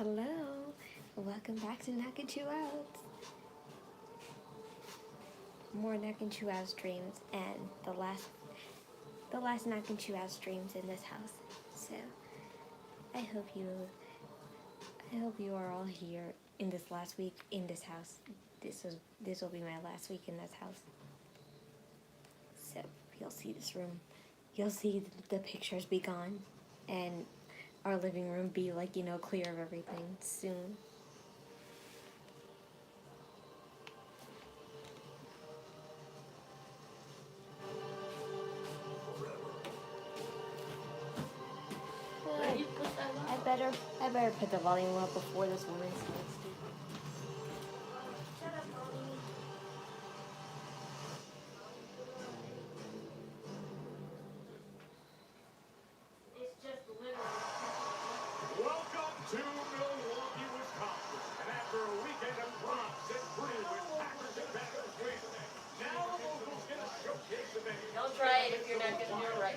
Hello, welcome back to Knockin Chu Out. More Knockin Chu Out streams and the last Knockin Chu Out streams in this house. So I hope you are all here in this last week in this house. This will be my last week in this house. So you'll see this room. You'll see the pictures be gone and our living room be like, clear of everything soon. I better put the volume up before this woman starts. Shut up, Mommy. It's just literally. Welcome to Milwaukee, Wisconsin. And after a weekend of props and brew with Packers and Packers win, now the locals get a showcase event. Don't try it if you're not going to do it right.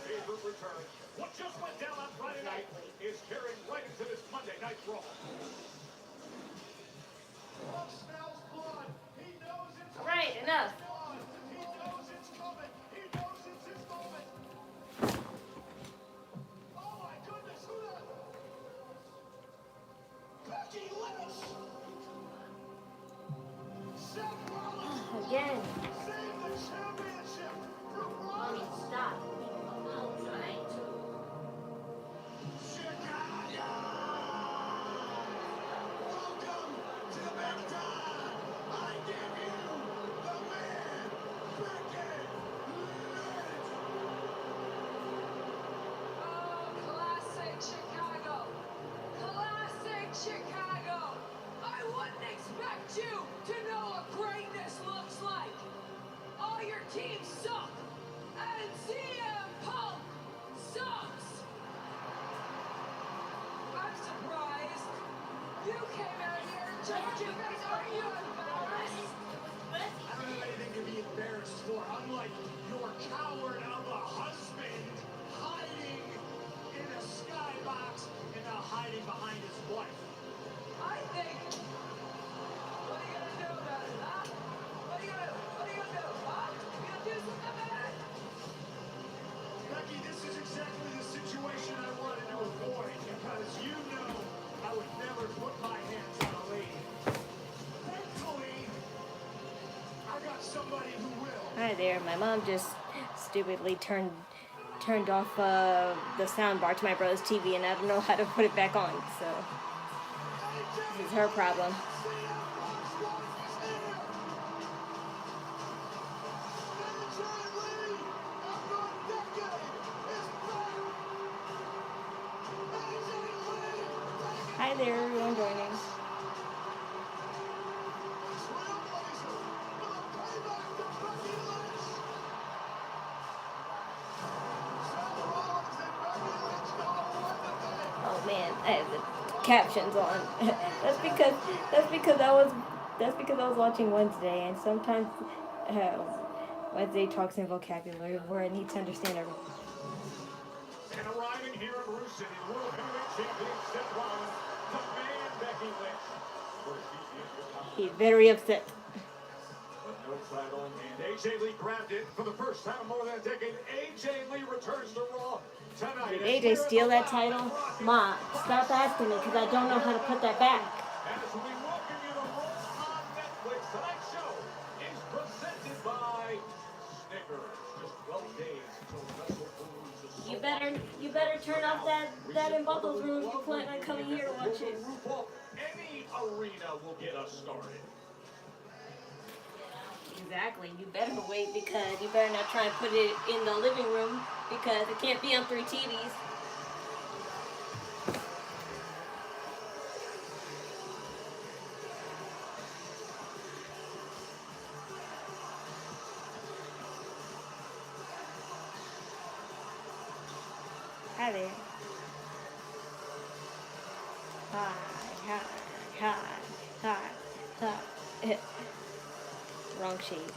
Favorite return. What just went down on Friday night is carrying right into this Monday Night Raw. All right, enough. He knows it's coming. He knows it's his moment. Oh my goodness, who the? Becky Lynch. Seth Rollins. Again. Save the championship from Mommy, Rollins. stop. I'm trying to. Chicago. Welcome to the big time. I give you the man, Becky Lynch. Oh, classic Chicago. Classic Chicago. I wouldn't expect you to know what greatness looks like. All your teams suck. And CM Punk sucks. I'm surprised. You came out here just you guys. Are you embarrassed? I don't have anything to be embarrassed for, unlike your coward of a husband hiding in a skybox and now hiding behind his wife. I think. What are you gonna do about it, huh? What are you gonna do? Huh? You gonna do something about it? Becky, this is exactly the situation I wanted to avoid because you know I would never put my hands on a lady. Thankfully, I got somebody who will. Hi there. My mom just stupidly turned off the sound bar to my brother's TV, and I don't know how to put it back on. So this is her problem. Hi there, everyone joining. Oh man, I have the captions on. that's because I was watching Wednesday, and sometimes Wednesday talks in vocabulary where I need to understand everything. And arriving here in Rue City, World Heavyweight Champion Seth Rollins, the man Becky Lynch. He's very upset. But no title in hand. AJ Lee grabbed it for the first time in more than a decade. AJ Lee returns to Raw tonight. Did AJ steal that title? Ma, stop asking me because I don't know how to put that back. As we welcome you to Raw on Netflix, tonight's show is presented by Snickers. Just 12 days until WrestleMania. You better turn off that in Buckle's room if you plan on coming here to watch it. Any arena will get us started. Exactly. You better wait because you better not try and put it in the living room because it can't be on 3 TVs. Hi there. Hi. Wrong shade.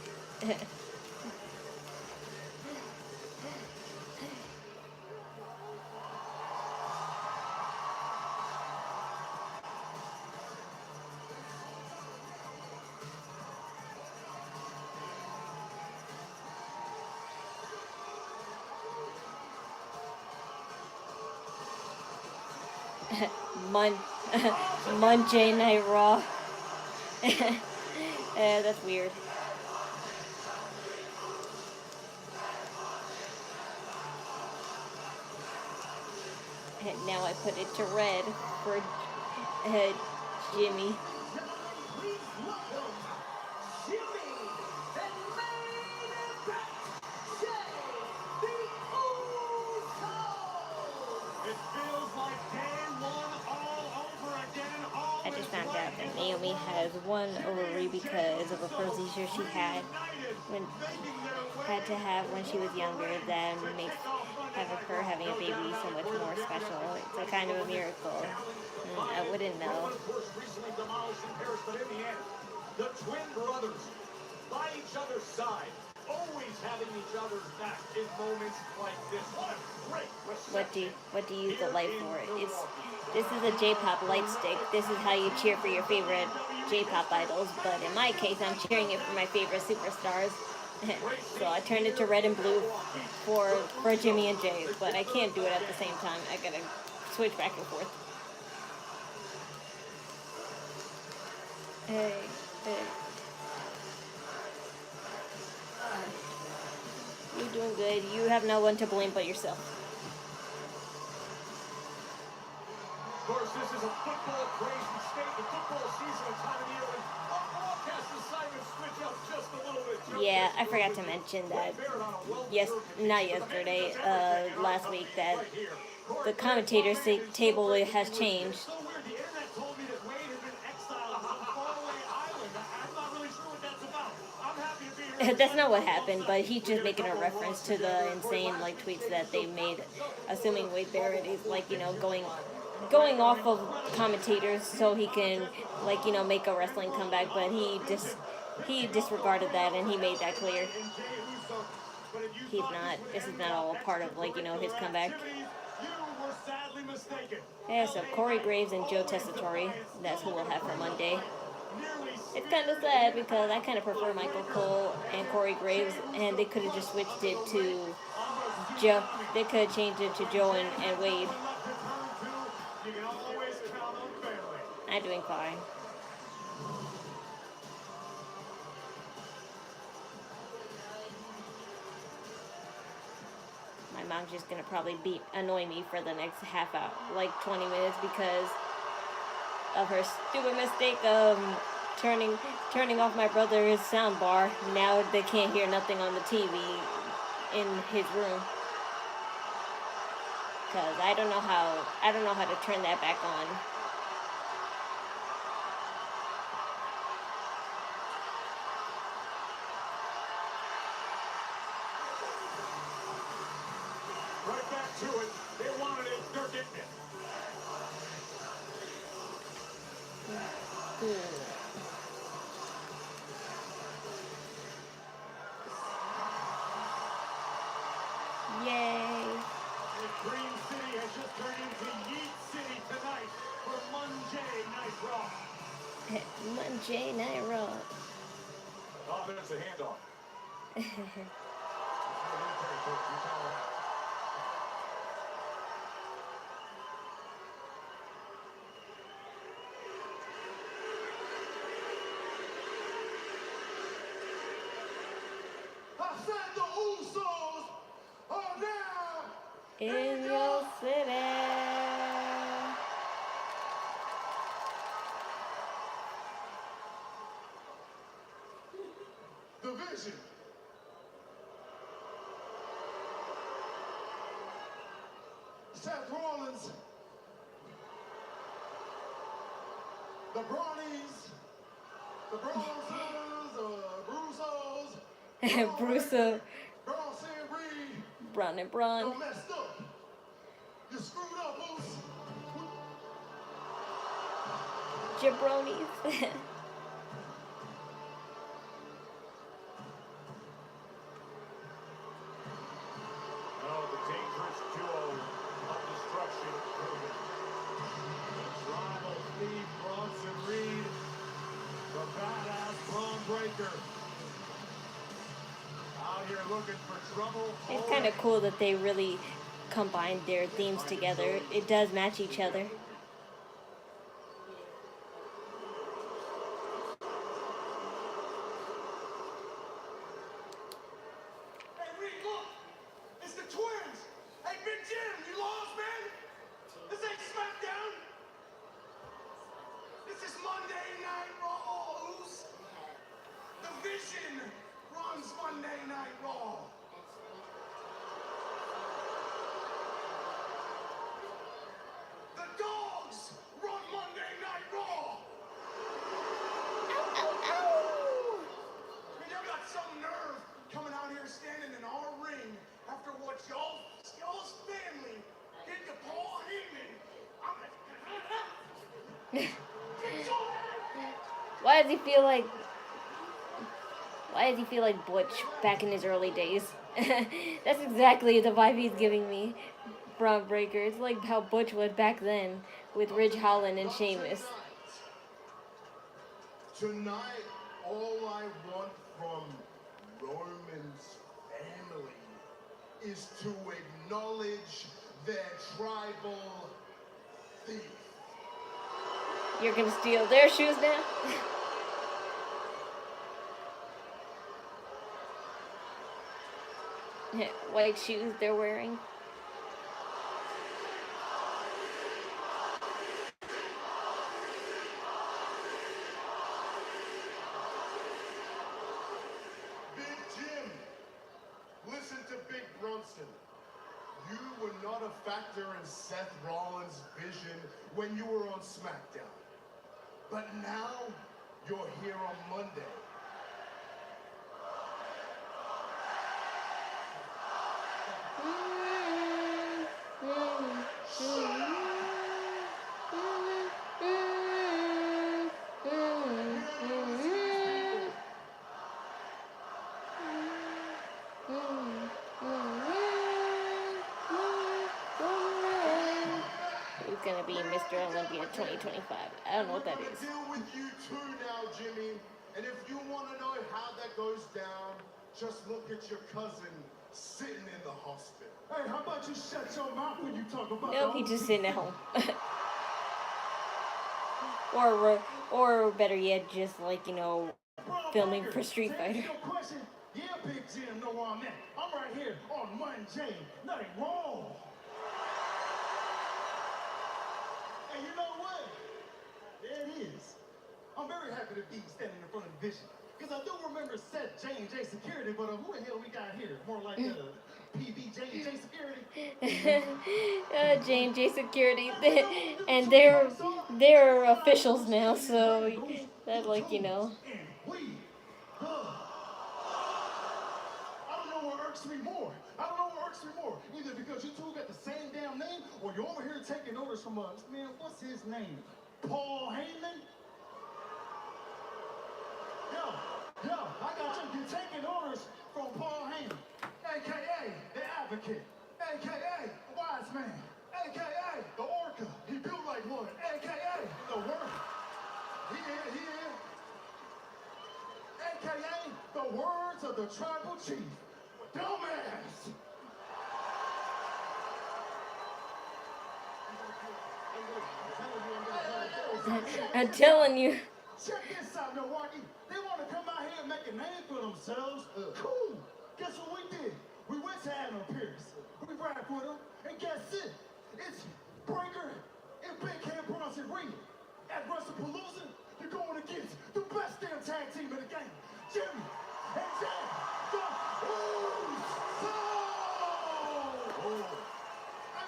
Monday Night Raw. That's weird. And now I put it to red for Jimmy. I just found out that Naomi has one ovary because of a procedure she had when she was younger that makes her having a baby so much more special. It's a kind of a miracle. I wouldn't know. The twin brothers by each other's side, always having each other's back in moments like this. What a great reception. What do you use the light for? This is a J-pop light stick. This is how you cheer for your favorite J-pop idols. But in my case, I'm cheering it for my favorite superstars. So I turned it to red and blue for Jimmy and Jay. But I can't do it at the same time. I gotta switch back and forth. Hey. You're doing good. You have no one to blame but yourself. Of course, this is a football crazy state. The football season and time of year when our broadcast assignments switch up just a little bit. Yeah, I forgot to mention that. Not yesterday. Last week that the commentators table has changed. So weird. The internet told me that Wade had been exiled on some faraway island. I'm not really sure what that's about. I'm happy to be here. That's not what happened, but he's just making a reference to the insane tweets that they made, assuming Wade Barrett is going off of commentators so he can make a wrestling comeback, but he disregarded that and he made that clear. He's not. This is not all part of his comeback. Yeah, so Corey Graves and Joe Tessitore. That's who we'll have for Monday. It's kind of sad because I kind of prefer Michael Cole and Corey Graves, and they could have just switched it to Joe. They could have changed it to Joe and Wade. I'm doing fine. My mom's just gonna probably annoy me for the next half hour, like 20 minutes, because of her stupid mistake of turning off my brother's sound bar. Now they can't hear nothing on the TV in his room. Cause I don't know how to turn that back on. Right back to it. They wanted it. They're getting it. Yay! Green City has just turned into Yeet City tonight for Monday Night Raw. Monday Night Raw. Oh, there's a handoff. I said the Usos are now In your city. the Vision. Seth Rollins, the Brawnies, the Bruisos, Bruce, Bronson Reed, Braun and Braun. you're messed up. You screwed up, Moose. Jabronis. Oh, the dangerous duo of destruction. Tribal Steve Bronson Reed, the badass Braun Breaker. Out here looking for trouble. It's kind of cool that they really combined their themes together. It does match each other. Vision runs Monday Night Raw. The dogs run Monday Night Raw. And y'all got some nerve coming out here standing in our ring after what y'all's family did to Paul Heyman. Why does he feel like? Why does he feel like Butch back in his early days? That's exactly the vibe he's giving me. Braun Breaker. It's like how Butch was back then with Ridge Holland and Sheamus. Tonight, all I want from Roman's family is to acknowledge their tribal thief. You're gonna steal their shoes now? White shoes they're wearing. Big Jim, listen to Big Bronson. You were not a factor in Seth Rollins' vision when you were on SmackDown. But now, you're here on Monday. Who's gonna be Mr. Olympia 2025? I don't know what that We're is. gonna deal with you too now, Jimmy. And if you want to know how that goes down, just look at your cousin sitting in the hospital. Hey, how about you shut your mouth when you talk about Nope, he's just sitting at home. or better yet, just like, you know, filming for Street Fighter. Yeah, Big Jim, know where I'm at. I'm right here on Monday Night Raw. And you know what? There it is. I'm very happy to be standing in front of Vision. Because I do remember Seth J&J Security, but who the hell we got here? More like PB J&J Security. J&J Security. And they're officials now, so that, like, you know. I don't know what irks me more. Either because you two got the same damn name, or you're over here taking orders from us. Man, what's his name? Paul Heyman? Yo, I got you. You're taking orders from Paul Heyman, a.k.a. the Advocate, a.k.a. the Wise Man, a.k.a. the Orca. He built like one, a.k.a. the Worm. He is. A.k.a. the words of the Tribal Chief. Dumbass! I'm telling you. Check this out, Milwaukee. They want to come out here and make a name for themselves. Cool. Guess what we did? We went to Adam Pierce. We rapped with him. And guess it? It's Breaker and Big Hand Bronson Reed. At WrestlePalooza, you're going against the best damn tag team in the game. Jimmy and Jay, the LOLZ. Hey,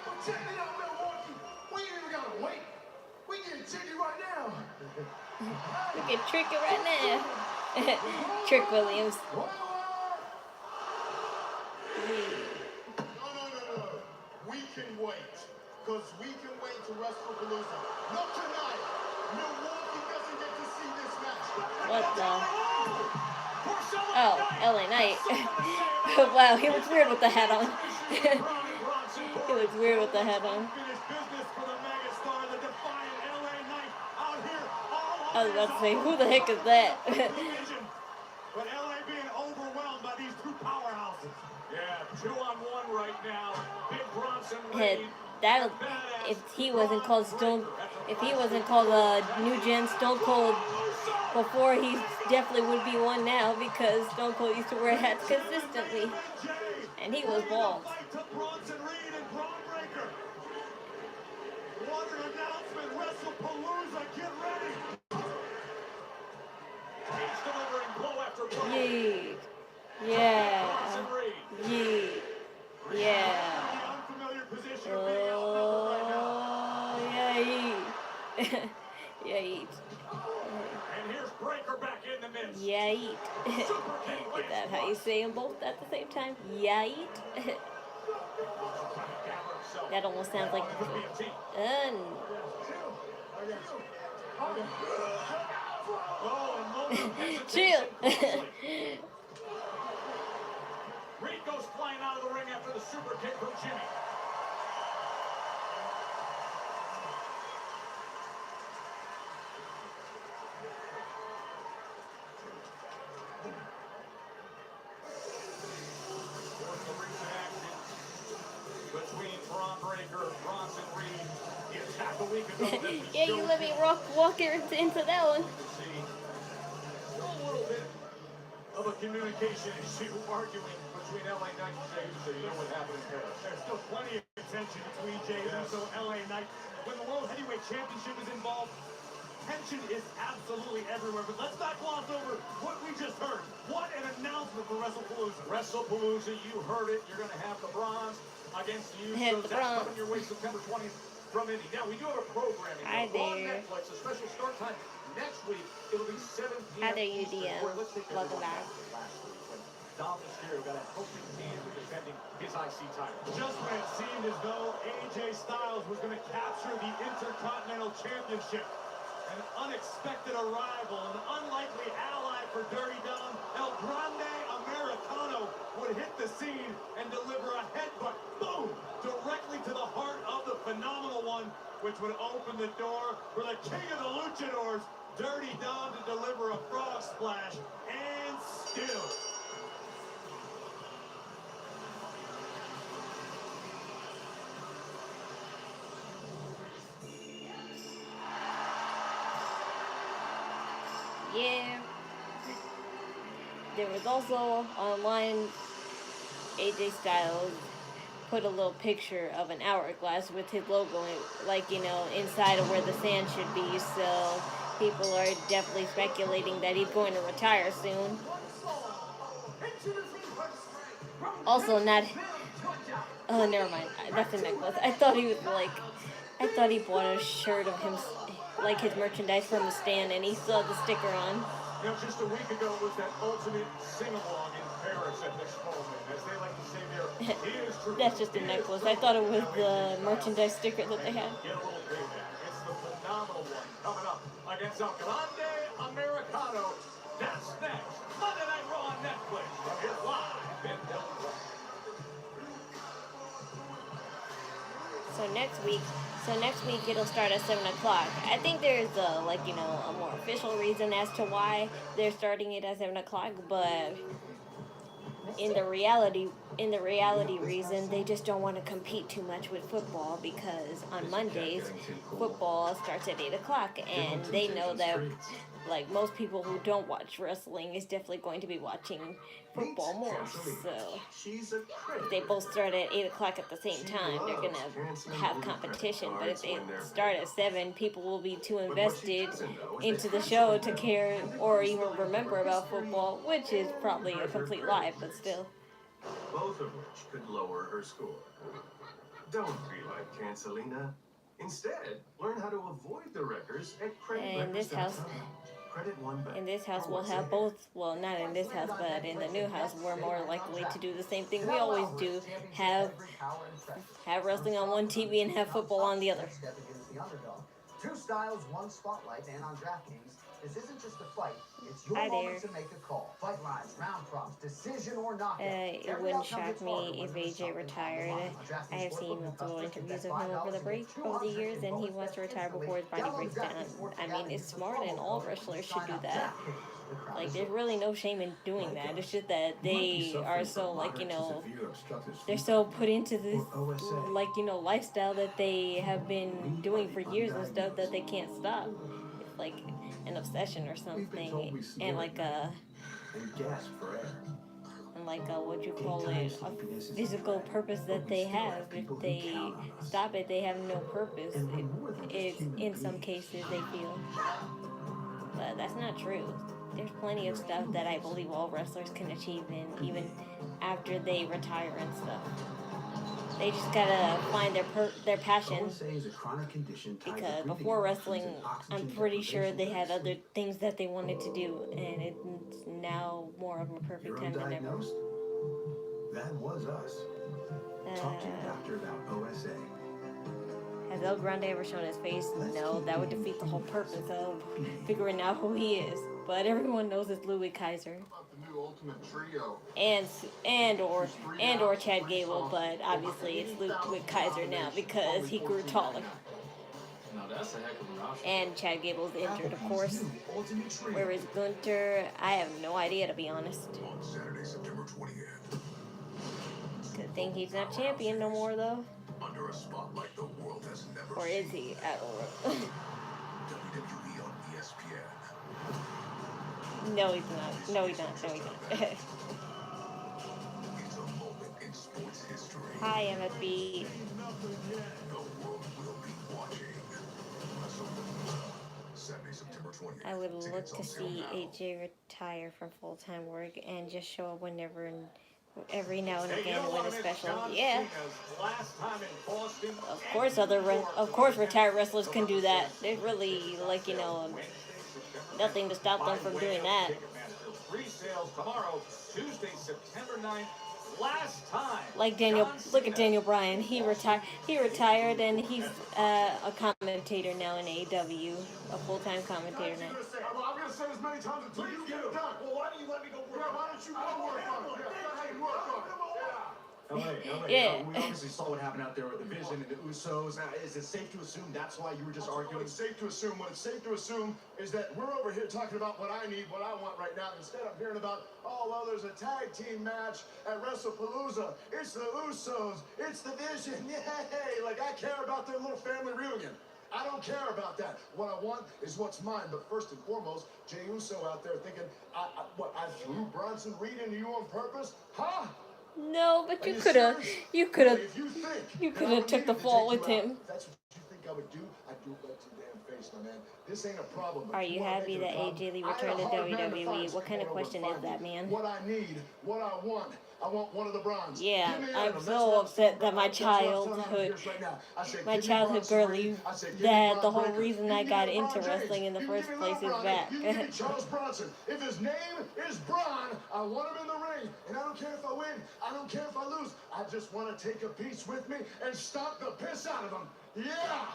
but check it out, Milwaukee. We ain't even gotta wait. We get jiggy right now. We can trick it right now. Trick Williams. No. We can wait. Because we can wait to WrestlePalooza. Not tonight. Milwaukee doesn't get to see this match. What the? Oh, LA Knight. Wow, he looks weird with the hat on. He looks weird with the hat on. I was about to say, who the heck is that? But LA being overwhelmed by these two powerhouses. Yeah, 2-on-1 right now. Big Bronson Reed. That if he wasn't called New Gen Stone Cold before, he definitely would be one now, because Stone Cold used to wear hats consistently, and he was bald. What an announcement! WrestlePalooza, get ready! Yeah, eat. And here's Breaker back in the mix. Yeah, eat. Super King Is that how you say them both at the same time? Yeah, eat. That almost sounds like. Chill. Reed goes flying out of the ring after the super kick from Jimmy. Between Braun Breaker, Bronson Reed. He attacked a week ago. Yeah, you let me walk into that one. A little bit of a communication issue arguing between LA Knight and Jey Uso. You know what happened in Paris. There's still plenty of tension between Jey Uso and LA Knight. When the World Heavyweight Championship is involved, tension is absolutely everywhere. But let's not gloss over what we just heard. What an announcement for WrestlePalooza. WrestlePalooza, you heard it. You're going to have the bronze against you. Have So the that's bronze. coming your way September 20th from Indy. Now, we do have a programming Hi on there. Netflix, a special start time next week. It'll be 7 p.m. Hi there, Eastern. UDM. Where let's take Welcome everyone back. back to last week when Dom Mysterio got a helping hand with defending his IC title. Just when it seemed as though AJ Styles was going to capture the Intercontinental Championship, an unexpected arrival, an unlikely ally for Dirty Dom, El Grande Americano would hit the scene and deliver a headbutt, boom, directly to the heart of the Phenomenal One, which would open the door for the king of the luchadors, Dirty Dom, to deliver a frog splash and still. Yeah. There was also online AJ Styles put a little picture of an hourglass with his logo, like, you know, inside of where the sand should be. So people are definitely speculating that he's going to retire soon. Also, not. Oh, never mind. That's a necklace. I thought he was like. I thought he bought a shirt of him, like his merchandise from the stand, and he still had the sticker on. You know, just a week ago was that ultimate sing-along in Paris at this moment. As they like to say there, he is true. That's just a necklace. I thought it was the merchandise sticker that they had. Get a little payback. It's the Phenomenal One coming up against El Grande Americano. That's next. Monday Night Raw on Netflix. From here live in Delaware. So next week it'll start at 7 o'clock. I think there's a a more official reason as to why they're starting it at 7 o'clock, but in the reality reason, they just don't want to compete too much with football, because on Mondays football starts at 8 o'clock, and they know that like most people who don't watch wrestling is definitely going to be watching football more. So if they both start at 8 o'clock at the same time, they're gonna have competition. But if they start at 7, people will be too invested into the show to care or even remember about football, which is probably a complete lie, but still. Both of which could lower her score. Don't be like Cancelina. Instead, learn how to avoid the wreckers at In this house, we'll have both. Well, not in this house, but in the new house, we're more likely to do the same thing we always do: have wrestling on one TV and have football on the other. Two styles, one spotlight, and on DraftKings, this isn't just a fight. It's your Hi moment there. to make a call. Fight lines, round props, decision or knockout. It wouldn't shock me if AJ retired. I have seen multiple interviews of him over the years, and he wants to retire before his body breaks down. I mean, it's smart, and all wrestlers should do that. Like, there's really no shame in doing that. It's just that they are so, they're so put into this, lifestyle that they have been doing for years and stuff that they can't stop. It's like an obsession or something, and what you call it, a physical purpose that they have. If they stop it, they have no purpose. It's in some cases they feel, but that's not true. There's plenty of stuff that I believe all wrestlers can achieve, and even after they retire and stuff. They just gotta find their passion. OSA is a chronic condition tied to Because breathing before infections wrestling, and oxygen I'm pretty sure deprivation they during had other sleep. things that they wanted to do, and it's now more of a perfect You're time than ever. undiagnosed? That was us. Talk to your doctor about OSA. Has El Grande ever shown his face? No, that would defeat the whole purpose of figuring out who he is. But everyone knows it's Louis Kaiser. And or Chad Gable, but obviously it's Louis Kaiser now because he grew taller. Now that's a heck of a option. And Chad Gable's injured, of course. Where is Gunter? I have no idea, to be honest. On Saturday, September 20th. Good thing he's not champion no more, though. Under a spotlight the world has never Or is he? I don't know. WWE on ESPN. No, he's not. No, he's not. No, he's not. It's a moment in sports history. Hi, MFB. The world will be watching. Saturday, September 20th. I would look Tickets on to sale see now. AJ retire from full-time work and just show up whenever and every now and Hey, you again don't when want a to miss special. John Yeah, Cena's last time in Boston. of course, retired wrestlers can do that. There's really nothing to stop them from doing that. Free sales tomorrow, Tuesday, September 9th. Last time. Like Daniel, look at Daniel Bryan. He retired, and he's a commentator now in AEW, a full-time commentator now. I'm gonna say as many times until you get it done. Well, why don't you let me go work? Why don't you go work on it? Hey, work on it. LA, Yeah. we obviously saw what happened out there with the Vision and the Usos. Now, is it safe to assume that's why you were just arguing? What it's safe to assume is that we're over here talking about what I need, what I want right now. Instead of hearing about, oh, well, there's a tag team match at WrestlePalooza. It's the Usos. It's the Vision. Yay! Like, I care about their little family reunion. I don't care about that. What I want is what's mine. But first and foremost, Jey Uso out there thinking, I threw Bronson Reed into you on purpose? Huh? No, but Are you you could have serious? If you think that I would took the need to fall take with you out, him. if that's what you think I would do, I'd do it right to your damn face, my man. This ain't a problem. but Are if you wanna happy make it a that problem, AJ Lee I ain't returned to a hard man to WWE? find, so What kind of come over question and is find that, me. man? What I need, what I want. I want one of the bronze. Yeah, Give me I'm Adam. That's so what I'm upset talking that my about. That's what I'm telling childhood, you right now. I said, my give me childhood Bronson girly, Reed. I said, give me that Bron the whole Breakker. reason You I can got give me into Bron wrestling James. in the You can first give me place Little is Bron. back. You can give me Charles Bronson. If his name is Bron, I want him in the ring. And I don't care if I win. I don't care if I lose. I just want to take a piece with me and stomp the piss out of him. Yeah!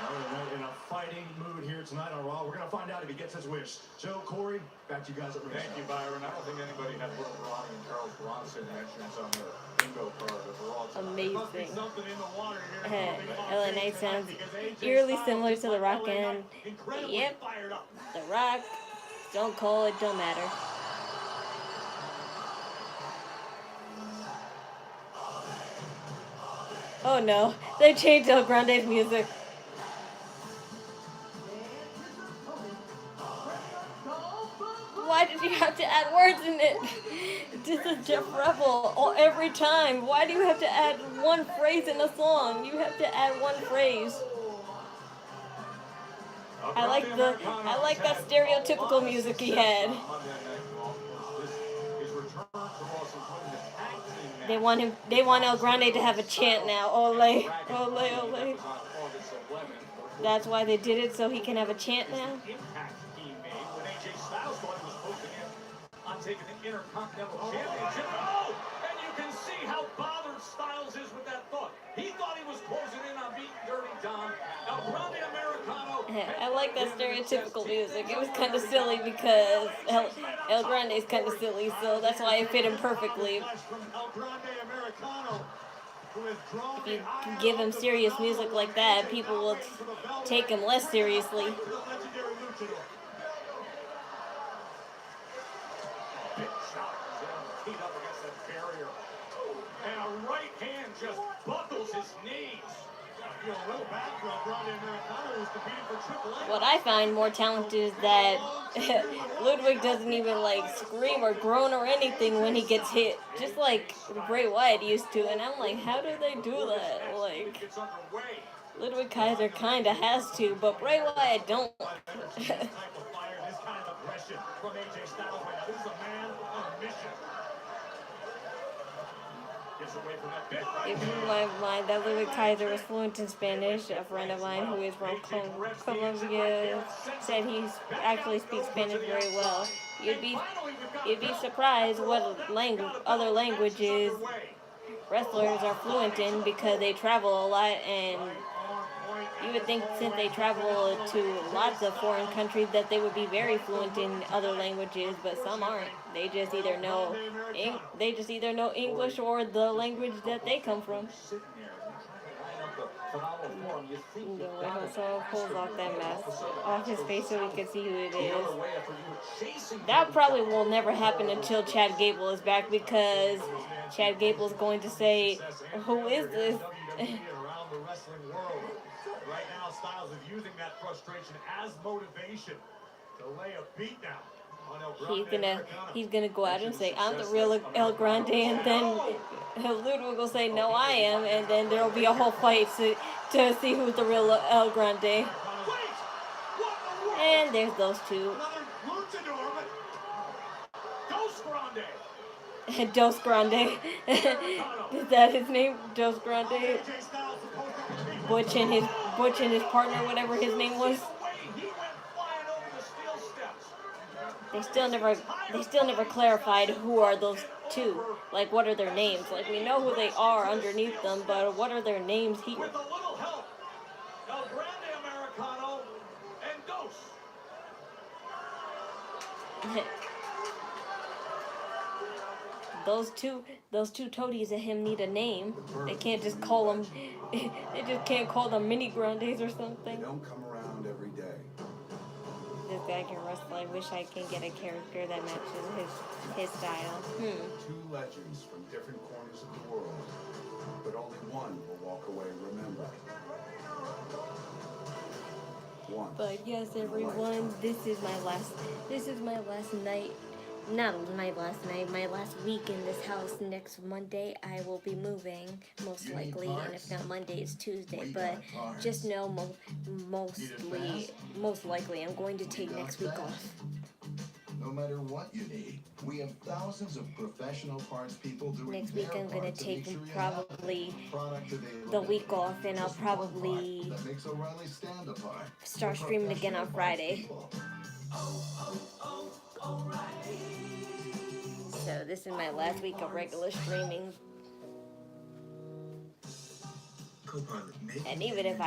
All right, in a fighting mood here tonight on Raw. We're going to find out if he gets his wish. Joe, Corey, back to you guys at ringside. Thank you, Byron. I don't think anybody had Little Ronnie and Charles Bronson entrance on their bingo card of Raw tonight. There must be Amazing. something in the water here. LA Knight sounds eerily similar to The Rock and yep, Fired up. The Rock, Stone Cold, it don't matter. Oh no, they changed El Grande's music. Why did you have to add words in it? This is Jeff Rebel every time. Why do you have to add one phrase in a song? You have to add one phrase. I like that stereotypical music he had. They want El Grande to have a chant now. Ole, ole, ole. That's why they did it, so he can have a chant now. Impact he made when AJ Styles thought he was supposed to get on taking the Intercontinental Championship. Oh, and you can see how bothered Styles is with that thought. He thought he was closing in on beating Dirty Dom. Now, Grande Americano. I like that stereotypical music. It was kind of silly because El Grande is kind of silly, so that's why it fit him perfectly. If you give him serious music like that, people will take him less seriously. Big shot teed up against that barrier. And a right hand just buckles his knees. You know, a little background, Grande Americano was competing for Triple A. What I find more talented is that Ludwig doesn't even like scream or groan or anything when he gets hit, just like Bray Wyatt used to. And I'm like, how do they do that? Like, Ludwig Kaiser kind of has to, but Bray Wyatt don't. This kind of aggression from AJ Styles right now. This is a man on a mission. Gets away from that big right It blew hand. my mind that Louis Kaiser was fluent in Spanish. A friend of mine who is from Colombia said he actually speaks Spanish very well. You'd be surprised what other languages wrestlers are fluent in because they travel a lot, and you would think since they travel to lots of foreign countries that they would be very fluent in other languages, but some aren't. They just either know English or the language that they come from. So pulls off that mask off his face so we can see who it is. That probably will never happen until Chad Gable is back, because Chad Gable is going to say, "Who is this?" Right now, Styles is using that frustration as motivation to lay a beat down on El Grande. He's gonna go out and say, "I'm the real El Grande," and then Ludwig will say, "No, I am," and then there'll be a whole fight to see who's the real El Grande. And there's those two. Another luchador, but Dos Grande. Dos Grande. Is that his name? Dos Grande. Butch and his partner, whatever his name was. They still never clarified who are those two. Like, what are their names? Like, we know who they are underneath them, but what are their names here? With a little help, El Grande Americano and Dos. Those two toadies of him need a name. They can't just call them. They just can't call them mini grandes or something. They don't come around every day. This guy can wrestle. I wish I can get a character that matches his style. Two legends from different corners of the world, but only one will walk away remembered. One. But yes, everyone, this is my last night. Not my last night, my last week in this house. Next Monday, I will be moving, most likely, and if not Monday, it's Tuesday. But just know, most likely, I'm going to take next week off. No matter what you need, we have thousands of professional parts people doing Next week, I'm going to take sure probably the week off, and I'll probably that makes O'Reilly stand apart. start streaming again on Friday. So this is my last week of regular streaming. And even if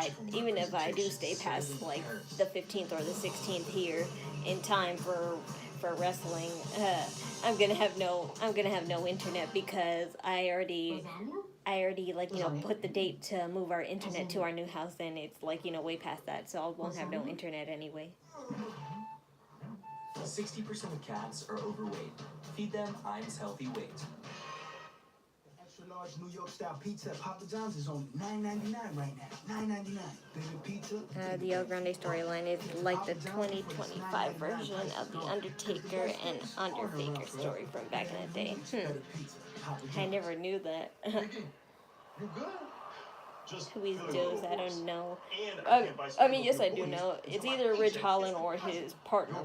I do stay past like the 15th or the 16th here in time for wrestling, I'm gonna have no internet, because I already put the date to move our internet to our new house, and it's way past that, so I won't have no internet anyway. 60% of cats are overweight. Feed them Heinz Healthy Weight. Extra large New York style pizza at Papa John's is only $9.99 right now. $9.99. Bigger pizza. The El Grande storyline is like the 2025 version of the Undertaker and Undertaker story from back in the day. I never knew that. You good? Who is Joe's? I don't know. I mean, yes, I do know. It's either Ridge Holland or his partner.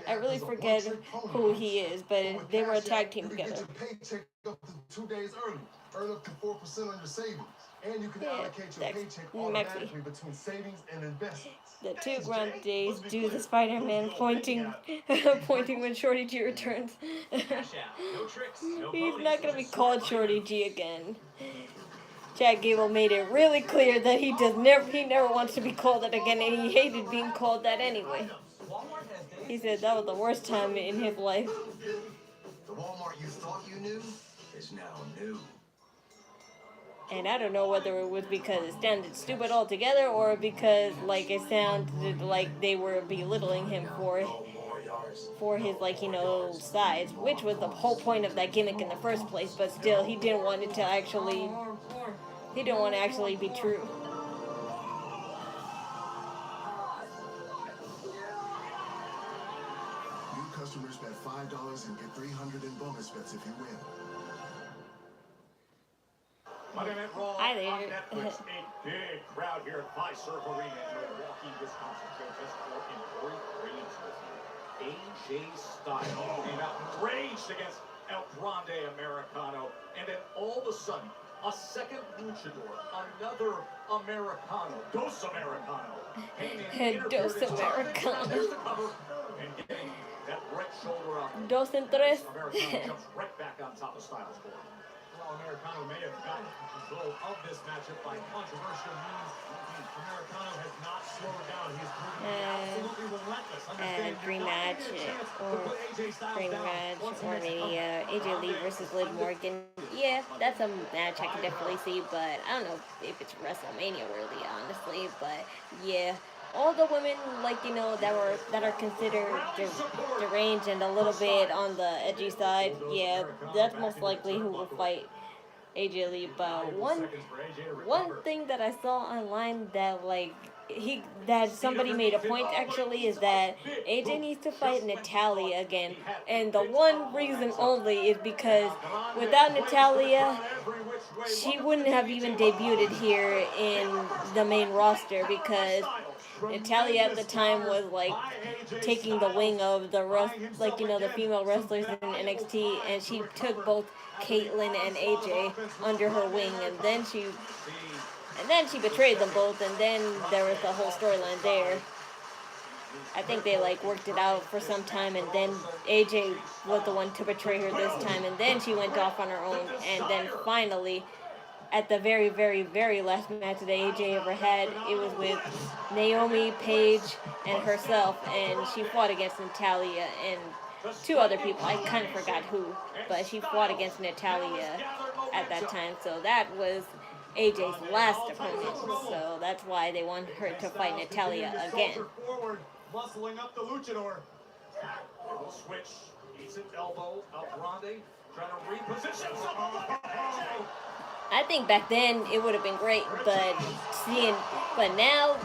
I really forget who he is, but they were a tag team together. Get your paycheck up to 2 days early. Earn up to 4% on your savings. And you can allocate your paycheck automatically between savings and investments. The two Grandes do the Spider-Man pointing when Shorty G returns. He's not going to be called Shorty G again. Chad Gable made it really clear that he never wants to be called that again, and he hated being called that anyway. He said that was the worst time in his life. The Walmart you thought you knew is now new. And I don't know whether it was because it sounded stupid altogether, or because it sounded like they were belittling him for his size, which was the whole point of that gimmick in the first place. But still, he didn't want it to actually. He didn't want to actually be true. New customers bet $5 and get $300 in bonus bets if you win. Monday Night Raw Hi there. on Netflix. A big crowd here at Fiserv Arena in Milwaukee, Wisconsin. Just for Corey Reigns with you. AJ Styles came out enraged against El Grande Americano, and then all of a sudden, a second luchador, another Americano, Dos Americano, came in, Dos interfered, Americano. there's the cover, and getting that right shoulder up. Dos and tres. Americano jumps right back on top of Styles for him. Well, Americano may have gotten control of this matchup by controversial means. Americano has not slowed down. He's absolutely relentless. Dream match or maybe AJ Lee versus Liv Morgan. Yeah, that's a match I can definitely see, but I don't know if it's WrestleMania worthy, honestly. But yeah, all the women, like, you know, that are considered deranged and a little bit on the edgy side, yeah, that's most likely who will fight AJ Lee. But one thing that I saw online that that somebody made a point actually is that AJ needs to fight Natalya again, and the one reason only is because without Natalya, she wouldn't have even debuted here in the main roster, because Natalya at the time was like taking the wing of the the female wrestlers in NXT, and she took both Caitlyn and AJ under her wing, and then she betrayed them both, and then there was the whole storyline there. I think they worked it out for some time, and then AJ was the one to betray her this time, and then she went off on her own, and then finally, at the very, very, very last match that AJ ever had, it was with Naomi, Paige, and herself, and she fought against Natalya and two other people. I kind of forgot who, but she fought against Natalya at that time, so that was AJ's last opponent, so that's why they want her to fight Natalya again. Muscling up the luchador. Switch, eats an elbow, El Grande, trying to reposition himself. I think back then it would have been great, but now,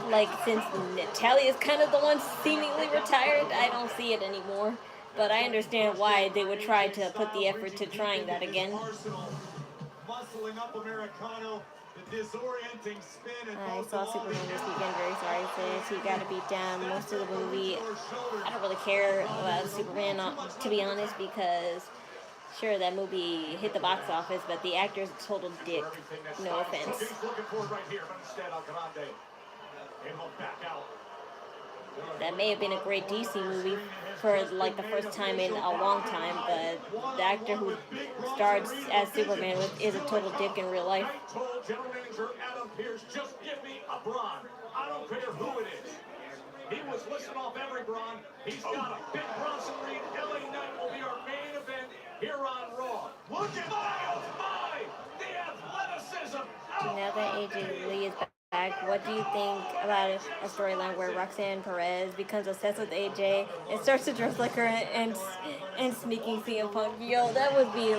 since Natalya is kind of the one seemingly retired, I don't see it anymore. But I understand why they would try to put the effort to trying that again. Muscling up Americano, the disorienting spin. I saw Superman this weekend, very sorry sis. He got beat down most of the movie. I don't really care about Superman, to be honest, because sure, that movie hit the box office, but the actor's a total dick. No offense. He's looking for it right here, but instead El Grande. And he'll back out. That may have been a great DC movie for the first time in a long time, but the actor who starred as Superman is a total dick in real life. I told General Manager Adam Pearce, just give me a Braun. I don't care who it is. He was listing off every Braun. He's got a big Bronson Reed. LA Knight will be our main event here on Raw. Look at the athleticism. Now that AJ Lee is back, what do you think about a storyline where Roxanne Perez becomes obsessed with AJ and starts to dress like her and sneaking CM Punk? Yo, that would be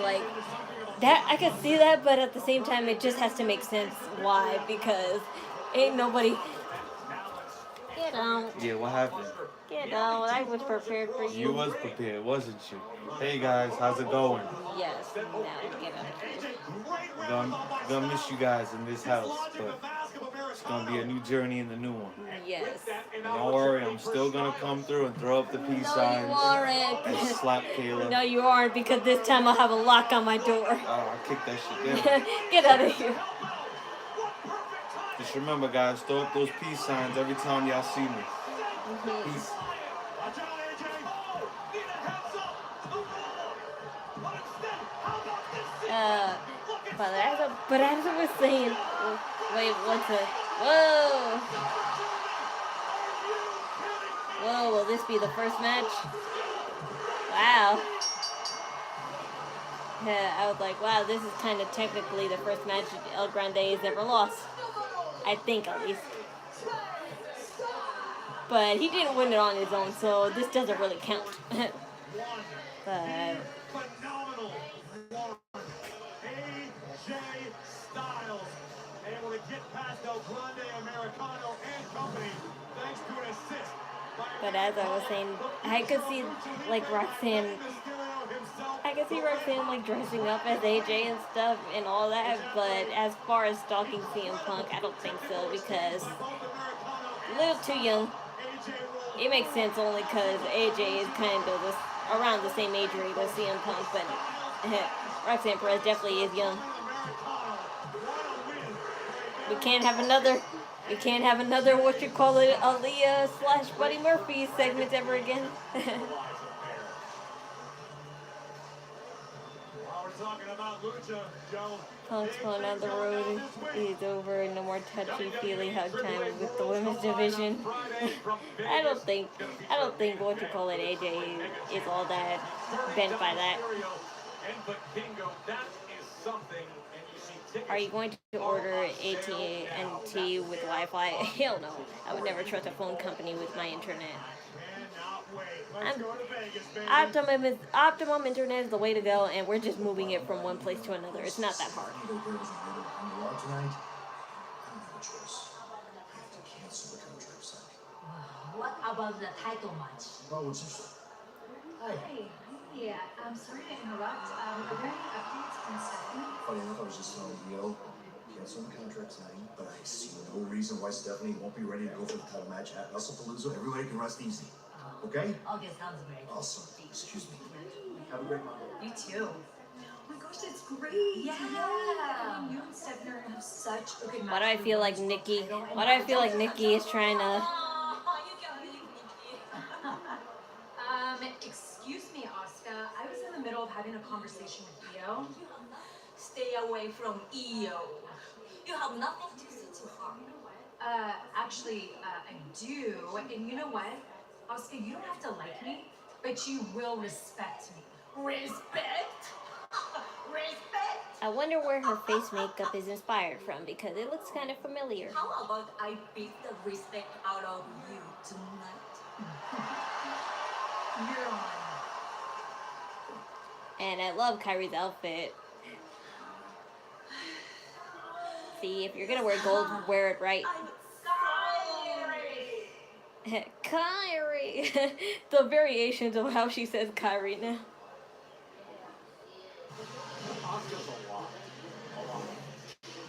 that. I could see that, but at the same time, it just has to make sense. Why? Because ain't nobody. Get out. Yeah, what happened? Get out. I was prepared for you. You was prepared, wasn't you? Hey guys, how's it going? Yes. Now get out. Gonna miss you guys in this house, but it's gonna be a new journey in the new one. Yes. And don't worry, I'm still gonna come through and throw up the peace signs and slap Kayla. No, you aren't, because this time I'll have a lock on my door. I'll kick that shit down. Get out of here. Just remember, guys, throw up those peace signs every time y'all see me. Peace. But as I was saying, wait, what's it? Whoa! Whoa, will this be the first match? Wow. Yeah, I was like, wow, this is kind of technically the first match El Grande has ever lost. I think, at least. But he didn't win it on his own, so this doesn't really count. But Phenomenal. AJ Styles able to get past El Grande Americano and company thanks to an assist. But as I was saying, I could see Roxanne. I could see Roxanne dressing up as AJ and stuff and all that. But as far as stalking CM Punk, I don't think so, because a little too young. It makes sense only because AJ is kind of around the same age rate as CM Punk, but Roxanne Perez definitely is young. We can't have another. We can't have another what you call it, Aaliyah / Buddy Murphy segment ever again. Punk's going on the road is over. No more touchy-feely hug time with the women's division. I don't think what you call it, AJ is all that bent by that. Are you going to order AT&T with Wi-Fi? Hell no. I would never trust a phone company with my internet. Optimum internet is the way to go, and we're just moving it from one place to another. It's not that hard. What about the title match? Hi. Yeah, I'm sorry to interrupt. Are there any updates from Stephanie? Funny enough, I was just telling Leo, cancel the contract signing, but I see no reason why Stephanie won't be ready to go for the title match at WrestlePalooza. Everybody can rest easy. Okay? Okay, sounds great. Awesome. Excuse me. Have a great Monday. You too. Oh my gosh, that's great. Yeah. I mean, you and Stephanie are gonna have such a good match. Why do I feel like Nikki? Why do I feel like Nikki is trying to? Excuse me, Asuka. I was in the middle of having a conversation with Io. Stay away from Io. You have nothing to say to her. Actually, I do. And you know what? Asuka, you don't have to like me, but you will respect me. Respect? Respect? I wonder where her face makeup is inspired from because it looks kind of familiar. How about I beat the respect out of you tonight? You're on. And I love Kyrie's outfit. See, if you're gonna wear gold, wear it right. Kyrie! The variations of how she says Kyrie now.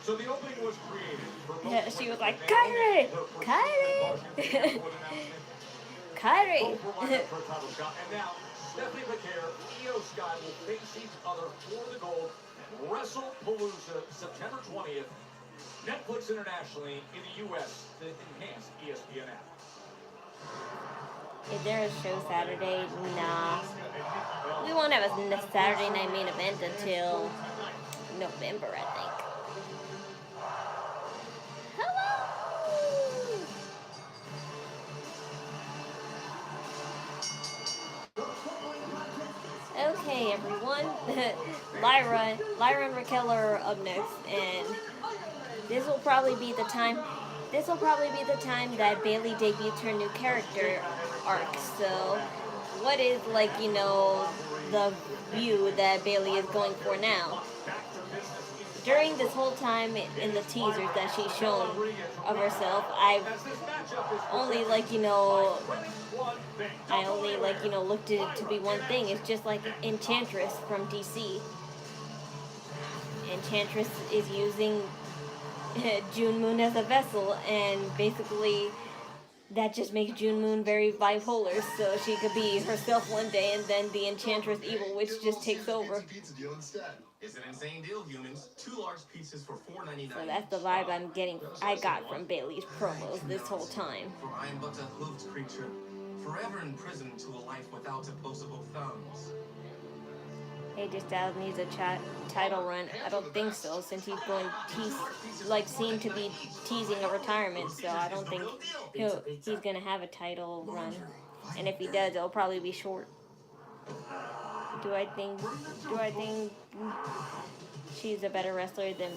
So the opening was created for Yeah, she was like, Kyrie! Kyrie! Kyrie! And now, Stephanie McCare, Io Sky will face each other for the gold at WrestlePalooza, September 20th. Netflix internationally, in the U.S., the enhanced ESPN app. Is there a show Saturday? Nah. We won't have a Saturday night main event until November, I think. Okay, everyone. Lyra and Raquel are up next, and this will probably be the time that Bayley debuts her new character arc. So, what is, like, you know, the view that Bayley is going for now? During this whole time in the teasers that she's shown of herself, I've only, like, you know, looked at it to be one thing. It's just like Enchantress from DC. Enchantress is using June Moon as a vessel, and basically that just makes June Moon very bipolar, so she could be herself one day and then the Enchantress Evil Witch just takes over. It's an insane deal, humans. 2 large pizzas for $4.99. So that's the vibe I got from Bayley's promos this whole time. For I am but a hoofed creature, forever imprisoned to a life without opposable thumbs. AJ Styles needs a title run. I don't think so, since he's seemed to be teasing a retirement. So I don't think he's gonna have a title run. And if he does, it'll probably be short. Do I think she's a better wrestler than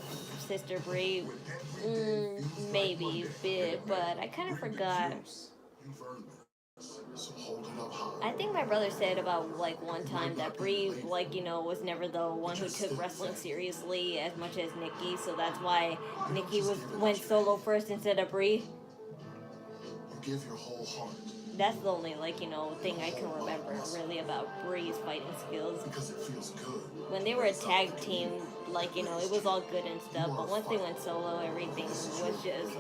Sister Brie? Maybe, but I kind of forgot. I think my brother said about, like, one time that Brie, like, you know, was never the one who took wrestling seriously as much as Nikki, so that's why Nikki went solo first instead of Brie. Give your whole heart. That's the only, like, you know, thing I can remember really about Brie's fighting skills. Because it feels good. When they were a tag team, like, you know, it was all good and stuff, but once they went solo, everything was just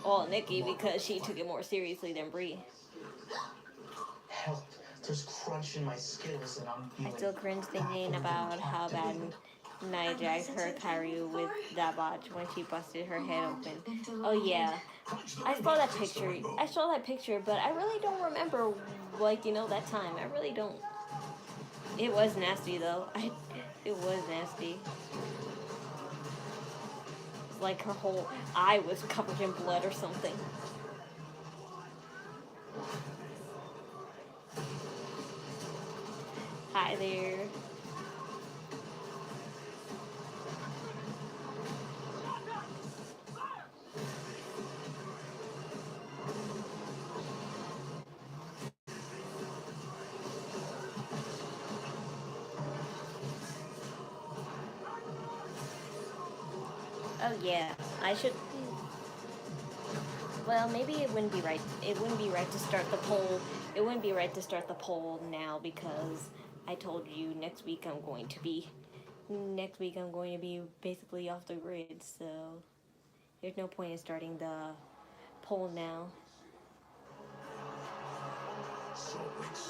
all Nikki because she took it more seriously than Brie. Help There's crunch in my skills, and I'm I feeling. still cringe thinking about how bad Nia Jax hurt Kyrie with that botch when she busted her head open. Oh yeah, I saw that picture. But I really don't remember, like, you know, that time. I really don't. It was nasty though. It was nasty. It's like her whole eye was covered in blood or something. Hi there. Oh yeah, I should. Well, maybe it wouldn't be right. It wouldn't be right to start the poll. It wouldn't be right to start the poll now because I told you next week I'm going to be basically off the grid. So there's no point in starting the poll now.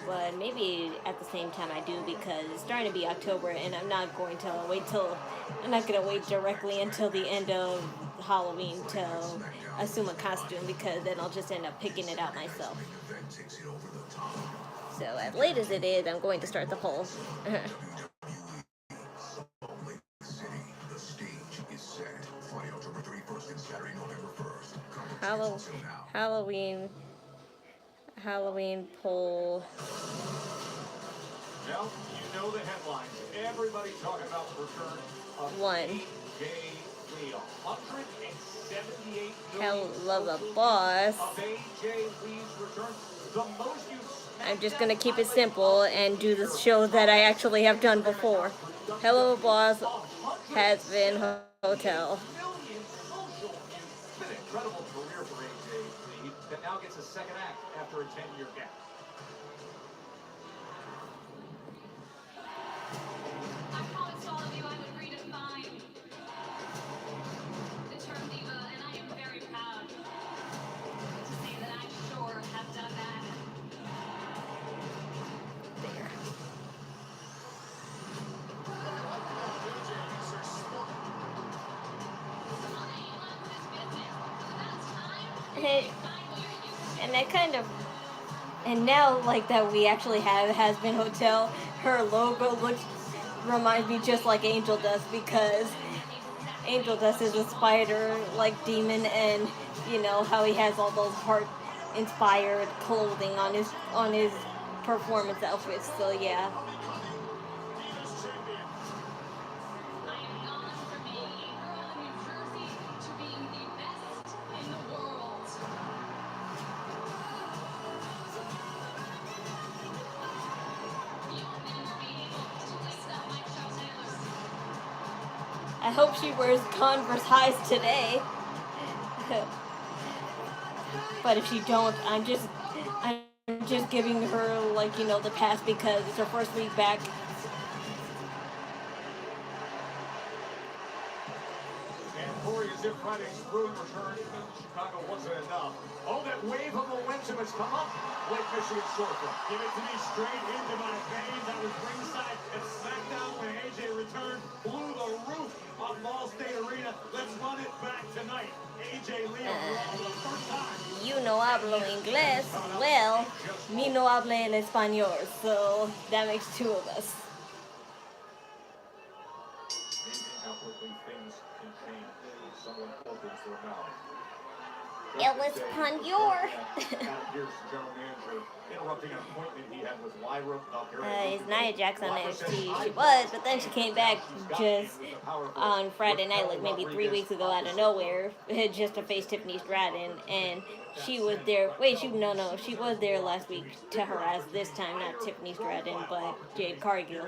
But maybe at the same time I do because it's starting to be October and I'm not going to wait directly until the end of Halloween to assume a costume because then I'll just end up picking it out myself. So as late as it is, I'm going to start the poll. Halloween poll. Now, you know the headlines. Everybody talking about the return of One. AJ Lee. 178 Hell of a boss. of AJ Lee's return. The most you've I'm just gonna keep it simple and do the show that I actually have done before. Hello Boss has been Hotel. million social views. It's been an incredible career for AJ Lee that now gets a second act after a 10-year gap. I promised all of you I would redefine the term diva, and I am very proud to say that I sure have done that. There. Hey, and that kind of, and now like that we actually have Has Been Hotel, her logo reminds me just like Angel does because Angel Dust is a spider like demon, and you know how he has all those heart inspired clothing on his performance outfits. So yeah. I am gone from being a girl in New Jersey to being the best in the world. You'll never be able to waste up my show, Taylor. I hope she wears Converse highs today. But if she don't, I'm just giving her like, you know, the pass because it's her first week back. And Corey, as if Friday's ruin return in Chicago wasn't enough. Oh, that wave of momentum has come up. Lake Michigan shortfront. Give it to me straight into my veins. I was ringside at SmackDown when AJ returned, blew the roof off Ball State Arena. Let's run it back tonight. AJ Lee for the first time. You no hablo inglés. Well, me no hablo el español. So that makes two of us. How quickly things can change when someone opens their mouth. El español. Here's the general manager interrupting an appointment he had with Lyra Valkyria. Is Nia Jax on NXT? She was, but then she came back just on Friday night, like maybe 3 weeks ago, out of nowhere, just to face Tiffany Stratton, and she was there. Wait, she was there last week to harass this time, not Tiffany Stratton, but Jade Cargill.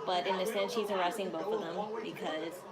But in a sense, she's harassing both of them because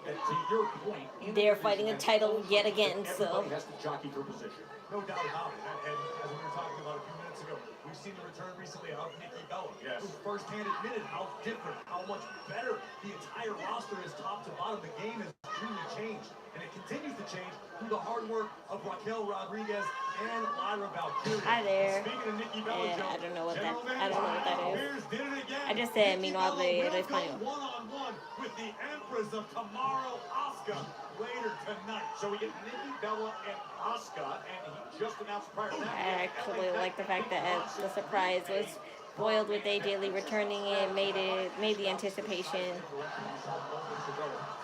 they're fighting a title yet again. So. Has to jockey for position. No doubt about it. And as we were talking about a few minutes ago, we've seen the return recently of Nikki Bella, who firsthand admitted how different, how much better the entire roster is top to bottom. The game has truly changed. And it continues to change through the hard work of Raquel Rodriguez and Lyra Valkyria. Hi there. Speaking of Nikki Bella, I don't know what that. General I don't know what that Bears is. did it again. I just said mi Nikki no Bella hable will go español. one-on-one with the Empress of Tomorrow, Asuka, later tonight. So we get Nikki Bella and Asuka, and he just announced prior to that. I actually like the fact that the surprise was spoiled with AJ Lee returning. It made the anticipation.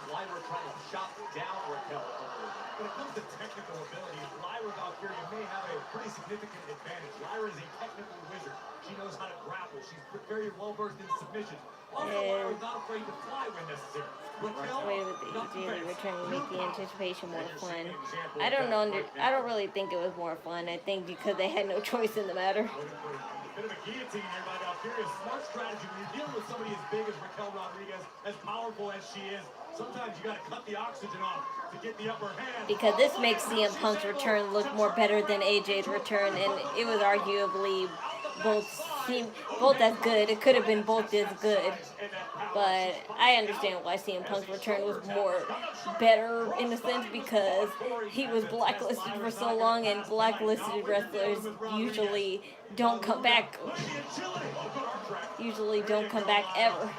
Lyra trying to chop down Raquel. When it comes to technical ability, Lyra Valkyria may have a pretty significant advantage. Lyra is a technical wizard. She knows how to grapple. She's very well versed in submission. Also, Lyra's not afraid to fly when necessary. Raquel, Way with the AJ Lee returning make the anticipation more fun. I don't know. I don't really think it was more fun. I think because they had no choice in the matter. Bit of a guillotine here by Valkyria. Smart strategy. When you're dealing with somebody as big as Raquel Rodriguez, as powerful as she is, sometimes you got to cut the oxygen off to get the upper hand. Because this makes CM Punk's return look more better than AJ's return, and it was arguably both as good. It could have been both as good, but I understand why CM Punk's return was more better in a sense because he was blacklisted for so long, and blacklisted wrestlers usually don't come back. Usually don't come back ever.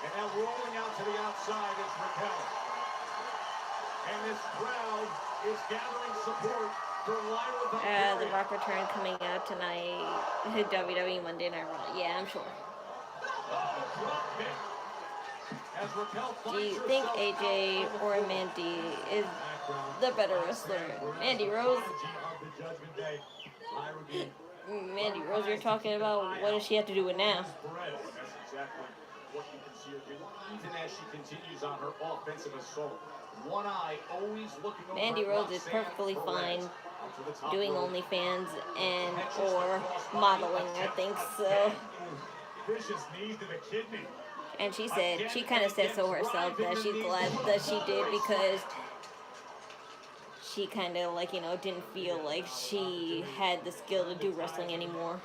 And now rolling out to the outside is Raquel. And this crowd is gathering support for Lyra Valkyria. The Rock return coming out tonight. WWE Monday Night Raw. Yeah, I'm sure. Do you think AJ or Mandy is the better wrestler? Mandy Rose? Mandy Rose you're talking about? What does she have to do with now? That's exactly what you can see her do. Even as she continues on her offensive assault. One eye always looking over. Mandy Rose is perfectly fine doing OnlyFans and or modeling, I think so. Vicious knees to the kidney. And she said, she kind of said so herself that she's glad that she did because she kind of like, you know, didn't feel like she had the skill to do wrestling anymore.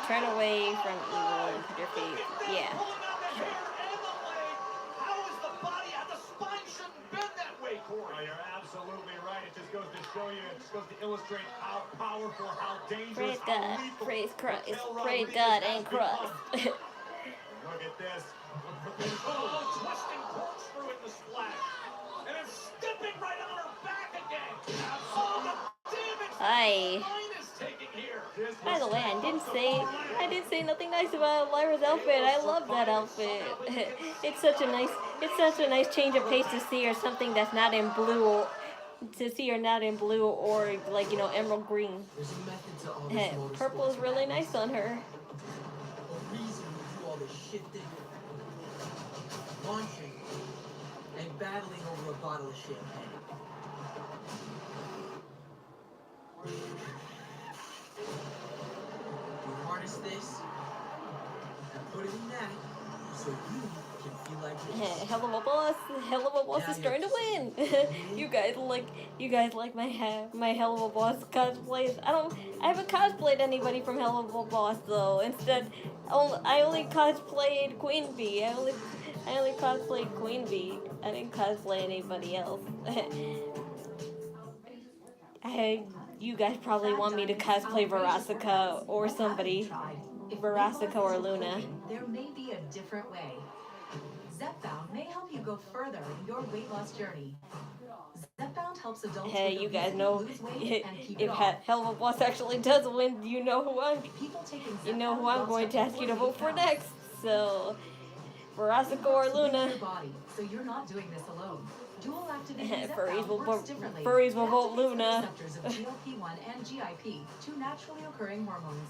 Turn away from evil and put your faith. Yeah. Sure. You're absolutely right. It just goes to show you, it just goes to illustrate how powerful, how dangerous, Praise God, praise Christ, Raquel praise Rodriguez God has and Christ. become. Look at this. Oh, twisting corkscrew in the splash. And it's stepping right on her back again. Oh, the damage Hi. Line is taking here. By the way, I didn't say nothing nice about Lyra's outfit. I love that outfit. It's such a nice change of pace to see her something that's not in blue, or like, you know, emerald green. There's a method to all this Purple is really nice on her. A reason we do all this shifting, launching, and battling over a bottle of champagne. We harness this and put it in that so you can feel like this. Hell of a boss is starting to win. you guys like my Hell of a Boss cosplays. I haven't cosplayed anybody from Hell of a Boss though. Instead, I only cosplayed Queen Bee. I only cosplayed Queen Bee. I didn't cosplay anybody else. You guys probably want me to cosplay Verasica or somebody. Verasica or Luna. There may be a different way. Zepbound may help you go further in your weight loss journey. Zepbound helps adults Hey, with you guys obesity know lose weight and keep it if off. Hell of a Boss actually does win, you know who I'm Zepbound going to ask you to vote for counts. next. So, Verasica or Luna. Your body, so you're not doing this alone. Dual activating Furries Zepbound works will differently. furries will It vote activates the Luna. receptors of GLP-1 and GIP, two naturally occurring hormones.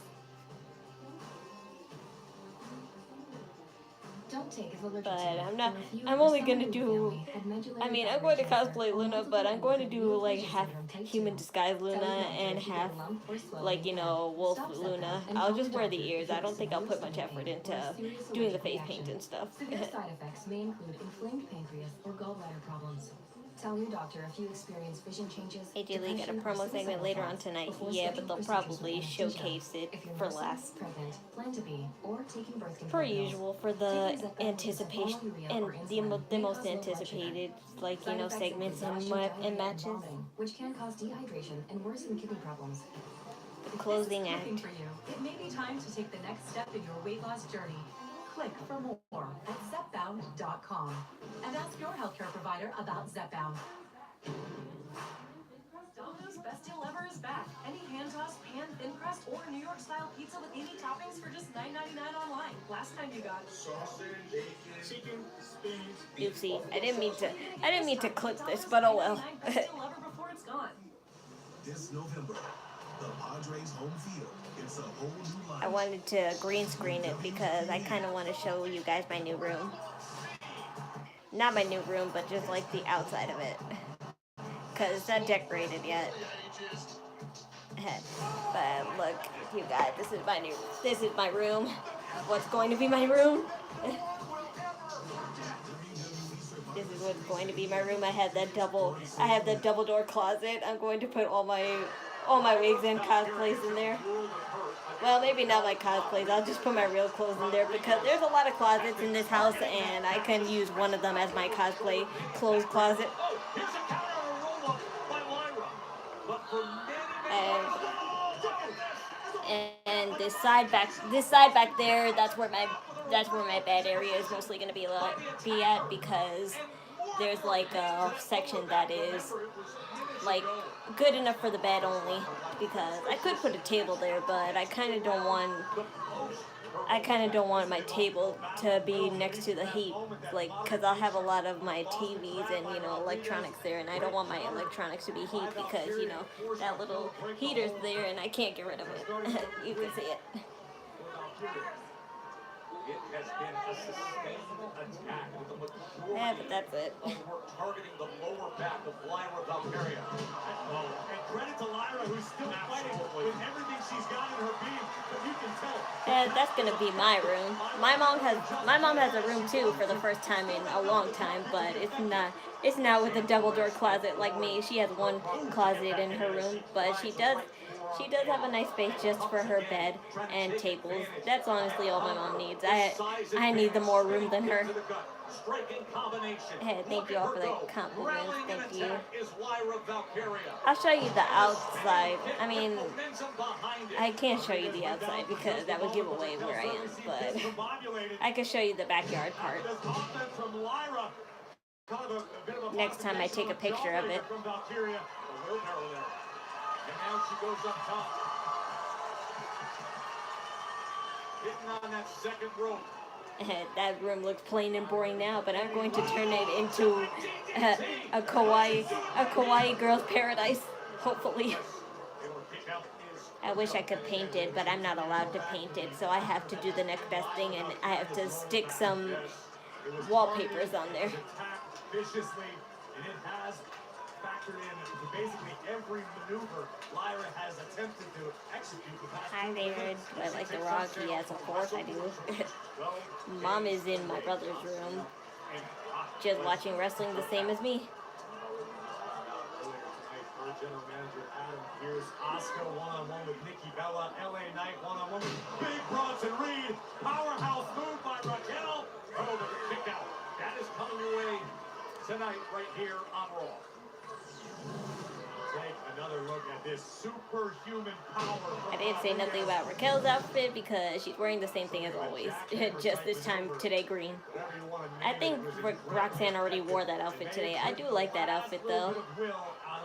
Don't take as allergic But to I'm not. or if you I'm or only someone gonna in do. your family had medullary I mean, I'm thyroid going to cancer cosplay or Luna, multiple but I'm going to organ do like neoplasia half syndrome type human 2. disguise Luna and half like, you know, wolf Stop Luna. Zepbound and I'll call just the wear the doctor ears. if I don't think I'll put much severe effort stomach into pain or a serious doing the allergic face reaction. paint and stuff. Severe side effects may include inflamed pancreas or gallbladder problems. Tell your doctor if you experience vision changes. Ideally, get a depression, or promo segment suicidal later on thoughts tonight. before Yeah, scheduling but they'll procedures probably with anesthesia. showcase it If you're for nursing, last. pregnant, plan to be, or taking birth control Per pills. usual, for the Taking Zepbound anticipation with and or the insulin may most cause low blood sugar. anticipated, like, you Side know, effects segments include and nausea, diarrhea, and matches. vomiting, which can cause dehydration and worsen kidney problems. The closing If this is clicking act. for you, it may be time to take the next step in your weight loss journey. Click for more at Zepbound.com and ask your healthcare provider about Zepbound. Domino's best deal ever is back. Any hand-tossed, pan, thin crust, or New York-style pizza with any toppings for just $9.99 online. Last time you got Sausage, bacon, chicken, spinach. Oopsie, I didn't mean to clip this, but oh well. best deal ever before it's gone. This November, the Padres home field. It's a whole new life. I wanted to green screen it because I kind of want to show you guys my new room. Not my new room, but just like the outside of it. Because it's not decorated yet. But look, you guys, this is my room. What's going to be my room? This is what's going to be my room. I have the double door closet. I'm going to put all my wigs and cosplays in there. Well, maybe not my cosplays. I'll just put my real clothes in there because there's a lot of closets in this house, and I can use one of them as my cosplay clothes closet. And this side back there, that's where my bed area is mostly gonna be at, because there's like a section that is like good enough for the bed only, because I could put a table there, but I kind of don't want my table to be next to the heat, like, because I'll have a lot of my TVs and, you know, electronics there, and I don't want my electronics to be heat because, you know, that little heater's there and I can't get rid of it. You can see it. It has been a sustained attack with the majority Yeah, but that's it. of work targeting the lower back of Lyra Valkyria. And credit to Lyra, who's still fighting with everything she's got in her being, but you can tell. That's gonna be my room. My mom has a room too for the first time in a long time, but it's not with a double door closet like me. She has one closet in her room, but she does have a nice space just for her bed and tables. That's honestly all my mom needs. I need the more room than her. Hey, thank you all for the compliments. Thank you. I'll show you the outside. I mean, I can't show you the outside because that would give away where I am, but I can show you the backyard part next time I take a picture of it. And now she goes up top. Hitting on that second rope. That room looks plain and boring now, but I'm going to turn it into a kawaii girl's paradise, hopefully. I wish I could paint it, but I'm not allowed to paint it, so I have to do the next best thing, and I have to stick some wallpapers on there. Viciously, and it has factored in basically every maneuver Lyra has attempted to execute. Hi there, do I like The Rock? Yes, of course I do. Mom is in my brother's room, just watching wrestling the same as me. General manager Adam Pierce, Asuka one-on-one with Nikki Bella, LA Knight one-on-one with Big Bronson Reed, powerhouse move by Raquel. Oh, the kick out. That is coming your way tonight right here on Raw. Take another look at this superhuman power. I didn't say nothing about Raquel's outfit because she's wearing the same thing as always, just this time today green. I think Roxanne already wore that outfit today. I do like that outfit though.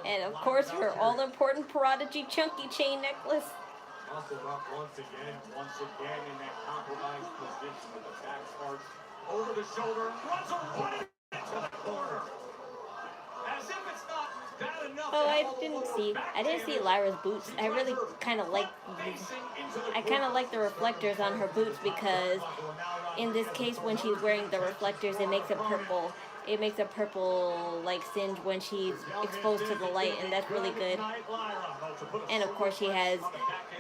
And of course her all-important Prodigy chunky chain necklace. Muscled up once again in that compromised position with the back starts over the shoulder and runs away into the corner. As if it's not bad enough. Oh, I didn't see Lyra's boots. I really kind of like the reflectors on her boots because in this case when she's wearing the reflectors it makes a purple like singe when she's exposed to the light, and that's really good. And of course she has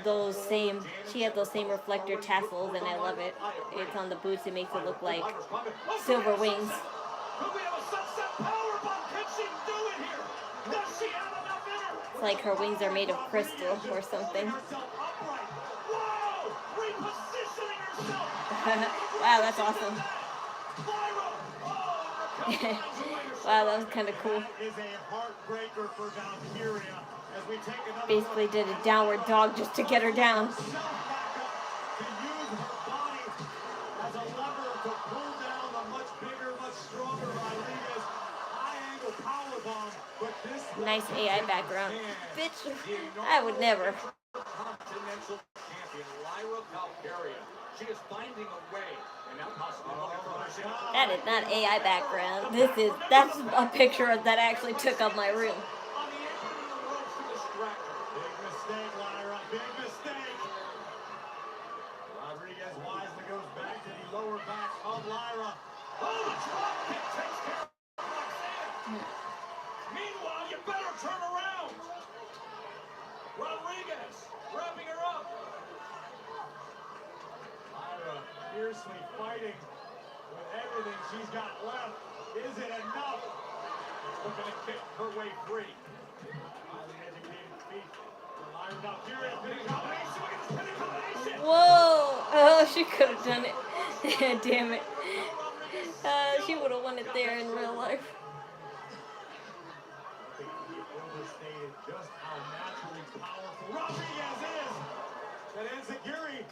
those same reflector tassels, and I love it. It's on the boots. It makes it look like silver wings. Could we have a sunset powerbomb? Can she do it? like her wings are made of crystal or something. Wow, that's awesome. Wow, that was kind of cool. Basically did a downward dog just to get her down. Nice AI background. Bitch, I would never. Continental champion Lyra Valkyria. She is finding a way, and now possibly looking for her shot. That is not AI background. That's a picture that I actually took of my room. On the apron in the ropes to distract her. Big mistake, Lyra. Big mistake. Rodriguez wisely goes back to the lower back of Lyra. Oh, the drop kick takes care of Roxanne. Meanwhile, you better turn around. Rodriguez wrapping her up. Lyra fiercely fighting with everything she's got left. Is it enough? Looking to kick her way free. Highly educated feet. Lyra Valkyria, pinning combination. Look at this pinning combination. Whoa! Oh, she could have done it. Damn it. She would have won it there in real life. Overstated just how naturally powerful Rodriguez is. And Enziguri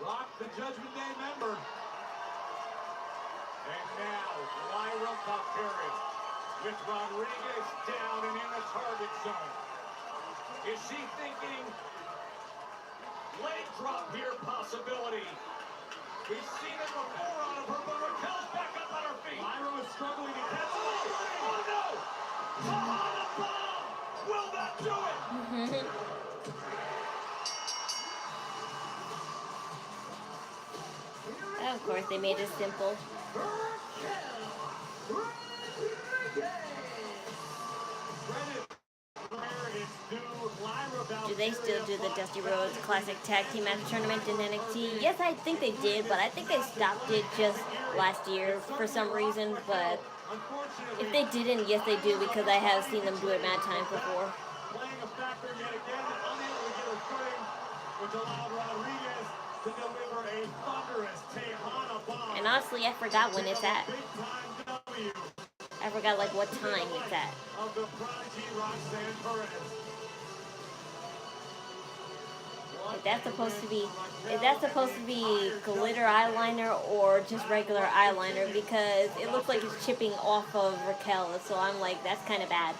rocked the Judgment Day member. And now, Lyra Valkyria with Rodriguez down and in the target zone. Is she thinking leg drop here possibility? We've seen it before out of her, but Raquel's back up on her feet. Lyra was struggling to catch it. Oh no! Tahana bomb! Will that do it? Of course, they made it simple. Do they still do the Dusty Rhodes Classic Tag Team Match Tournament in NXT? Yes, I think they did, but I think they stopped it just last year for some reason. But if they didn't, yes, they do, because I have seen them do it mad times before. Playing a factor yet again, unable to get her footing, which allowed Rodriguez to deliver a thunderous Tahana bomb. And honestly, I forgot when it's at. Big time W I forgot like what time it's at. of the prodigy Roxanne Perez. Is that supposed to be glitter eyeliner or just regular eyeliner? Because it looks like it's chipping off of Raquel, so I'm like, that's kind of bad.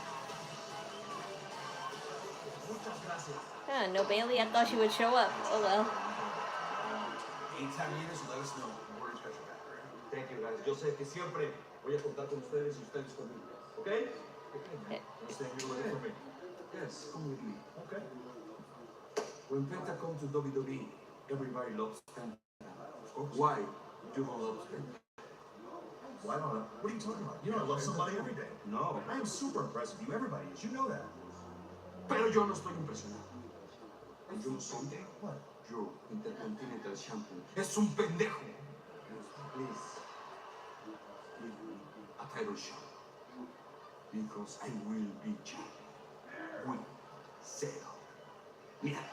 No Bayley. I thought she would show up. Oh well. Anytime you need us, let us know. We're got your back, right? Thank you, guys. Yo sé que siempre voy a contar con ustedes y ustedes conmigo. Okay? You saying you're looking for me? Yes, come with me. Okay. When Penta comes to WWE, everybody loves Penta. Of course. Why? You don't love Penta. Why don't I? What are you talking about? You know I love somebody every day. No. I am super impressed with you. Everybody is. You know that. Pero yo no estoy impresionado. Yo no soy. What? Yo, Intercontinental Champion. Es un pendejo. Please. Give me a title shot. Because I will be champion. We settle. Mira.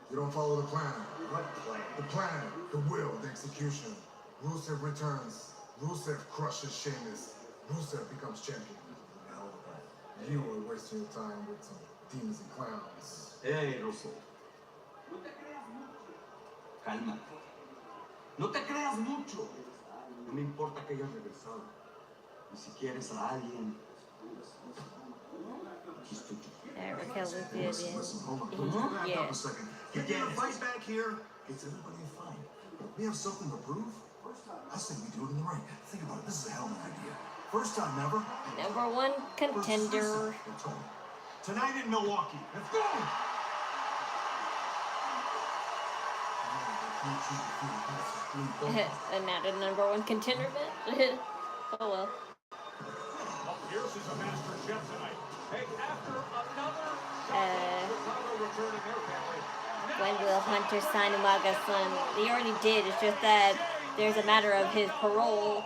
You don't follow the plan. What plan? The plan, the will, the execution. Rusev returns. Rusev crushes Sheamus. Rusev becomes champion. Hell with that. You are wasting your time with some demons and clowns. Hey, Rusev. Cálmate. No te creas mucho. No me importa que hayas regresado. Y si quieres a alguien. Raquel was good, Listen, hold on. Back yeah. up a second. You're gonna fight back here. It's everybody a fight. We have something to prove. I say we do it in the ring. Think about it. This is a hell of an idea. First time ever. #1 contender. Tonight in Milwaukee. Let's go! And not a #1 contender match. Oh well. Oh, Pierce is a master chef tonight. Hey, after another Chicago returning their family. When will Hunter sign Umaga's son? They already did. It's just that there's a matter of his parole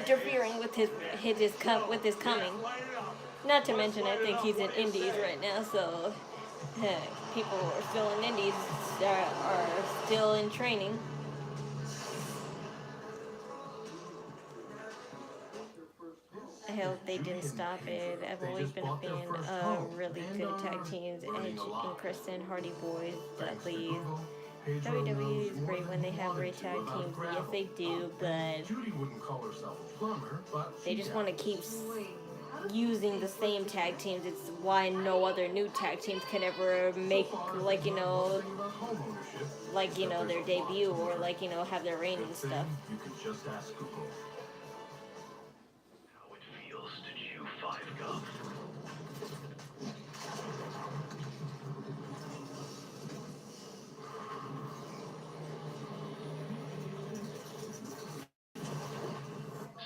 interfering with his coming. Not to mention, I think he's in Indies right now, so people who are still in Indies are still in training. I hope they didn't stop it. I've always been a fan of really good tag teams. Edge and Kristen, Hardy Boys, Dudleys. WWE is great when they have great tag teams. Yes, they do, but they just want to keep using the same tag teams. It's why no other new tag teams can ever make, like, you know, their debut or, like, you know, have their reign and stuff. You can just ask Google. How it feels to chew 5 gum.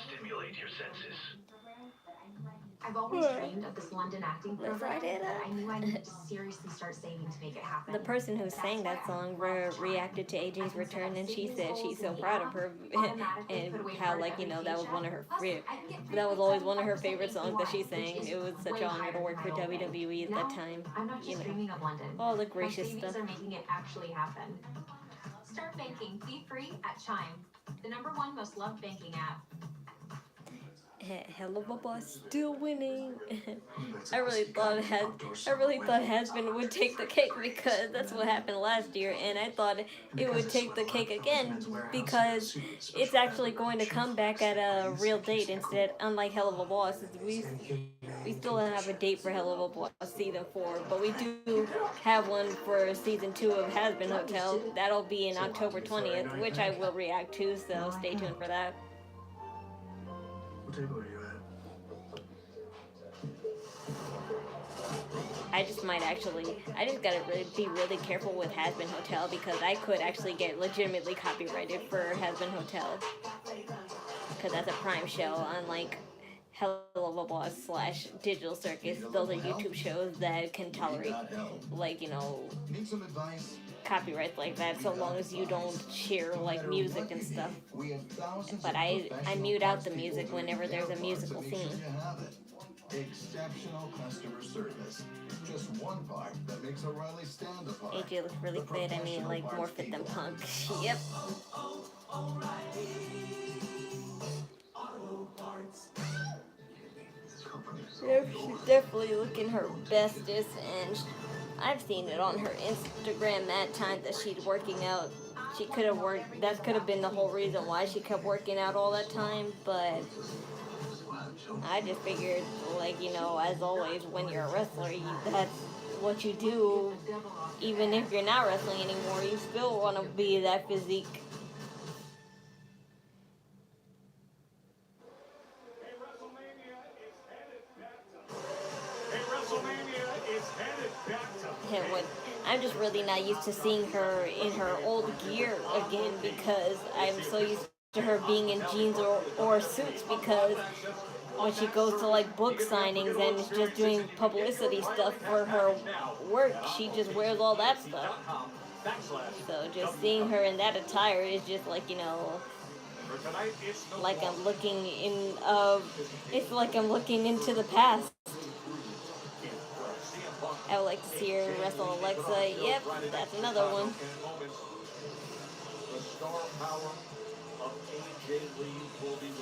Stimulate your senses. I've always dreamed of this London acting program, but I knew I needed to seriously start saving to make it happen. The person who sang that song reacted to AJ's return, and she said she's so proud of her, and how, like, you know, that was one of her that was always one of her favorite songs that she sang. It was such an honor to work for WWE at that time. I'm not just dreaming of London. All the gracious My stuff. savings are making it actually happen. Start banking fee-free at Chime, the #1 most loved banking app. Hell of a boss, still winning. I really thought Hasbin would take the cake because that's what happened last year, and I thought it would take the cake again because it's actually going to come back at a real date instead. Unlike Hell of a Boss, we still don't have a date for Hell of a Boss season 4, but we do have one for season 2 of Hasbin Hotel. That'll be in October 20th, which I will react to, so stay tuned for that. What table are you at? I just gotta be really careful with Hasbin Hotel because I could actually get legitimately copyrighted for Hasbin Hotel. Because that's a Prime show, unlike Hell of a Boss / Digital Circus. Those are YouTube shows that can tolerate, like, you know, copyrights like that, so long as you don't share, like, music and stuff. But I mute out the music whenever there's a musical scene. Exceptional customer service. Just one part that makes O'Reilly stand apart. AJ looks really fit. I mean, like, more fit than Punk. Yep. Yep, she's definitely looking her bestest, and I've seen it on her Instagram at times that she's working out. She could have worked, that could have been the whole reason why she kept working out all that time, but I just figured, like, you know, as always, when you're a wrestler, that's what you do. Even if you're not wrestling anymore, you still want to be that physique. I'm just really not used to seeing her in her old gear again because I'm so used to her being in jeans or suits, because when she goes to, like, book signings and is just doing publicity stuff for her work, she just wears all that stuff. So just seeing her in that attire is just like, you know, like I'm looking in it's like I'm looking into the past. I would like to see her wrestle Alexa. Yep, that's another one.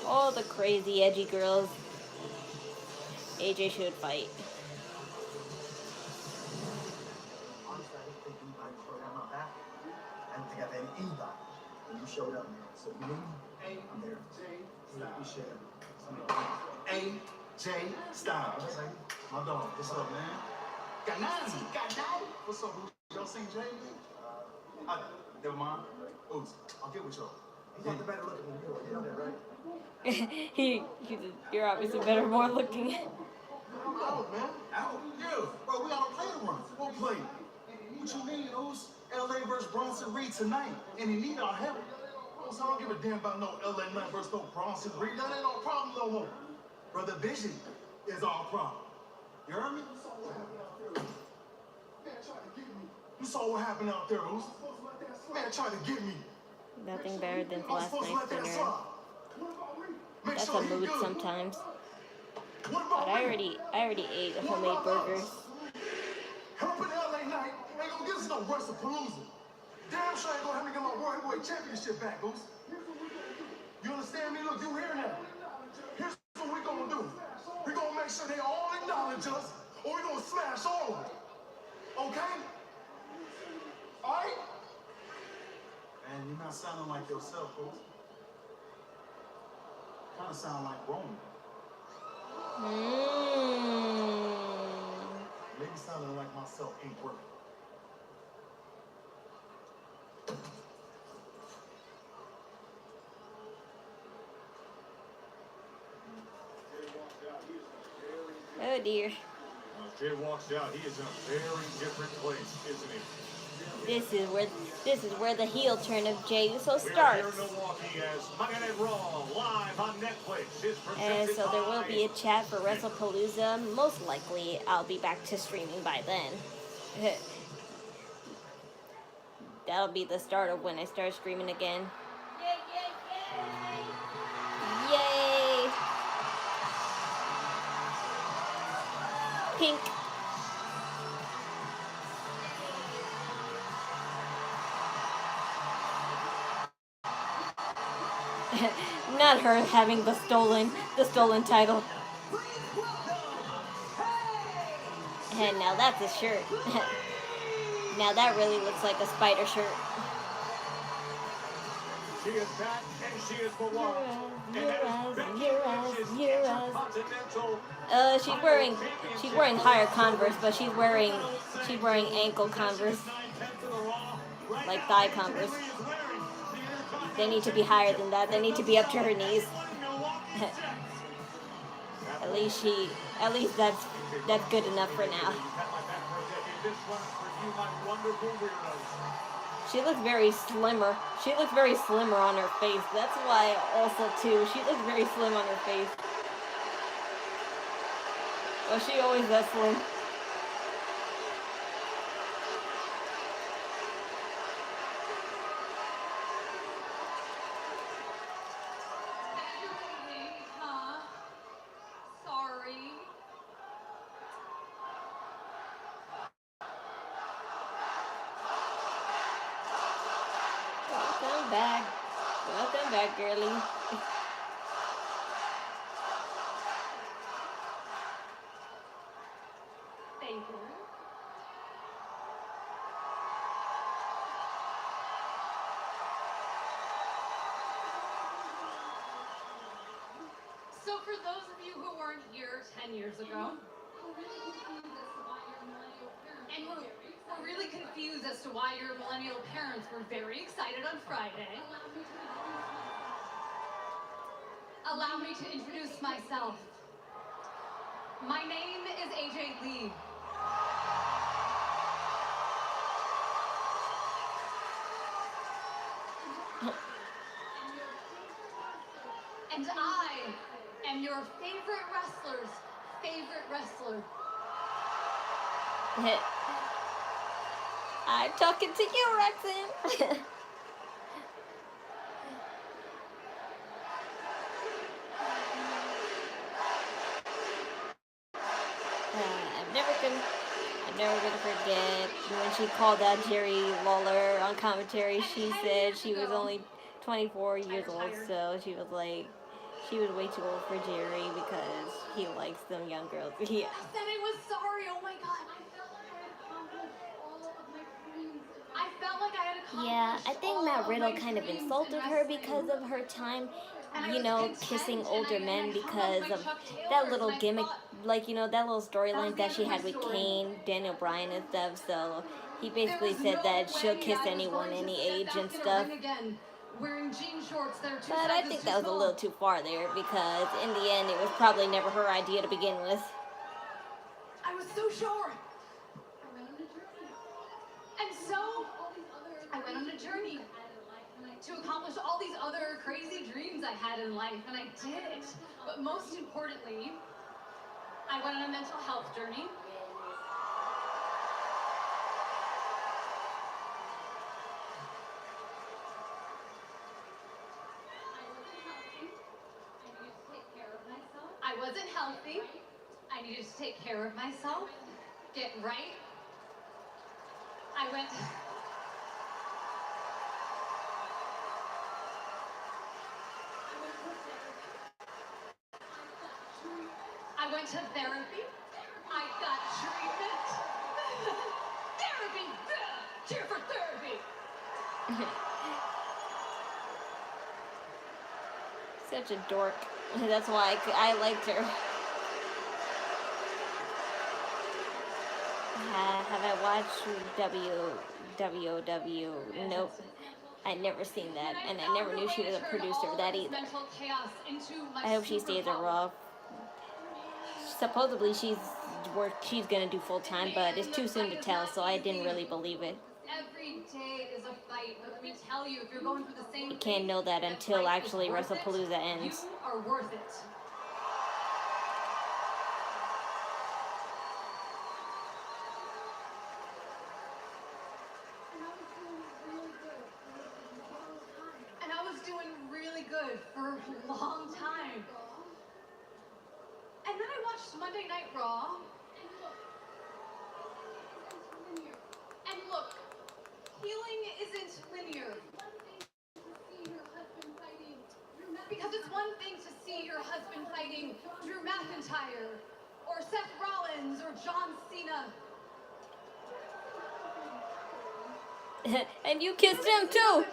All the crazy edgy girls. AJ should fight. Honestly, I didn't think anybody showed up. I'm not back. I didn't think I've had anybody when you showed up, man. So you need me? I'm there. We share. AJ Styles. My dog. What's up, man? Ganani. What's up, Boots? Y'all seen Jay? Never mind. Boots, I'll get with y'all. He's not the better looking than you. You know that, right? You're obviously better, more looking. I'm out, man. Out? Yeah. Bro, we got a play to run. What play? What you mean, Oos? LA versus Bronson Reed tonight, and he need our help. So I don't give a damn about no LA night versus no Bronson Reed. That ain't our problem no more. Brother, vision is our problem. You heard me? You saw what happened out there, Oos. Man tried to get me. Nothing better than last night's dinner. Make That's sure a he mood good. sometimes. What But about I me? already ate What homemade about burgers. us? Helping LA Knight ain't gonna get us no Wrestlepalooza. Damn sure ain't gonna help me get my World Heavyweight Championship back, Goose. You understand me? Look, you here now. Here's what we gonna do. We gonna make sure they all acknowledge us, or we gonna smash all of them. Okay? All right? Man, you're not sounding like yourself, Goose. Kind of sound like Roman. Maybe sounding like myself ain't working. Oh dear. As Jay walks out, he is in a very different place, isn't he? This is where the heel turn of Jey Uso We are here starts. in Milwaukee as Monday Night Raw live on Netflix is And presented so there will by be a chat for WrestlePalooza. Most likely, I'll be back to streaming by then. That'll be the start of when I start streaming again. Yay! Pink. Not her having the stolen title. And now that's a shirt. Now that really looks like a spider shirt. She is back and she is beloved. And that is Becky Lynch's Intercontinental. She's wearing higher Converse, but she's wearing ankle Converse, like thigh Converse. They need to be higher than that. They need to be up to her knees. At least that's good enough for now. She looks very slimmer. She looks very slimmer on her face. That's why also too. She looks very slim on her face. Well, she always that slim. Huh? Sorry. Welcome back. Welcome back, girlie. Thank you. So for those of you who weren't here 10 years ago, and we're really confused as to why your millennial parents were very excited on Friday, allow me to introduce myself. My name is AJ Lee. And I am your favorite wrestler's favorite wrestler. I'm talking to you, Roxanne. I'm never gonna forget when she called out Jerry Lawler on commentary. She said she was only 24 years old, so she was like, she was way too old for Jerry because he likes them young girls. Yeah. I said I was sorry. Oh my god. I felt like I had accomplished Yeah, I think Matt Riddle kind of insulted her because of her time, you know, kissing older men because of that little gimmick, like, you know, that little storyline that she had with Kane, Daniel Bryan and stuff. So he basically said that she'll kiss anyone, any age and stuff. But I think that was a little too far there because in the end it was probably never her idea to begin with. I was so sure. And so, I went on a journey to accomplish all these other crazy dreams I had in life, and I did it. But most importantly, I went on a mental health journey. I wasn't healthy. I needed wasn't healthy. I needed to take care of myself, get right. I went to therapy. I got treatment. Therapy! Cheer for therapy! Such a dork. That's why I liked her. Have I watched WWW? Nope. I'd never seen that, and I never knew she was a producer of that either. I hope she stays at Raw. Supposedly she's gonna do full time, but it's too soon to tell, so I didn't really believe it. Every day is a fight, but let me tell you, if you're going through the same You can't know that until actually WrestlePalooza ends. You are worth it. And I was doing really good for a long time. And then I watched Monday Night Raw. And look, healing isn't linear. Because it's one thing to see your husband fighting Drew McIntyre, or Seth Rollins, or John Cena. And you kissed him too!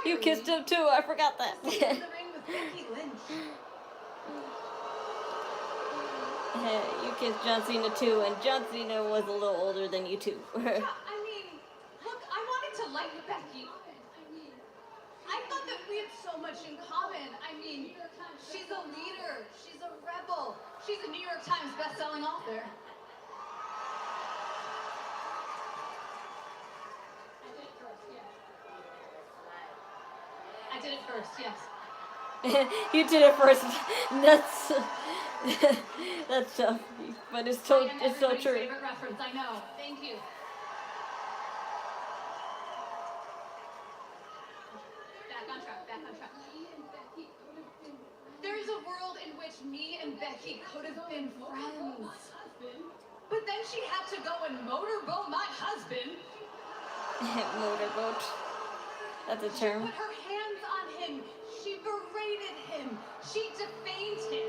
You kissed him too, I forgot that. You kissed John Cena too, and John Cena was a little older than you too. Yeah, I mean, look, I wanted to like Becky. I thought that we had so much in common. I mean, she's a leader, she's a rebel, she's a New York Times best-selling author. I did it first, yes. You did it first. That's tough, but it's so true. Favorite reference, I know. Thank you. Back on track. There is a world in which me and Becky could have been friends. But then she had to go and motorboat my husband. Motorboat. That's a term. She put her hands on him. She berated him. She defamed him.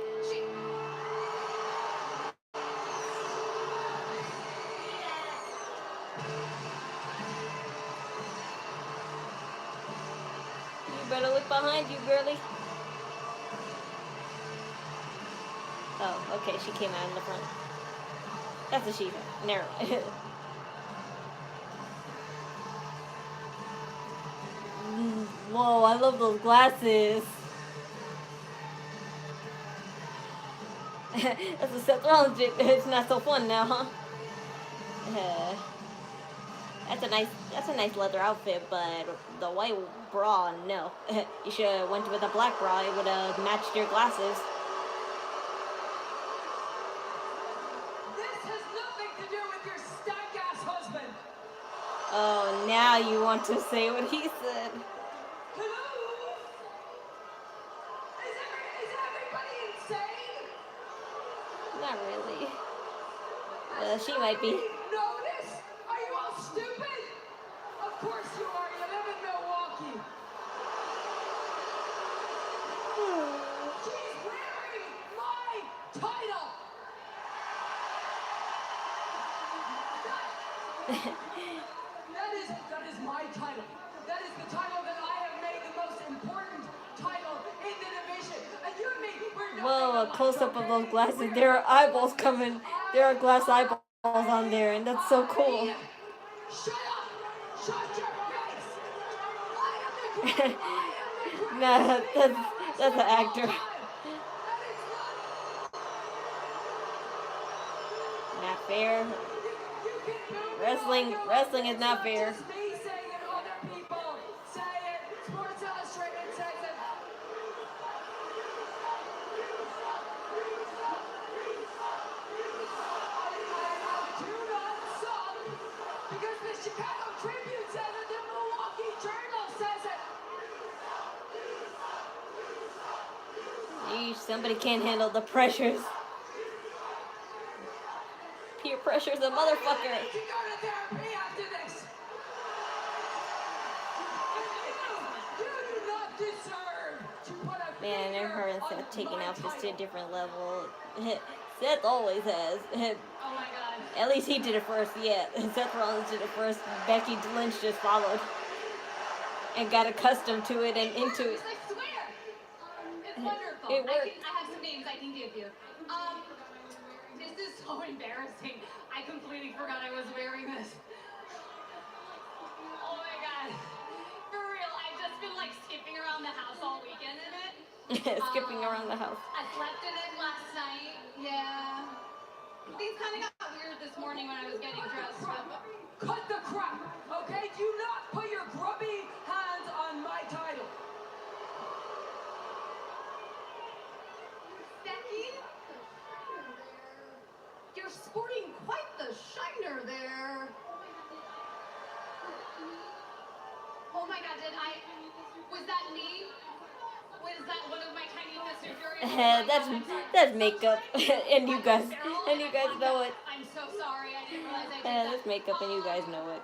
You better look behind you, girlie. Oh, okay, she came out in the front. That's a Shiva. Narrow. Whoa, I love those glasses. That's a Seth Rollins. It's not so fun now, huh? That's a nice leather outfit, but the white bra, no. You should have went with a black bra. It would have matched your glasses. This has nothing to do with your stank-ass husband. Oh, now you want to say what he said. Hello? Is everybody insane? Not really. She might be. Notice? Are you all stupid? Of course you are. You live in Milwaukee. She's wearing my title. That is my title. That is the title that I have made the most important title in the division. And you and me, we're nothing Whoa, a alike, close-up of okay? those glasses. There are eyeballs coming. There are glass eyeballs on there, and that's so cool. Shut up! Shut your face! Nah, that's an actor. Not fair. Wrestling is not fair. Just me saying it, other people say it. Sports Illustrated says it. I do not suck because the Chicago Tribune says it. The Milwaukee Journal says it. You Somebody can't handle the pressures. Peer pressure's a motherfucker. Man, and her and Seth taking outfits to a different level. Seth always has. Oh my god. At least he did it first, yeah. Seth Rollins did it first. Becky Lynch just followed. And got accustomed to it and into it. I swear! It's wonderful. It worked. I have some names I can give you. This is so embarrassing. I completely forgot I was wearing this. Oh my god. For real, I've just been like skipping around the house all weekend in it. Skipping around the house. I slept in it last night. Yeah. Things kind of got weird this morning when I was getting dressed. Cut the crap, okay? Do not put your grubby hands on my title. Becky, you're sporting quite the shiner there. Oh my god, was that me? Was that one of my tiny necessary? That's makeup, and you guys know it. I'm so sorry, I didn't realize I did that. That's makeup, and you guys know it.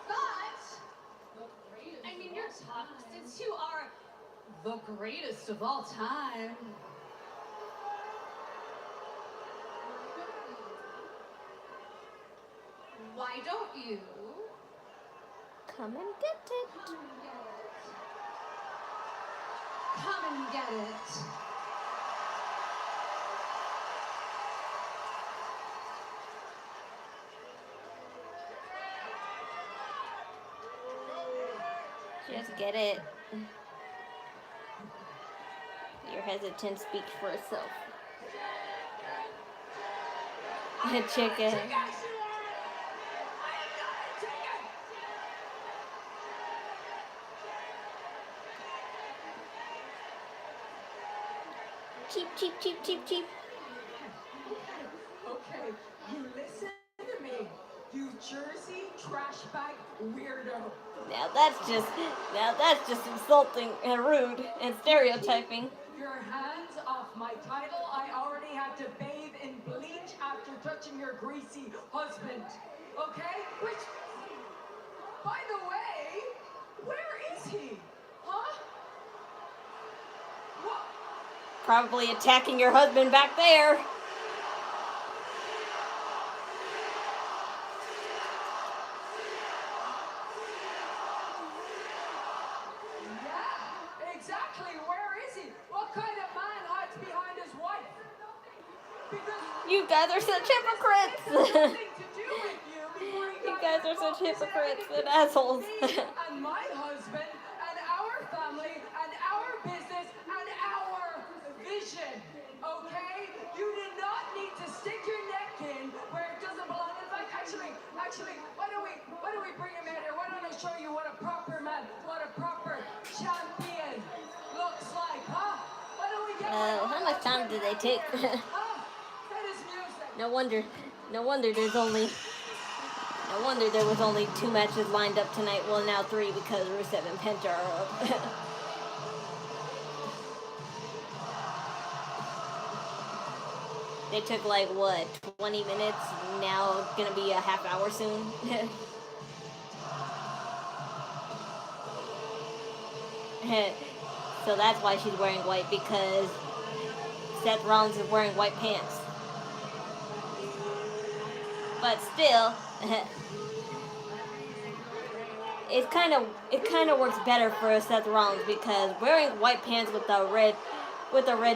But I mean, you're tough since you are the greatest of all time. Why don't you come and get it? Come and get it. Just get it. Your hesitance speaks for itself. Chicken. Cheap, cheap, cheap, cheap, cheap. Okay, you listen to me, you Jersey trash bag weirdo. Now that's just insulting and rude and stereotyping. Your hands off my title. I already had to bathe in bleach after touching your greasy husband. Okay? Which, by the way, where is he? Huh? What? Probably attacking your husband back there. Yeah, exactly. Where is he? What kind of man hides behind his wife? Because you guys are such hypocrites. nothing to do with you before You guys are such hypocrites and assholes. and my husband and our family and our business and our vision. Okay? You did not need to stick your neck in where it doesn't belong. In fact, actually, why don't we bring him in here? Why don't I show you what a proper man, what a proper champion looks like, huh? Why don't we get How much time did they take? No wonder there was only 2 matches lined up tonight. Well, now 3 because Rusev and Penta are up. They took like, what, 20 minutes? Now it's gonna be a half hour soon. So that's why she's wearing white, because Seth Rollins is wearing white pants. But still, it kind of works better for Seth Rollins, because wearing white pants with a red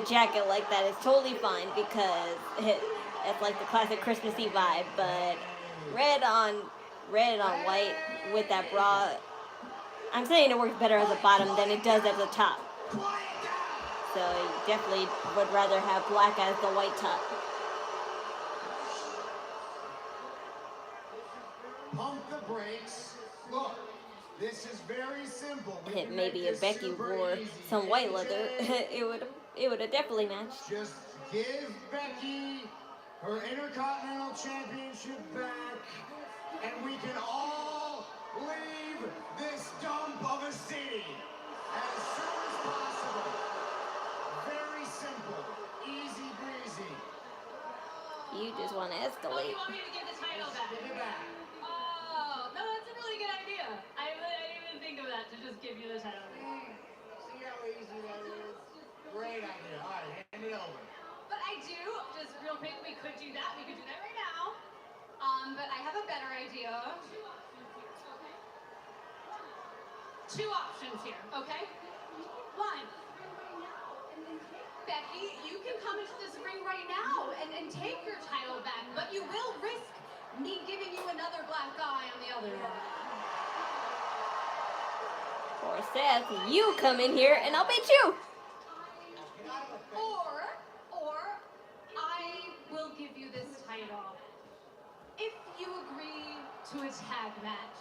jacket like that is totally fine, because it's like the classic Christmassy vibe. But red on white with that bra, I'm saying it works better as a bottom than it does as a top. So you definitely would rather have black as the white top. Pump the brakes. Look, this is very simple. Maybe if Becky wore some white leather, it would have definitely matched. Just give Becky her Intercontinental Championship back, and we can all leave this dump of a city as soon as possible. Very You just want to Oh, escalate. you want me to give the title back? Give it back. Oh, no, that's a really good idea. I didn't even think of that, to just give you the title. See how easy that is? Great idea. All right, hand it over. But I do, just real quick, we could do that. We could do that right now. But I have a better idea. Two options here, okay? One. Becky, you can come into this ring right now and take your title back, but you will risk me giving you another black eye on the other one. Or Seth, you come in here and I'll beat you. Or I will give you this title if you agree to a tag match.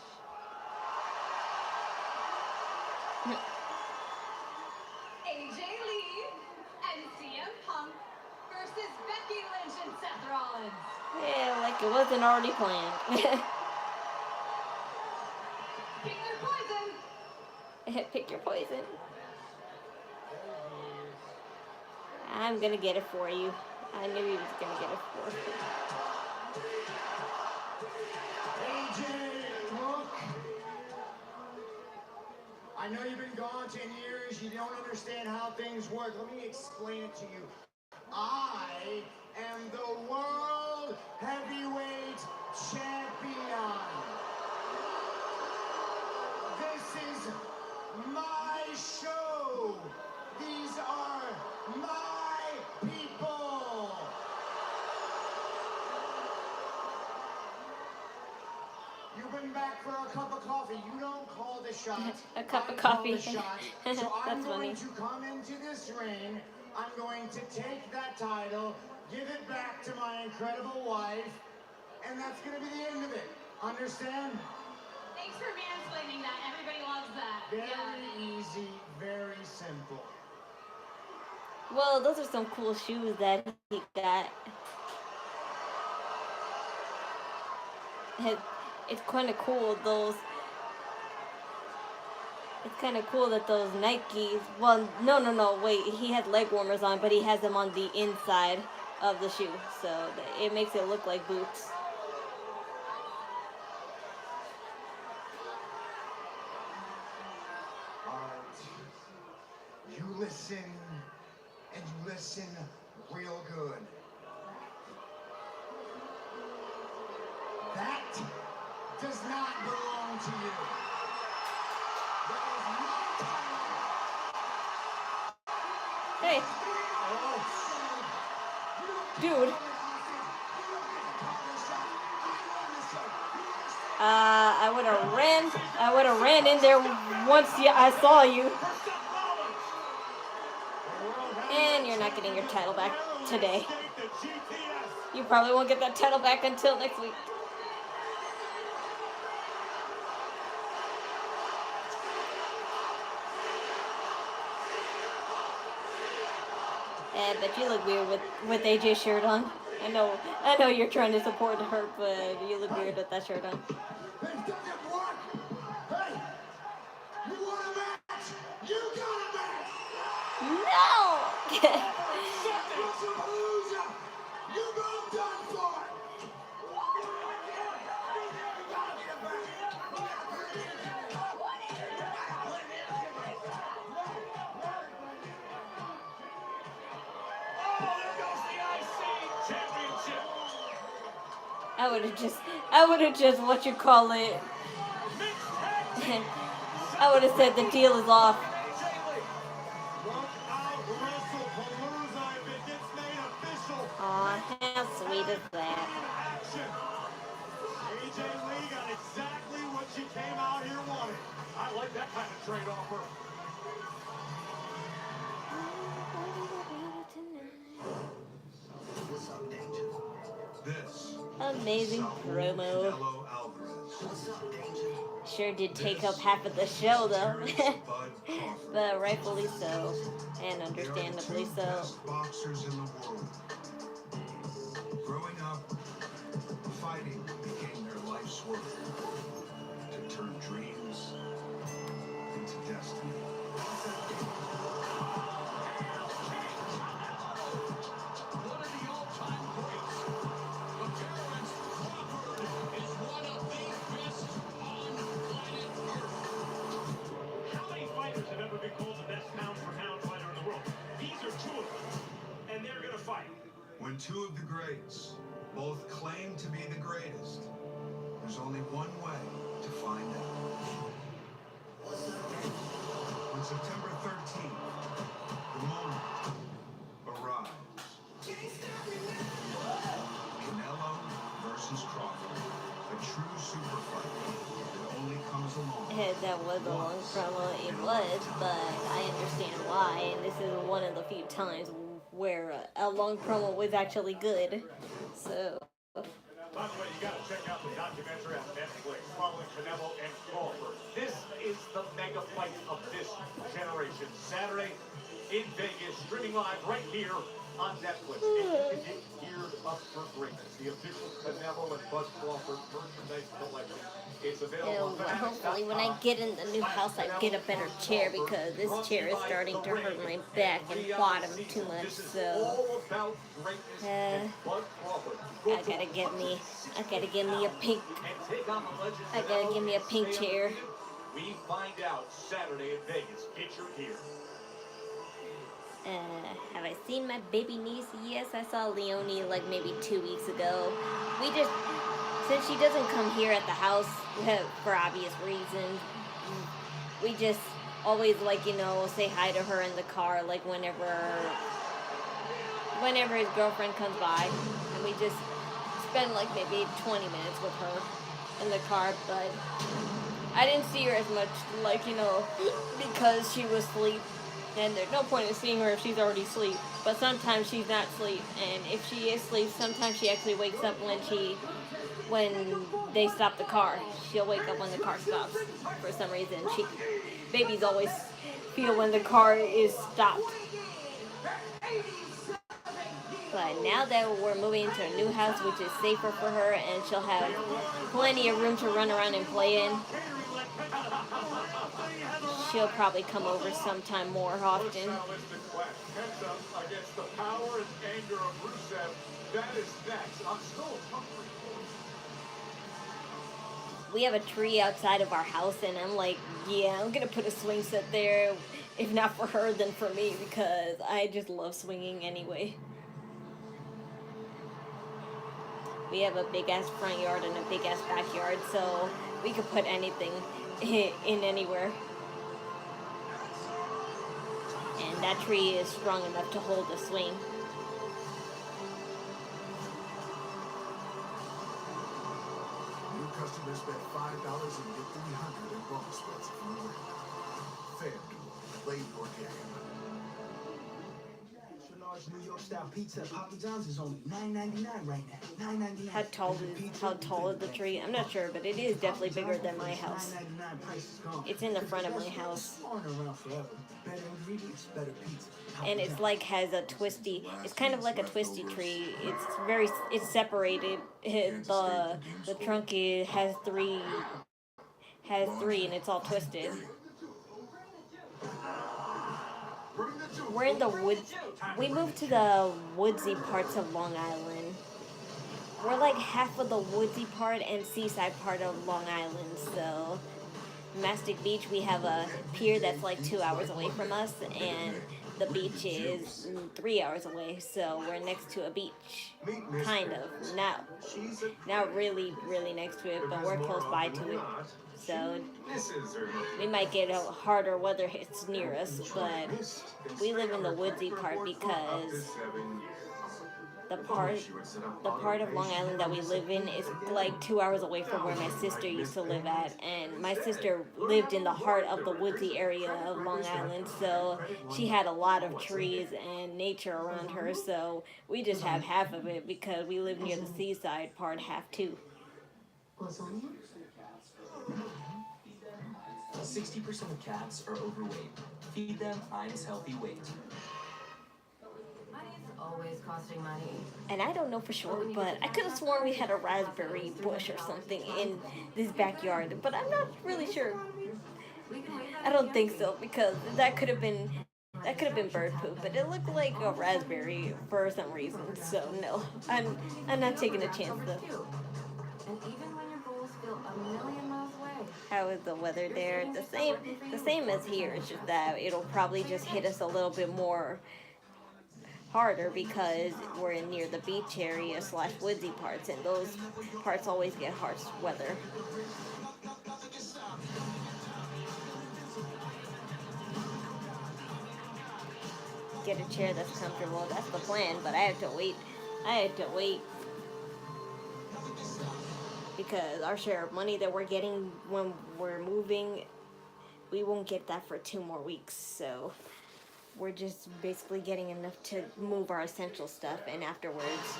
AJ Lee and CM Punk versus Becky Lynch and Seth Rollins. Yeah, like it wasn't already planned. Pick your poison. Pick your poison. I'm gonna get it for you. I knew he was gonna get it for you. AJ, look. I know you've been gone 10 years. You don't understand how things work. Let me explain it to you. I am the World Heavyweight Champion. This is my show. These are my people. You've been back for a cup of coffee. You don't call the shots. A cup of I call coffee. the shots. So I'm That's going funny. to come into this ring. I'm going to take that title, give it back to my incredible wife, and that's going to be the end of it. Understand? Thanks for mansplaining that. Everybody loves that. Very easy, very simple. Well, those are some cool shoes that he got. It's kind of cool, those. It's kind of cool that those Nikes, well, no, wait, he had leg warmers on, but he has them on the inside of the shoe, so it makes it look like boots. All right. You listen, and you listen real good. That does not belong to you. That is my title. Hey. Dude. I would have ran in there once I saw you. And you're not getting your title back today. You probably won't get that title back until next week. But you look weird with AJ's shirt on. I know you're trying to support her, but you look weird with that shirt on. This doesn't work. Hey, you want a match? You got a match. No. You both done for. I would have just what you call it. I would have said the deal is off. Aw, how sweet is that? AJ Lee got exactly what she came out here wanting. I like that kind of trade offer. This amazing promo. Sure did take up half of the show though. But rightfully so. And understandably so. Boxers in the world. Growing up, fighting became their life's work. To turn dreams into destiny. One of the all-time greats. fight. When two of the greats both claim to be the greatest, there's only one way to find out. On September 13th, the moment arrives. Canelo versus Crawford. A true super fight that only comes along. That was a long promo, it was, but I understand why, and this is one of the few times where a long promo was actually good. So. By the way, you gotta check out the documentary on Netflix following Canelo and Crawford. This is the mega fight of this generation. Saturday in Vegas, streaming live right here on Netflix. And you can get geared up for greatness. The official Canelo and Bud Crawford merchandise collection. It's available. Well, hopefully when I get in the new house, I get a better chair because this chair is starting to hurt my back and bottom too much. So, I gotta get me a pink. I gotta give me a pink chair. We find out Saturday in Vegas. Get your gear. Have I seen my baby niece? Yes, I saw Leonie like maybe 2 weeks ago. We just, since she doesn't come here at the house for obvious reasons, we just always like, you know, say hi to her in the car like whenever his girlfriend comes by, and we just spend like maybe 20 minutes with her in the car. But I didn't see her as much, like, you know, because she was asleep. And there's no point in seeing her if she's already asleep. But sometimes she's not asleep, and if she is asleep, sometimes she actually wakes up when they stop the car. She'll wake up when the car stops for some reason. Babies always feel when the car is stopped. But now that we're moving into a new house, which is safer for her, and she'll have plenty of room to run around and play in, she'll probably come over sometime more often. Against the power and anger of Rusev. That is next. I'm still hungry. We have a tree outside of our house, and I'm like, yeah, I'm gonna put a swing set there. If not for her, then for me, because I just love swinging anyway. We have a big ass front yard and a big ass backyard, so we could put anything in anywhere. And that tree is strong enough to hold a swing. New customers bet $5 and get $300 in bonus bets if you win. FanDuel, play your game. Extra large New York style pizza at Papa John's is only $9.99 right now. $9.99. How tall is the tree? I'm not sure, but it is definitely bigger than my house. It's in the front of my house. Better ingredients, better pizza. And it's like has a twisty. It's kind of like a twisty tree. It's separated. The trunk has three, and it's all twisted. We're in the woods. We moved to the woodsy parts of Long Island. We're like half of the woodsy part and seaside part of Long Island, so Mastic Beach, we have a pier that's like 2 hours away from us, and the beach is 3 hours away, so we're next to a beach. Kind of. Not really next to it, but we're close by to it. So we might get a harder weather hits near us, but we live in the woodsy part because the part of Long Island that we live in is like 2 hours away from where my sister used to live at, and my sister lived in the heart of the woodsy area of Long Island, so she had a lot of trees and nature around her, so we just have half of it because we live near the seaside part, half too. 60% of cats are overweight. Feed them I's healthy weight. Always costing money. And I don't know for sure, but I could have sworn we had a raspberry bush or something in this backyard, but I'm not really sure. I don't think so, because that could have been bird poop, but it looked like a raspberry for some reason. So no, I'm not taking a chance though. And even when your goals feel a million miles away. How is the weather there? The same as here. It's just that it'll probably just hit us a little bit more harder because we're near the beach area / woodsy parts, and those parts always get harsh weather. Get a chair that's comfortable. That's the plan, but I have to wait. Because our share of money that we're getting when we're moving, we won't get that for 2 more weeks. So we're just basically getting enough to move our essential stuff, and afterwards,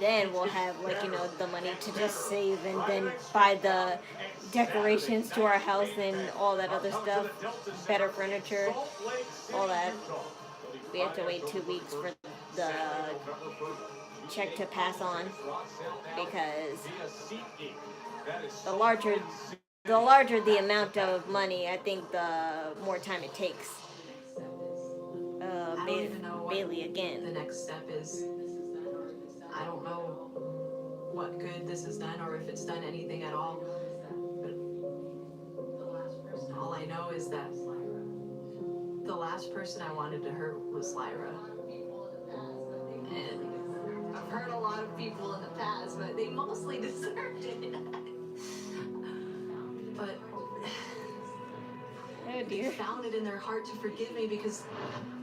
then we'll have, like, you know, the money to just save and then buy the decorations to our house and all that other stuff, better furniture, all that. We have to wait 2 weeks for the check to pass on, because the larger the amount of money, I think the more time it takes. I don't even know what Bayley again. The next step is. I don't know what good this has done or if it's done anything at all. But all I know is that the last person I wanted to hurt was Lyra. And I've hurt a lot of people in the past, but they mostly deserved it. But they found it in their heart to forgive me because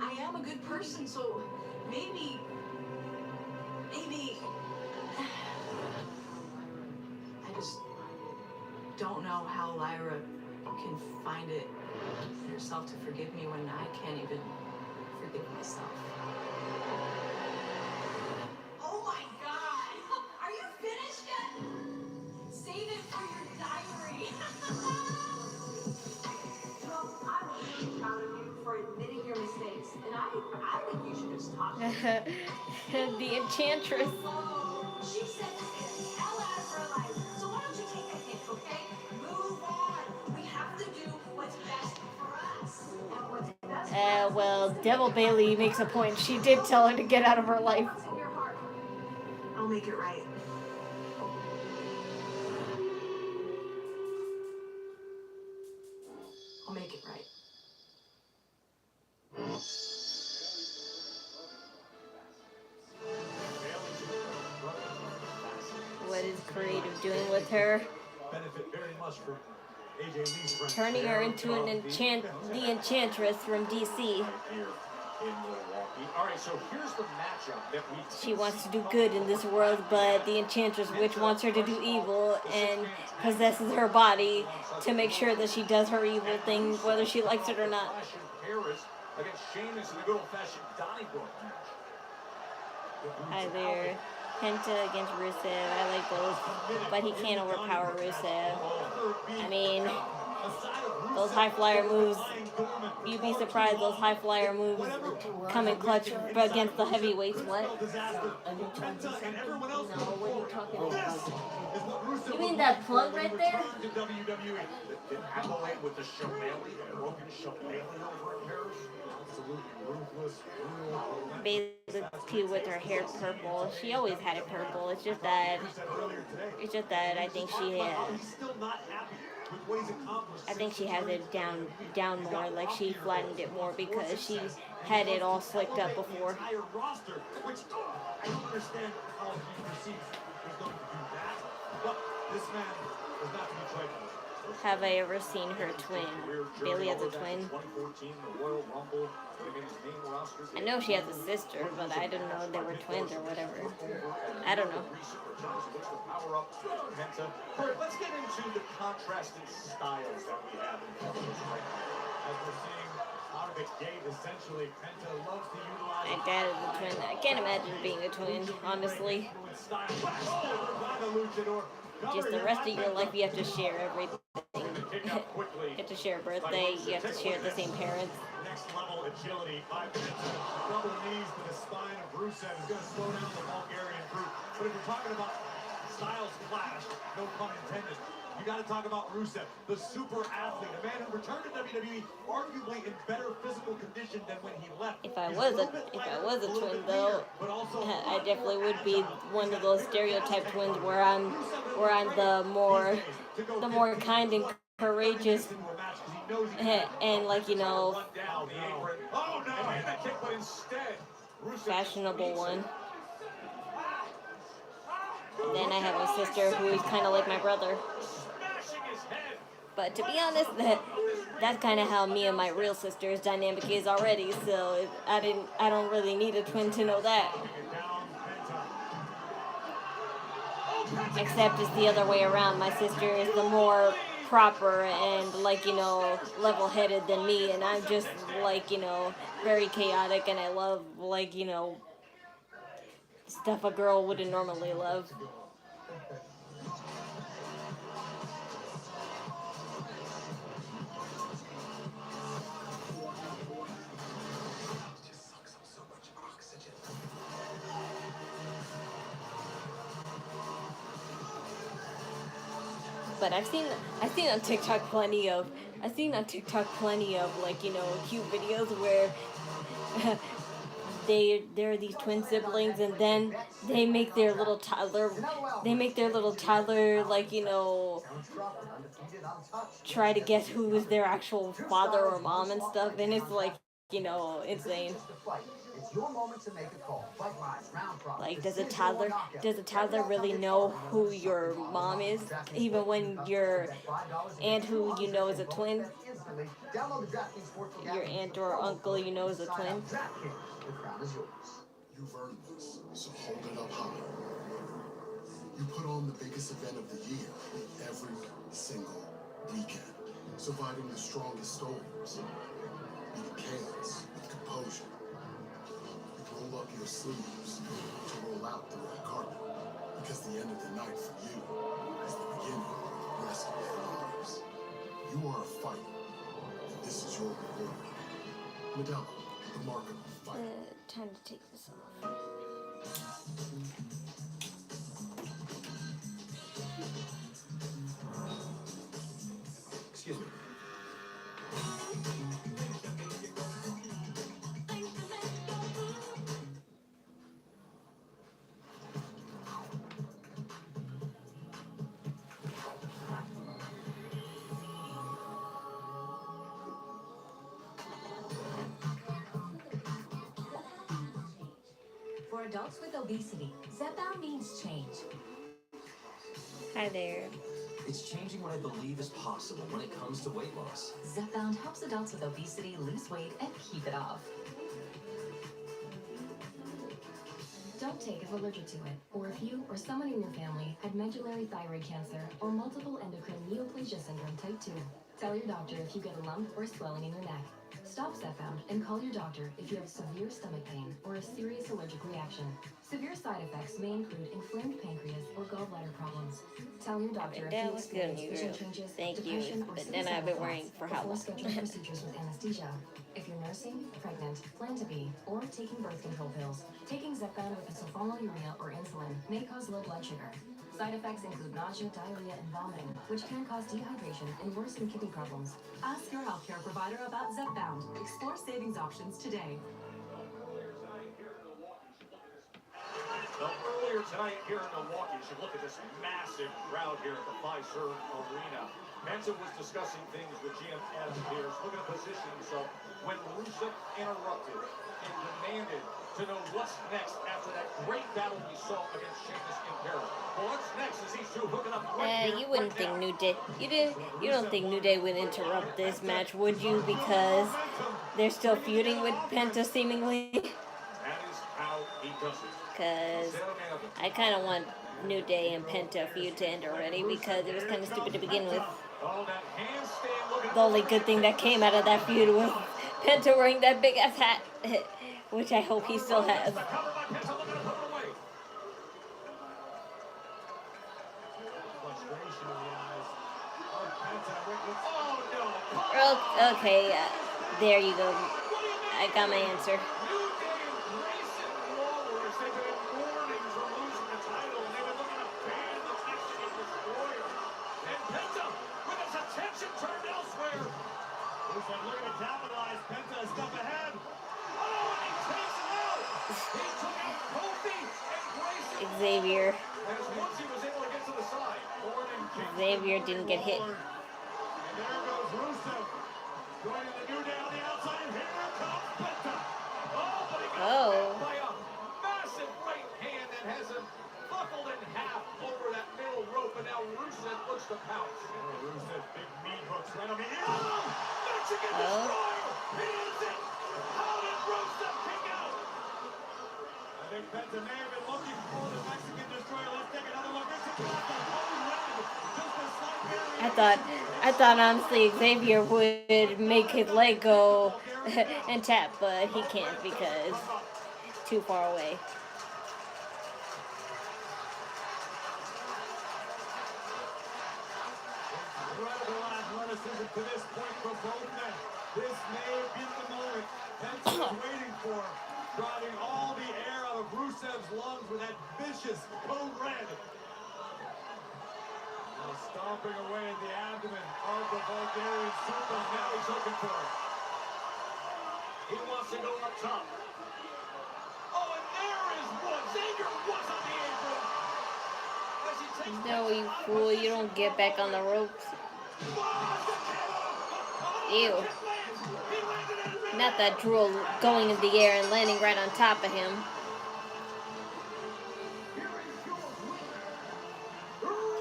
I am a good person, so maybe I just don't know how Lyra can find it in herself to forgive me when I can't even forgive myself. Oh my God! Are you finished yet? Save it for your diary. Well, I'm really proud of you for admitting your mistakes, and I think you should just talk to her. The enchantress. She said to hell out of her life. So why don't you take a hint, okay? Move on. We have to do what's best for us. And what's best for us. Well, Devil Bayley makes a point. She did tell her to get out of her life. What's in your heart? I'll make it right. I'll make it right. What is Creative doing with her? Benefit very much from AJ Lee's friend. Turning her into the enchantress from DC. Here in Milwaukee. All right, so here's the matchup that we. She wants to do good in this world, but the enchantress witch wants her to do evil and possesses her body to make sure that she does her evil thing, whether she likes it or not. Harris against Sheamus in the good old-fashioned Donnybrook match. Hi there. Penta against Rusev. I like both, but he can't overpower Rusev. I mean, those high flyer moves, you'd be surprised those high flyer moves come in clutch against the heavyweights. What? You mean that plug right there? With the shillelagh, broken shillelagh over in Paris. Absolutely ruthless. Bayley looks cute with her hair purple. She always had it purple. It's just that I think she has it down more. Like she flattened it more because she had it all slicked up before. I don't understand how he perceives he's going to do that, but this man is not to be trifled. Have I ever seen her twin? Bayley has a twin. I know she has a sister, but I didn't know they were twins or whatever. I don't know. Let's get into the contrasting styles that we have in television right now. As we're seeing out of the gate, essentially, Penta loves to utilize. My dad is a twin. I can't imagine being a twin, honestly. Just the rest of your life, you have to share everything. You have to share a birthday. You have to share the same parents. Next level agility by Penta. Double knees to the spine of Rusev is going to slow down the Bulgarian brute. But if you're talking about styles clash, no pun intended, you got to talk about Rusev, the super athlete, a man who returned to WWE arguably in better physical condition than when he left. If I was a twin though, I definitely would be one of those stereotype twins where I'm the more kind and courageous and like, you know. Oh no, and that kick, but instead fashionable one. And then I have a sister who is kind of like my brother. But to be honest, that's kind of how me and my real sister's dynamic is already. So I don't really need a twin to know that. Except it's the other way around. My sister is the more proper and, like, you know, level-headed than me, and I'm just, like, you know, very chaotic, and I love, like, you know, stuff a girl wouldn't normally love. But I've seen on TikTok plenty of like, you know, cute videos where they're these twin siblings, and then they make their little toddler like, you know, try to guess who is their actual father or mom and stuff, and it's like, you know, insane. It's your moment to make a call. Fight Live, round profit. Like, does a toddler really know who your mom is, even when your aunt, who you know is a twin, your aunt or uncle you know is a twin? You've earned this, so hold it up high. You put on the biggest event of the year every single weekend, surviving the strongest storms, meeting chaos with composure. Roll up your sleeves to roll out the red carpet, because the end of the night for you is the beginning of the rest of your lives. You are a fighter, and this is your reward. Medalla, the mark of a fighter. Time to take this off. Excuse me. For adults with obesity, Zepbound means change. Hi there. It's changing what I believe is possible when it comes to weight loss. Zepbound helps adults with obesity lose weight and keep it off. Don't take if allergic to it, or if you or someone in your family had medullary thyroid cancer or multiple endocrine neoplasia syndrome type 2. Tell your doctor if you get a lump or swelling in your neck. Stop Zepbound and call your doctor if you have severe stomach pain or a serious allergic reaction. Severe side effects may include inflamed pancreas or gallbladder problems. Tell your doctor if you experience vision changes, depression, or but then I've been wearing for how long? before scheduling procedures with anesthesia. If you're nursing, pregnant, plan to be, or taking birth control pills, taking Zepbound with a sulfonylurea or insulin may cause low blood sugar. Side effects include nausea, diarrhea, and vomiting, which can cause dehydration and worsen kidney problems. Ask your healthcare provider about Zepbound. Explore savings options today. Well, earlier tonight here in Milwaukee, you should look at this massive crowd here at the Fiserv Arena. Penta was discussing things with GM Adam Pearce, looking at positions of when Rusev interrupted and demanded to know what's next after that great battle we saw against Sheamus in Paris. Well, what's next is these two hooking up right here, You wouldn't think New Day. You don't think New Day would interrupt this match, would you? Because they're still feuding with Penta, seemingly. That is how he does it. Because I kind of want New Day and Penta feud to end already, because it was kind of stupid to begin with. The only good thing that came out of that feud was Penta wearing that big ass hat, which I hope he still has. Okay, there you go. I got my answer. Looking to capitalize. Penta a step ahead. Oh, and he takes it out. He took out Kofi and Grayson. Xavier. As once he was able to get to the side. Xavier didn't get hit. And there goes Rusev. Going to the New Day on the outside. And here comes Penta. Oh, but he got hit by has him buckled in half over that middle rope, and now Rusev looks to pounce. Rusev, big meat hooks right on the Mexican Destroyer! He is it! How did Rusev kick out? I think Penta may have been looking for the Mexican Destroyer. Let's take another look. This is not the whole red. Just a slight variation. I thought honestly Xavier would make his leg go and tap, but he can't because too far away. Incredible athleticism to this point from both men. This may have been the moment Penta was waiting for, driving all the air out of Rusev's lungs with that vicious code red. Now stomping away at the abdomen of the Bulgarian super. Now he's looking for it. He wants to go up top. Oh, and there is one. Xavier was on the apron. As he takes No, you fool, you don't get back on the ropes. Ew. Not that drool going in the air and landing right on top of him.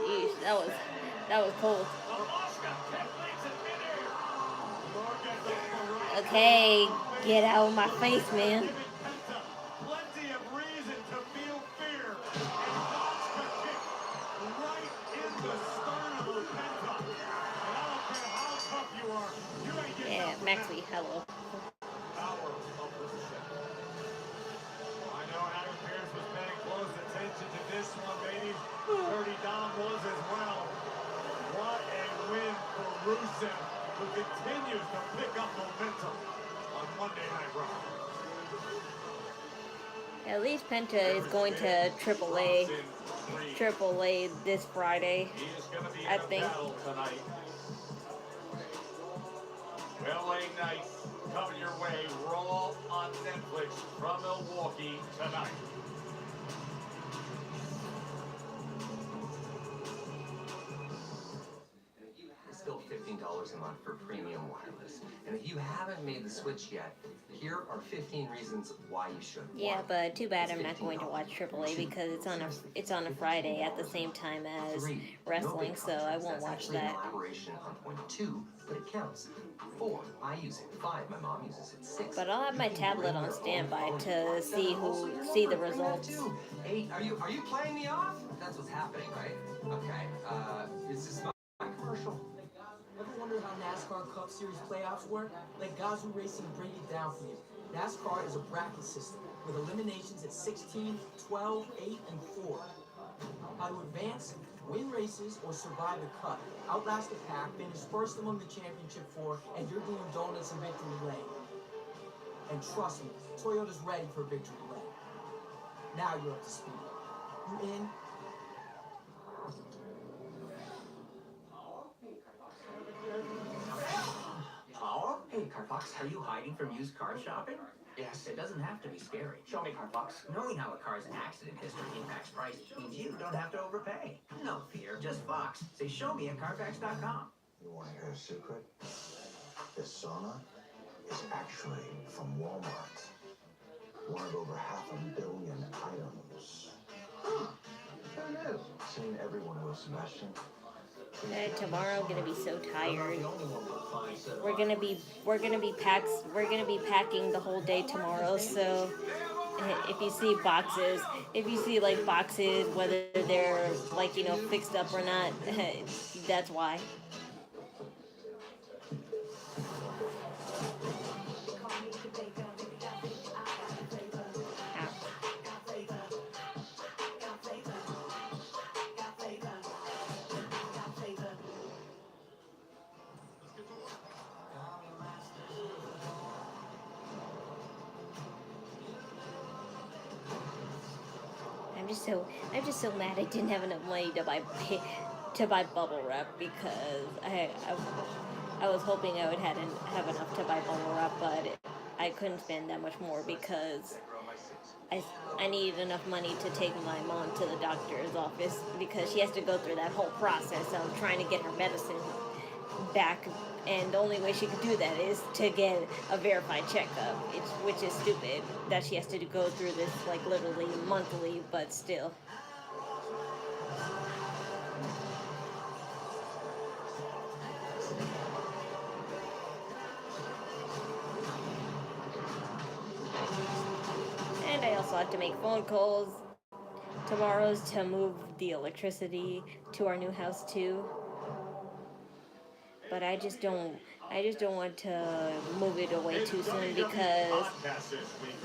Jeez, that was cold. Okay, get out of my face, man. Plenty of reason to feel fear. And Oscar kick right in the sternum of Penta. And I don't care how tough you are, you ain't getting Yeah, up Maxley, hello. power of Rusev. I know Adam Pearce was paying close attention to this one, baby. Dirty Dom was as well. What a win for Rusev, who continues to pick up momentum on Monday Night Raw. At least Penta is going to Triple A this Friday, I think. tonight. LA Knight coming your way, Raw on Netflix from Milwaukee tonight. It's still $15 a month for premium wireless. And if you haven't made the switch yet, here are 15 reasons why you should. Yeah, One, but too bad I'm it's not going to $15. watch Triple A because it's on a Friday at the same time as Three, no wrestling, big so I contracts. won't That's watch actually an that. elaboration on point 2, but it counts. 4, I use it. 5, my mom uses it. 6. But I'll have my you can tablet bring on your own standby phone. to see Also, your see the lover, bring that results. too. 8, are you playing me off? That's what's happening, right? Okay. Is this my commercial? Ever wonder how NASCAR Cup Series playoffs work? Let Gazoo Racing break it down for you. NASCAR is a bracket system with eliminations at 16, 12, 8, and 4. How to advance, win races, or survive a cut. Outlast the pack, finish first among the championship 4, and you're doing donuts in victory lane. And trust me, Toyota's ready for victory lane. Now you're up to speed. You in? Power? Hey, Carfox, are you hiding from used car shopping? Yes, it doesn't have to be scary. Show me, Carfox. Knowing how a car's accident history impacts price means you don't have to overpay. No fear, just Fox. Say, show me at Carfax.com. You want to hear a secret? This sauna is actually from Walmart. One of over 500 million items. Who knew? Seen everyone with Sebastian. Tomorrow I'm gonna be so tired. We're gonna be packing the whole day tomorrow. So if you see boxes, whether they're like fixed up or not, that's why. I'm just so mad I didn't have enough money to buy bubble wrap because I was hoping I would have enough to buy bubble wrap, but I couldn't spend that much more because I needed enough money to take my mom to the doctor's office because she has to go through that whole process of trying to get her medicine back And the only way she could do that is to get a verified checkup, which is stupid that she has to go through this like literally monthly, but still. And I also have to make phone calls tomorrow to move the electricity to our new house too. But I just don't want to move it away too soon because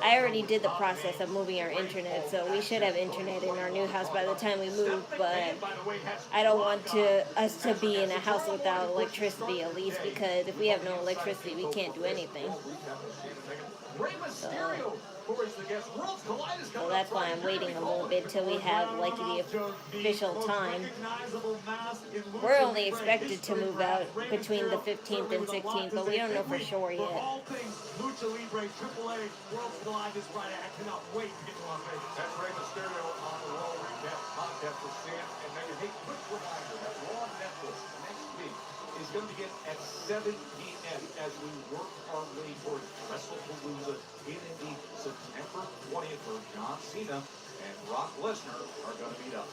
I already did the process of moving our internet, so we should have internet in our new house by the time we move, but I don't want us to be in a house without electricity at least, because if we have no electricity we can't do anything. So that's why I'm waiting a little bit till we have like the official time. We're only expected to move out between the 15th and 16th, but we don't know for sure yet. Lucha Libre AAA Worlds Collide this Friday. I cannot wait to get to Las Vegas. That's Rey Mysterio on the Raw Recap podcast with Sam and Megan. Hey, quick reminder that Raw Netflix next week is going to begin at 7 p.m. as we work our way towards WrestlePalooza in Indy, September 20th, where John Cena and Brock Lesnar are going to meet up.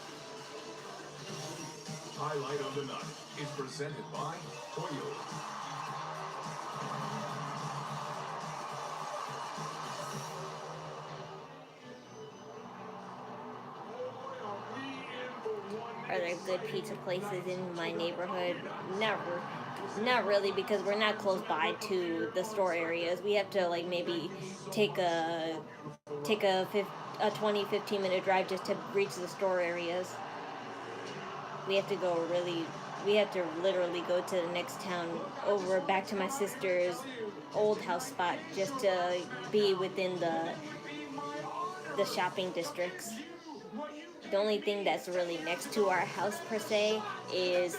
Highlight of the night is presented by Toyota. Are there good pizza places in my neighborhood? Not really, because we're not close by to the store areas. We have to like maybe take a 20-15 minute drive just to reach the store areas. We have to literally go to the next town over back to my sister's old house spot just to be within the shopping districts. The only thing that's really next to our house per se is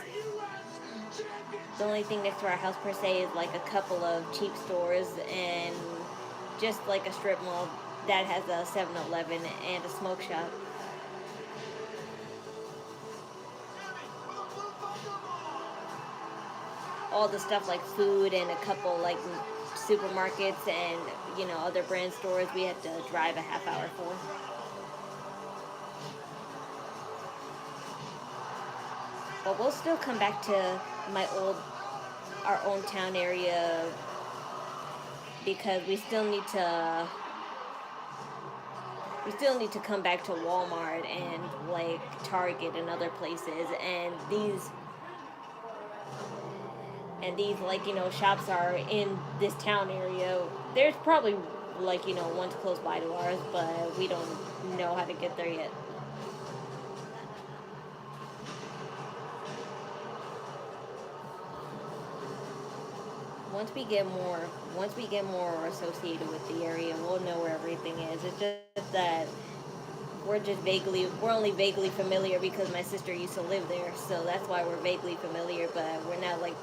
like a couple of cheap stores and just like a strip mall that has a 7-Eleven and a smoke shop. All the stuff like food and a couple like supermarkets and other brand stores we have to drive a half hour for. But we'll still come back to our own town area because we still need to come back to Walmart and like Target and other places, and these like shops are in this town area. There's probably like ones close by to ours, but we don't know how to get there yet. Once we get more associated with the area, we'll know where everything is. It's just that we're only vaguely familiar because my sister used to live there, so that's why we're vaguely familiar, but we're not like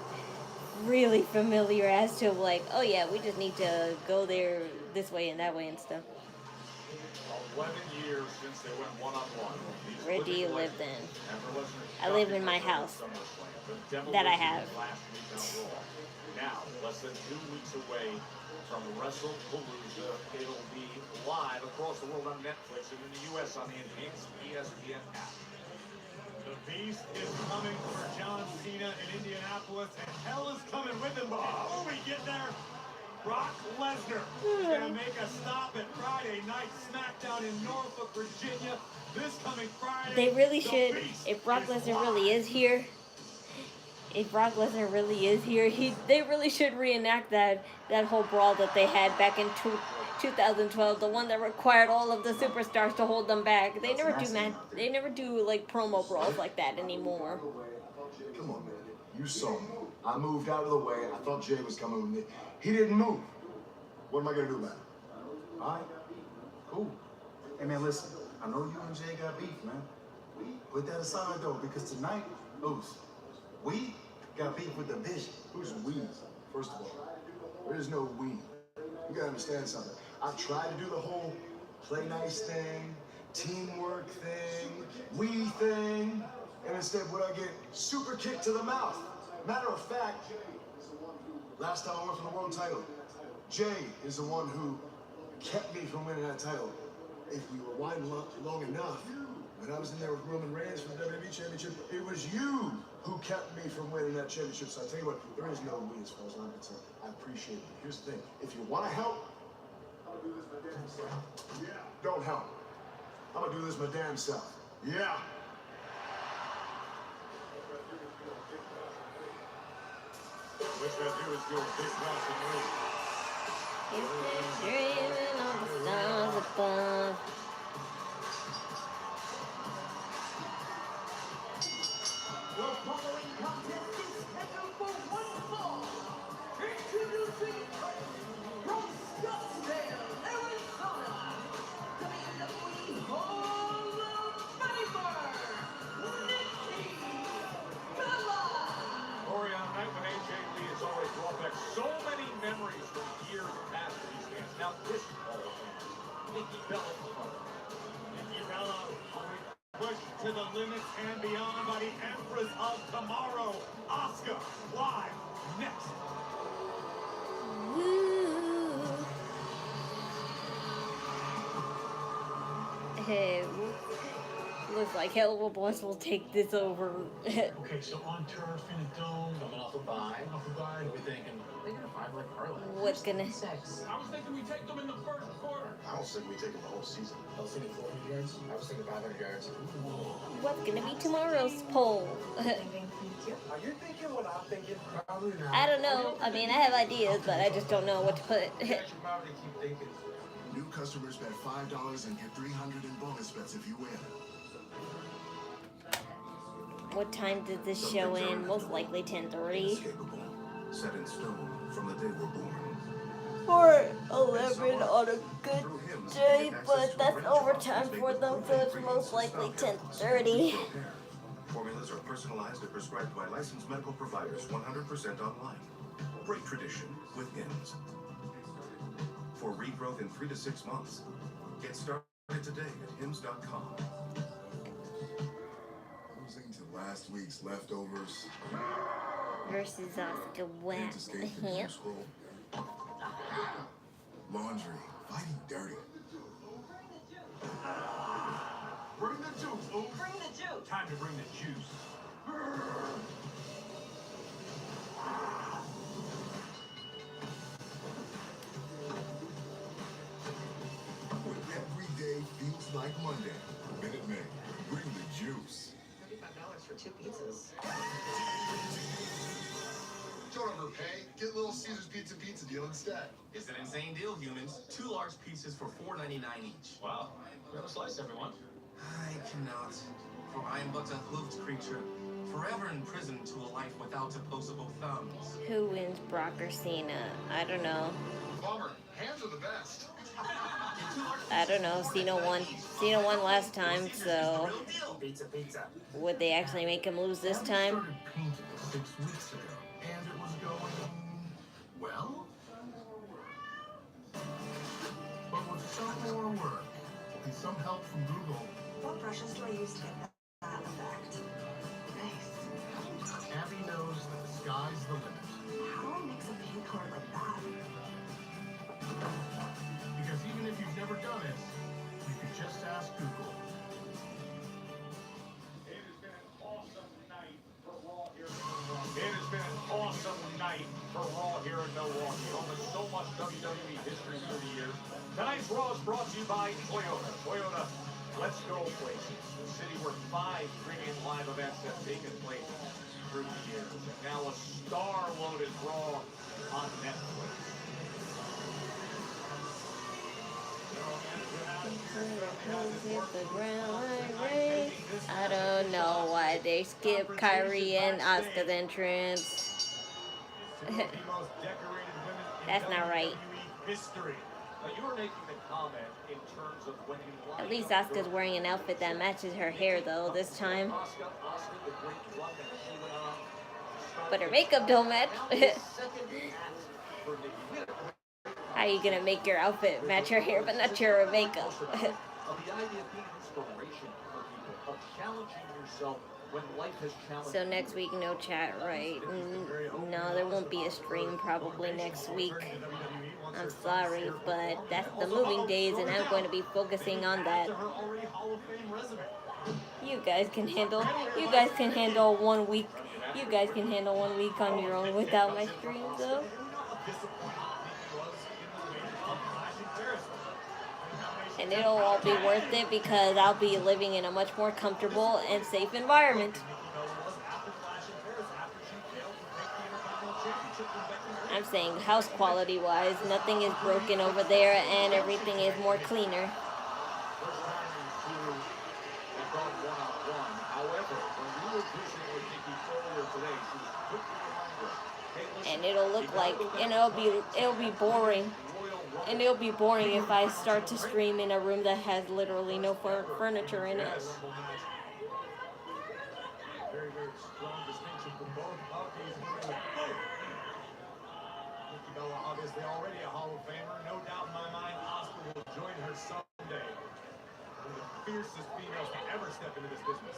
really familiar as to like, oh yeah, we just need to go there this way and that way and stuff. 11 years since they went one-on-one. Where do you live then? I live in my house that I have. Now, less than 2 weeks away from WrestlePalooza, it'll be live across the world on Netflix and in the U.S. on the enhanced ESPN app. The Beast is coming for John Cena in Indianapolis, and hell is coming with him. But before we get there, Brock Lesnar is going to make a stop at Friday Night SmackDown in Norfolk, Virginia. This coming Friday. They really should, if Brock Lesnar really is here, they really should reenact that whole brawl that they had back in 2012, the one that required all of the superstars to hold them back. They never do like promo brawls like that anymore. Come on, man. You saw me. I moved out of the way. I thought Jay was coming with me. He didn't move. What am I gonna do about it? All right, cool. Hey, man, listen. I know you and Jay got beef, man. Put that aside though, because tonight, we got beef with the vision. Who's we? First of all, there is no we. You gotta understand something. I tried to do the whole play nice thing, teamwork thing, we thing, and instead what I get? Super kick to the mouth. Matter of fact, Last time I went for the world title, Jay is the one who kept me from winning that title. If we rewind long enough, when I was in there with Roman Reigns for the WWE Championship, it was you who kept me from winning that championship. So I tell you what, there is no we as far as I'm concerned. I appreciate it. Here's the thing: if you want to help, I'm gonna do this my damn self. Yeah. Don't help. I'm gonna do this my damn self. Yeah. Wish that he was doing big Bronson Reed. If they're dreaming of the stars above. The following contest is scheduled for one fall. Introducing from Scottsdale, Arizona, WWE Hall of Famer, Nikki Bella. Corey, on a night when AJ Lee has already brought back so many memories from years past for these fans. Now this Hall of Famer, Nikki Bella. Nikki Bella, pushed to the limit and beyond by the Empress of Tomorrow, Asuka, live next. Hey, looks like Hell of a Boss will take this over. Okay, so on turf in a dome, coming off a bye. What are we thinking? They're gonna fight like Carla. What's gonna? I was thinking we take them in the first quarter. I don't think we take it the whole season. I was thinking 400 yards. I was thinking 500 yards. What's gonna be tomorrow's poll? Are you thinking what I'm thinking? Probably not. I don't know. I mean, I have ideas, but I just don't know what to put. Probably keep thinking. New customers bet $5 and get $300 in bonus bets if you win. What time did this show in? Most likely 10:30. Set in stone from the day we're born. Or 11 on a good day, but that's overtime for them, so it's most likely 10:30. Formulas are personalized and prescribed by licensed medical providers 100% online. Break tradition with Hims. For regrowth in 3 to 6 months, get started today at hims.com. Losing to last week's leftovers. Versus Asuka Wet. Yep. Laundry, fighting dirty. Bring the juice, Ooh. Bring the juice. Time to bring the juice. When every day feels like Monday, Minute Maid, bring the juice. $35 for 2 pizzas. Don't overpay. Get Little Caesars Pizza deal instead. It's an insane deal, humans. 2 large pizzas for $4.99 each. Wow. Grab a slice, everyone. I cannot, for I am but a hoofed creature, forever imprisoned to a life without opposable thumbs. Who wins, Brock or Cena? I don't know. Bummer. Hands are the best. I don't know. Cena won. Cena won last time, so Pizza. would they actually make him lose this time? Started painting 6 weeks ago, and it was going well. But with some more work and some help from Google, What brushes do I use to get that effect? Nice. Abby knows that the sky's the limit. How do I mix a paint color like that? Because even if you've never done it, you can just ask Google. It has been an awesome night for Raw here in Milwaukee. It has been an awesome night for Raw here in Milwaukee. Home of so much WWE history through the years. Tonight's Raw is brought to you by Toyota. Toyota, let's go places. The city where 5 premium live events have taken place through the years. And now a star-loaded Raw on Netflix. I don't know why they skipped Kyrie and Asuka's entrance. That's not right. History. Now you were making the comment in terms of when you At least Asuka's wearing an outfit that matches her hair though this time. But her makeup don't match. How are you gonna make your outfit match your hair but not your makeup? Of the idea of being an inspiration for people, of challenging yourself when life has challenged. So next week, no chat, right? No, there won't be a stream probably next week. I'm sorry, but that's the moving days, and I'm going to be focusing on that. You guys can handle 1 week. You guys can handle 1 week on your own without my streams, though. And it'll all be worth it because I'll be living in a much more comfortable and safe environment. I'm saying house quality wise, nothing is broken over there and everything is more cleaner. And it'll look like, and it'll be boring. And it'll be boring if I start to stream in a room that has literally no furniture in it. Very, very strong distinction for both of these women. Nikki Bella, obviously already a Hall of Famer. No doubt in my mind, Asuka will join her someday. One of the fiercest females to ever step into this business.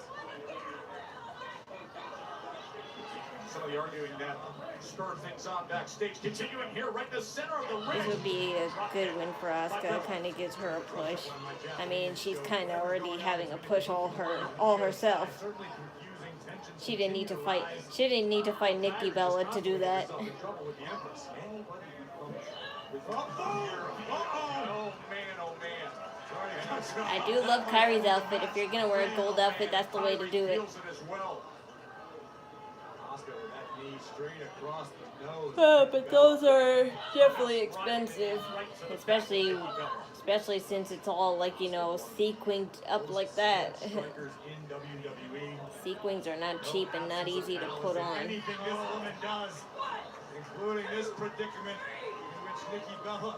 Somebody arguing that spurred things on backstage. Continuing here right in the center of the ring. This would be a good win for Asuka. Kind of gives her a push. I mean, she's kind of already having a push all herself. She didn't need to fight. She didn't need to fight Nikki Bella to do that. I do love Kyrie's outfit. If you're gonna wear a gold outfit, that's the way to do it. But those are definitely expensive, especially since it's all like, you know, sequined up like that. Sequins are not cheap and not easy to put on. Anything this woman does, including this predicament in which Nikki Bella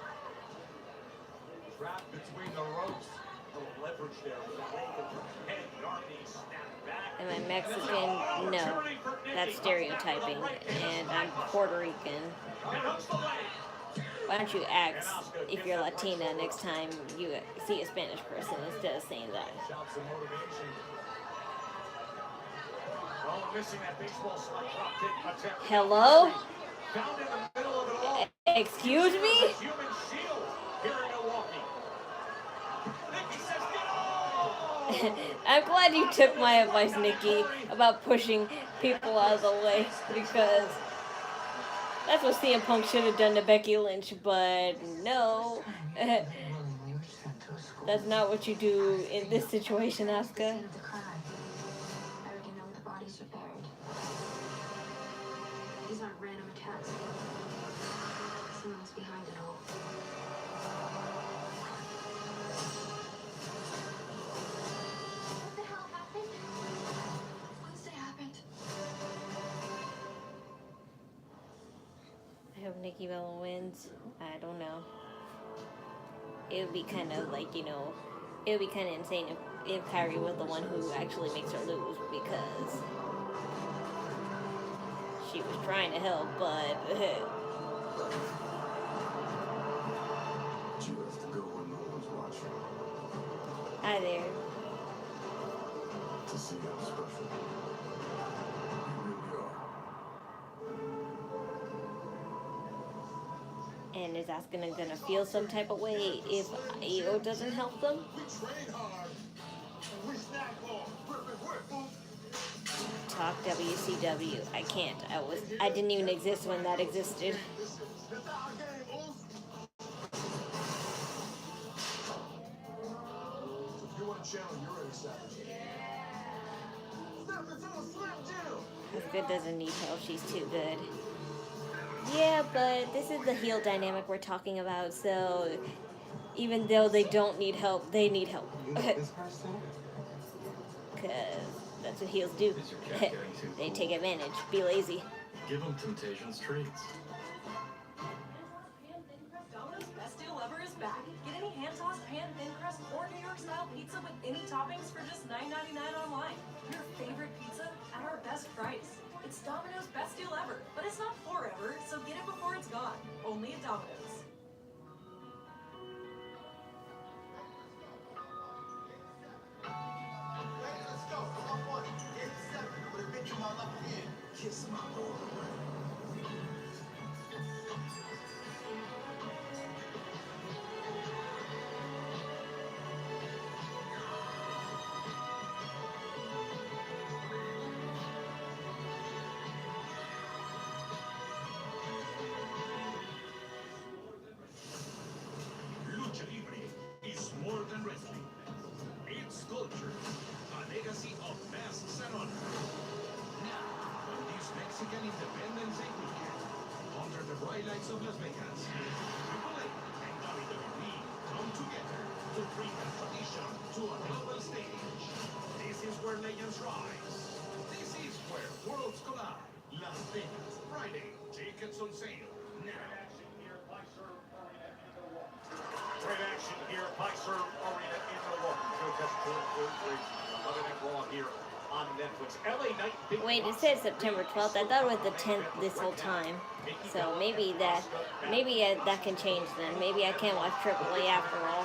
trapped between the ropes. No leverage there with the leg of her head. The arm being snapped back. Am I Mexican? No, that's stereotyping. And I'm Puerto Rican. Why don't you ask if you're Latina next time you see a Spanish person instead of saying that? Hello? Excuse me? I'm glad you took my advice, Nikki, about pushing people out of the way, because that's what CM Punk should have done to Becky Lynch, but no. That's not what you do in this situation, Asuka. These aren't random attacks. Someone's behind it all. What the hell happened? Wednesday happened. I hope Nikki Bella wins. I don't know. It would be kind of like, you know, it would be kind of insane if Kyrie was the one who actually makes her lose, because she was trying to help, but You have to go when no one's watching. Hi there. To see how special you really are. And is Asuka gonna feel some type of way if Io doesn't help them? Talk WCW. I can't. I didn't even exist when that existed. Asuka doesn't need help. She's too good. Yeah, but this is the heel dynamic we're talking about, so even though they don't need help, they need help. Because that's what heels do. They take advantage. Be lazy. Give them Temptation's treats. Domino's Best Deal Ever is back. Get any hand-tossed pan, thin crust, or New York-style pizza with any toppings for just $9.99 online. Your favorite pizza at our best price. It's Domino's Best Deal Ever, but it's not forever, so get it before it's gone. Only at Domino's. kiss my aura. Lucha Libre is more than wrestling. It's culture, a legacy of masks and honor. Now, on this Mexican Independence Day weekend, under the bright lights of Las Vegas, Triple A and WWE come together to bring the tradition to a global stage. This is where legends rise. This is where worlds collide. Las Vegas, Friday. Tickets on sale now. Great action here, Pikay Arena in Milwaukee. Joe Test 11 and Raw here on Netflix. LA Knight. Wait, it says September 12th. I thought it was the 10th this whole time. So maybe that can change then. Maybe I can't watch Triple A after all.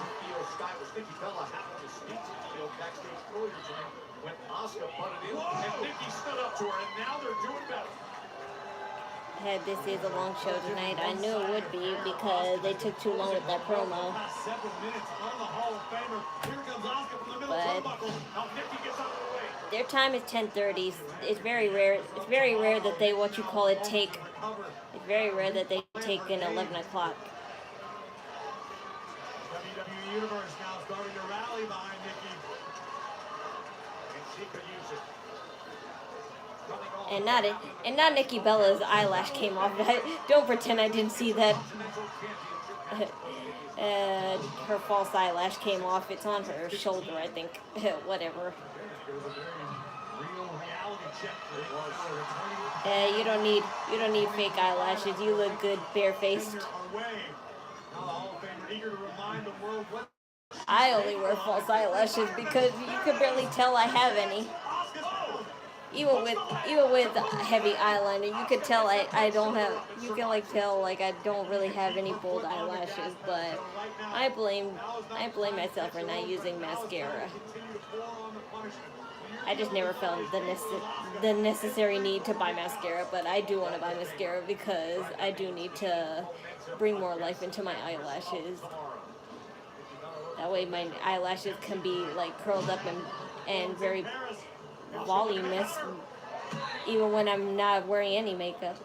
Sky was Nikki Bella happened to sneak to the field backstage earlier tonight when Asuka butted in and Nikki stood up to her, and now they're doing better. This is a long show tonight. I knew it would be because they took too long with that promo. But their time is 10:30. It's very rare. It's very rare that they take. It's very rare that they take an 11 o'clock. WWE Universe now starting to rally behind Nikki, and she could use it. And not Nikki Bella's eyelash came off. Don't pretend I didn't see that. Her false eyelash came off. It's on her shoulder, I think. Whatever. You don't need fake eyelashes. You look good barefaced. I only wear false eyelashes because you could barely tell I have any. Even with heavy eyeliner, you could tell I don't have. You can tell I don't really have any bold eyelashes. But I blame myself for not using mascara. I just never felt the necessary need to buy mascara, but I do want to buy mascara because I do need to bring more life into my eyelashes. That way my eyelashes can be curled up and very voluminous, even when I'm not wearing any makeup.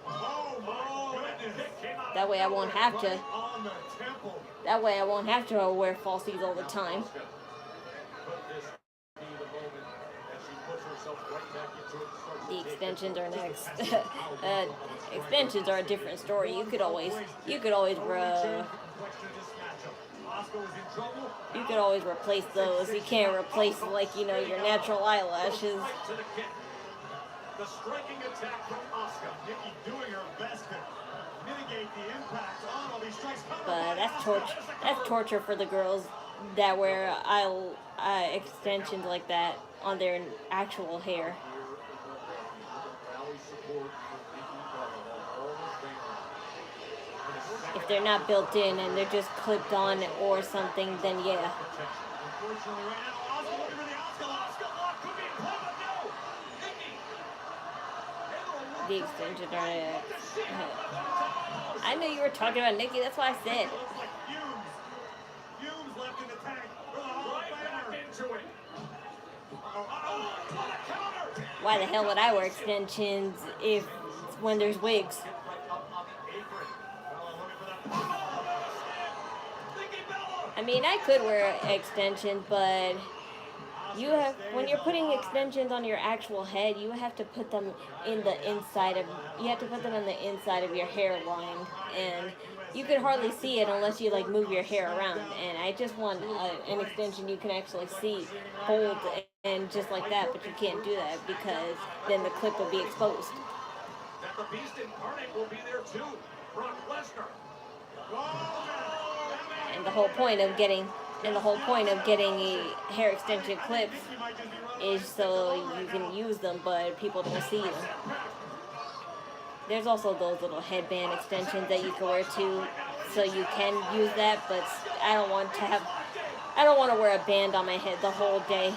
That way I won't have to. That way I won't have to wear falsies all the time. The extensions are next. Extensions are a different story. You could always replace those. You can't replace your natural eyelashes. The striking attack from Asuka. Nikki doing her best to mitigate the impact on all these strikes. But that's torture. That's torture for the girls that wear extensions like that on their actual hair. If they're not built in and they're just clipped on or something, then yeah. The extension are. I knew you were talking about Nikki. That's why I said. Why the hell would I wear extensions when there's wigs? I mean, I could wear extensions, but when you're putting extensions on your actual head, you have to put them in the inside of your hairline, and you could hardly see it unless you move your hair around. And I just want an extension you can actually see, hold, and just like that, but you can't do that because then the clip will be exposed. That the Beast incarnate will be there too. Brock Lesnar. And the whole point of getting hair extension clips is so you can use them, but people don't see them. There's also those little headband extensions that you can wear too, so you can use that. But I don't want to wear a band on my head the whole day.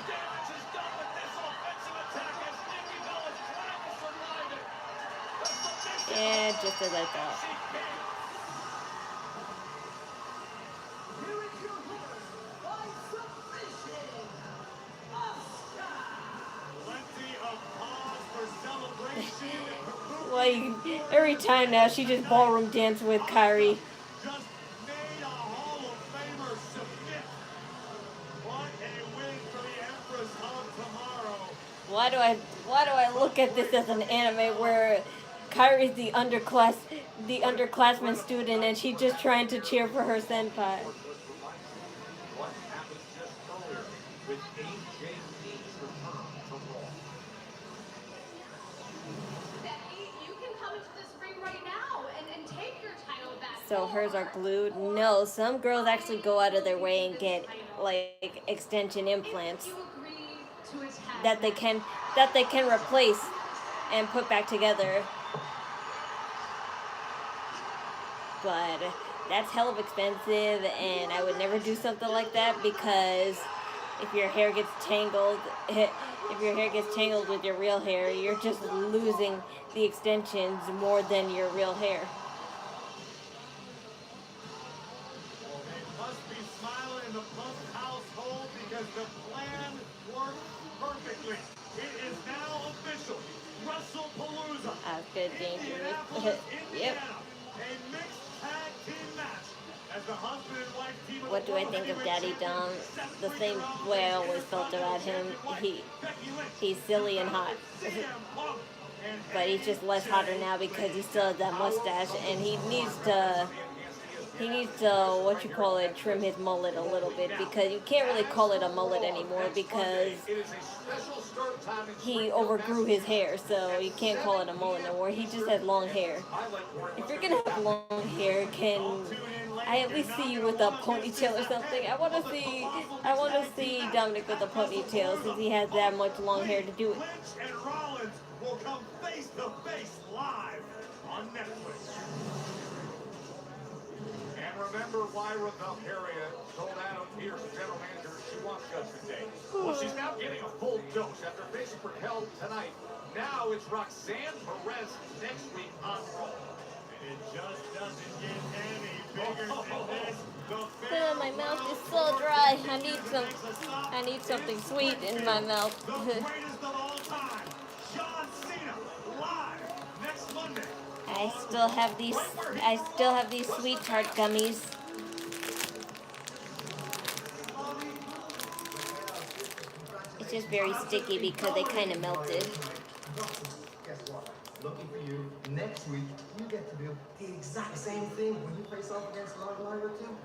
Yeah, just as I thought. Like, every time now, she just ballroom dance with Kyrie. Why do I look at this as an anime where Kyrie's the underclassman student and she's just trying to cheer for her senpai? What happened just earlier with AJ's return to Raw? Becky, you can come into this ring right now and take your title back. So hers are glued? No, some girls actually go out of their way and get like extension implants that they can replace and put back together. But that's hell of expensive, and I would never do something like that because if your hair gets tangled with your real hair, you're just losing the extensions more than your real hair. Well, they must be smiling in the Punk household because the plan worked perfectly. It is now official. WrestlePalooza. Good, dangerous. Yep. A mixed tag team match as the husband and wife team of What do I think of Daddy Dom? The same way I always felt about him. He's silly and hot. But he's just less hotter now because he still has that mustache, and he needs to trim his mullet a little bit, because you can't really call it a mullet anymore because he overgrew his hair, so you can't call it a mullet anymore. He just has long hair. If you're gonna have long hair, can I at least see you with a ponytail or something? I want to see Dominic with a ponytail since he has that much long hair to do it. And Rollins will come face to face live on Netflix. And remember, Lyra Valkyria told Adam Pearce, general manager, she wants Judgment Day. Well, she's now getting a full dose after facing Raquel tonight. Now it's Roxanne Perez next week on Raw. And it just doesn't get any bigger than this. My mouth is so dry. I need something sweet in my mouth. The greatest of all time, John Cena, live next Monday. I still have these sweet tart gummies. It's just very sticky because they kind of melted. Guess what? Looking for you next week. You get to do the exact same thing when you face off against Lyra too.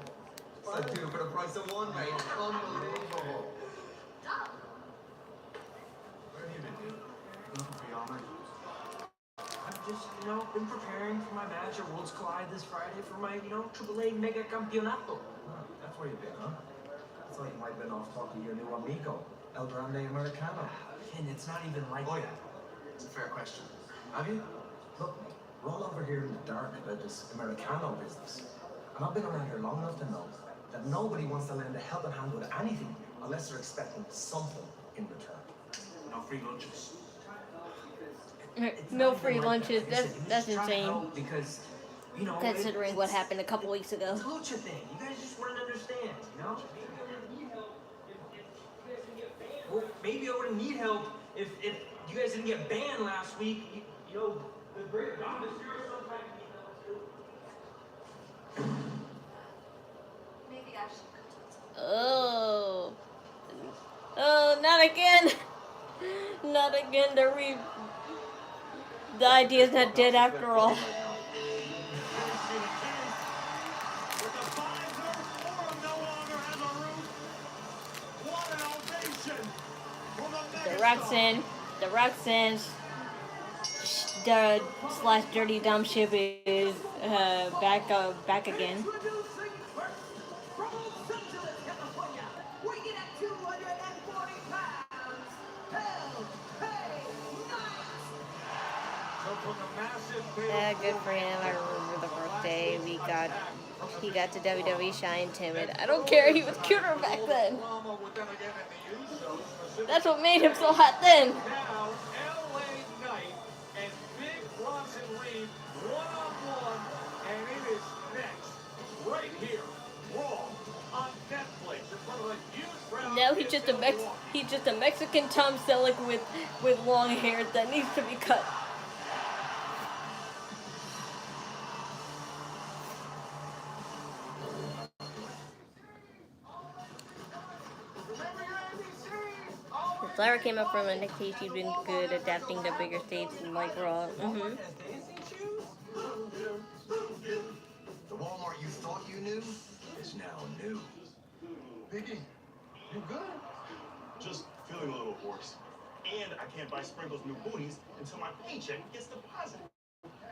It's like two for the price of one, mate. Unbelievable. Where have you been, dude? Looking for you all night. I've just, been preparing for my match at Worlds Collide this Friday for my, AAA Mega Campeonato. That's where you've been, huh? I thought you might have been off talking to your new amigo, El Grande Americano. And it's not even like Oh, yeah. It's a fair question. Have you? Look, we're all over here in the dark about this Americano business. And I've been around here long enough to know that nobody wants to lend a helping hand with anything unless they're expecting something in return. No free lunches. No free lunches. That's insane. Because, Considering what happened a couple weeks ago. It's a lucha thing. You guys just wouldn't understand, Well, maybe I wouldn't need help if you guys didn't get banned last week. The great God is here sometimes. Maybe I should go. Oh, not again. Not again. The idea's not dead after all. The Roxanne slash Dirty Dumb ship is back again. Yeah, good for him. I remember the birthday he got to WWE Shine Timid. I don't care, he was cuter back then. That's what made him so hot then. Now, LA Knight and Big Bronson Reed Now he's just a Mexican Tom Selleck with long hair that needs to be cut. If Lyra came up from NXT, she'd been good adapting to bigger stages like Raw. Mm-hmm. The Walmart you thought you knew is now new. Biggie, you good? Just feeling a little hoarse. And I can't buy Sprinkles new booties until my paycheck gets deposited.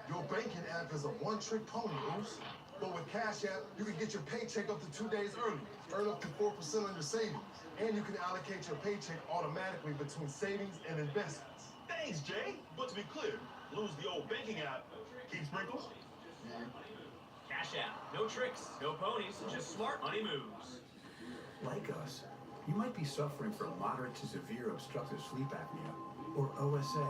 Your banking app is a one-trick pony, Bruce. But with Cashapp, you can get your paycheck up to 2 days early, earn up to 4% on your savings, and you can allocate your paycheck automatically between savings and investments. Thanks, Jay. But to be clear, lose the old banking app. Keep Sprinkles? Cashapp. No tricks, no ponies, just smart money moves. Like us, you might be suffering from moderate to severe obstructive sleep apnea, or OSA.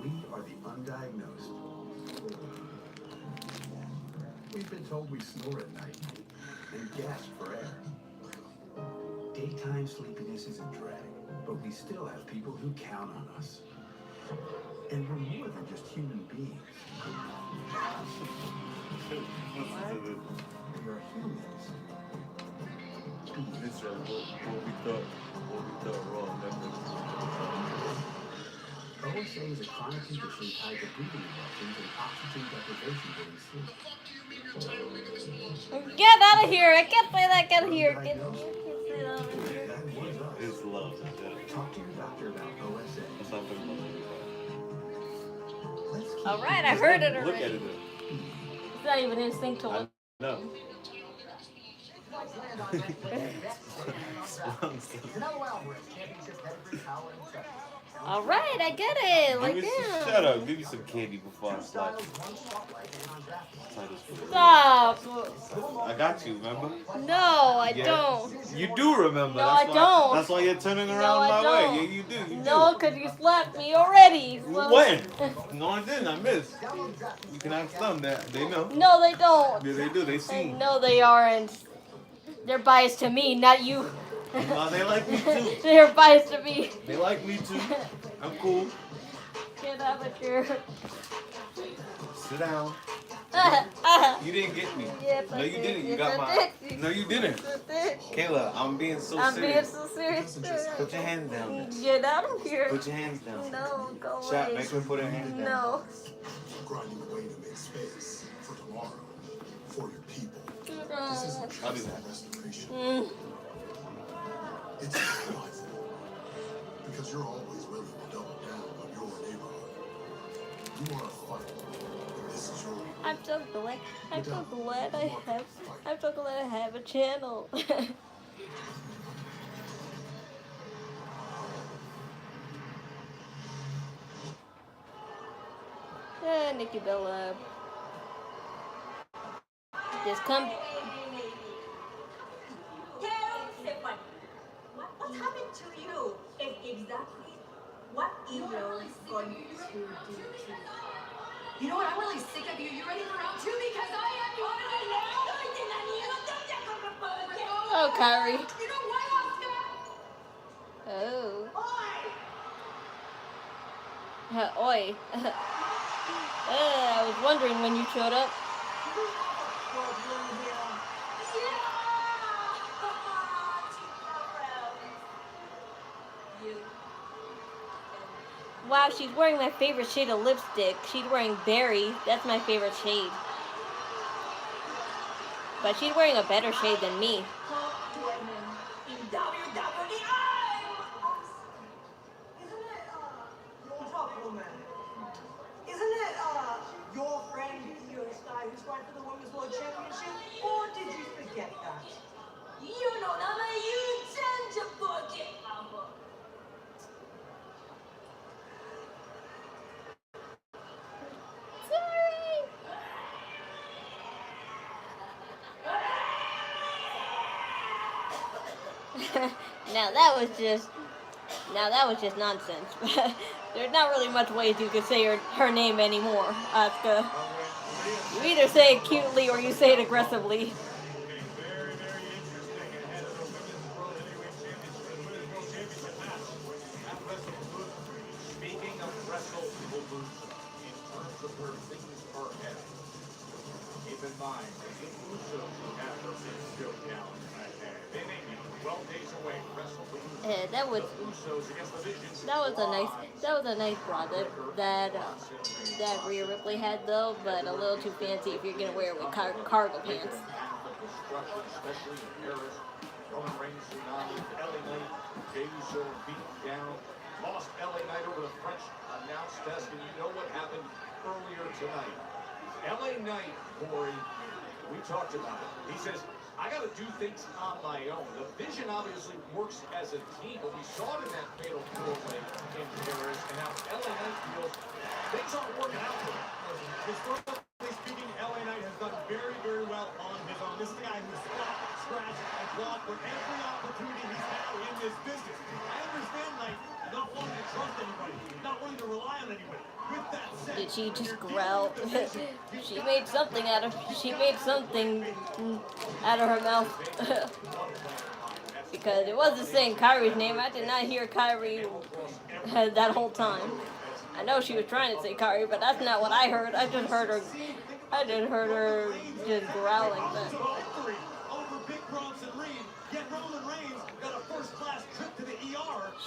We are the undiagnosed. We've been told we snore at night and gasp for air. Daytime sleepiness is a drag, but we still have people who count on us. And we're more than just human beings. We are humans. This is what we thought Raw never. OSA is a chronic condition tied to breathing interruptions and oxygen deprivation during sleep. Get out of here! I can't play that. Get out of here. Get That was us. It's love. Talk to your doctor about OSA. That's not for All right, I heard it already. Look at it. It's not even instinct to look. No. All right, I get it. Like, Shut up. Give me some candy before I slap you. Stop. I got you, remember? No, I Yeah. don't. You do remember. No, that's I why, don't. That's why you're turning No, around I my don't. way. Yeah, you do. You No, because you slapped me already. So. When? No, I didn't. I missed. You can ask them. They know. No, they don't. Yeah, they do. They see. No, they aren't. They're biased to me, not you. No, they like me too. They're biased to me. They like me too. I'm cool. Get out of here. Sit down. You didn't get me. Yes, No, I you did. didn't. You Yes, got I my. did. No, you didn't. Yes, I did. Kayla, I'm being so I'm serious. being so serious. Put your hands down. Get out of here. Put your hands down. No, go away. Chat, make her put her hands down. No. Grinding away to make space for tomorrow, for your people. This isn't I'll do just that. restoration. It's survival. Because you're always willing to double down on your neighborhood. You want to fight, and this is your I'm so glad I have a channel. Nikki Bella. Just come. What happened to you? Exactly what email is going to do to you? You know what? I'm really sick of you. You ready for round 2? Because I am. You want to Oh, Kyrie. You know what, Oscar? Oh. Oi. I was wondering when you showed up. Wow, she's wearing my favorite shade of lipstick. She's wearing berry. That's my favorite shade. But she's wearing a better shade than me. Isn't it your friend Io Sky who's going for the Women's World Championship? Or did you forget that? You know, you tend to forget. Now that was just nonsense. There's not really much ways you could say her name anymore, Asuka. You either say it cutely or you say it aggressively. where things are headed. Keep in mind, the Usos who have their big showdown tonight. They may be 12 days away. Yeah, that was a nice bra that Rhea Ripley had though, but a little too fancy if you're gonna wear it with cargo pants. Especially in Paris. Roman Reigns tsunami, LA Knight, Jey Uso beat down, lost LA Knight over the French announce desk, and you know what happened earlier tonight. LA Knight, Corey, we talked about it. He says, I got to do things on my own. The Vision obviously works as a team, but we saw it in that fatal four-way in Paris, and now LA Knight feels things aren't working out for him. Historically speaking, LA Knight has done very, very well on his own. This is a guy who's fought, scratched, and clawed for every opportunity he's had in this business. I understand Knight not wanting to trust anybody, not wanting to rely on anybody. With that said, did she just growl? She made something out of her mouth. Because it wasn't saying Kyrie's name. I did not hear Kyrie that whole time. I know she was trying to say Kyrie, but that's not what I heard. I just heard her just growling. But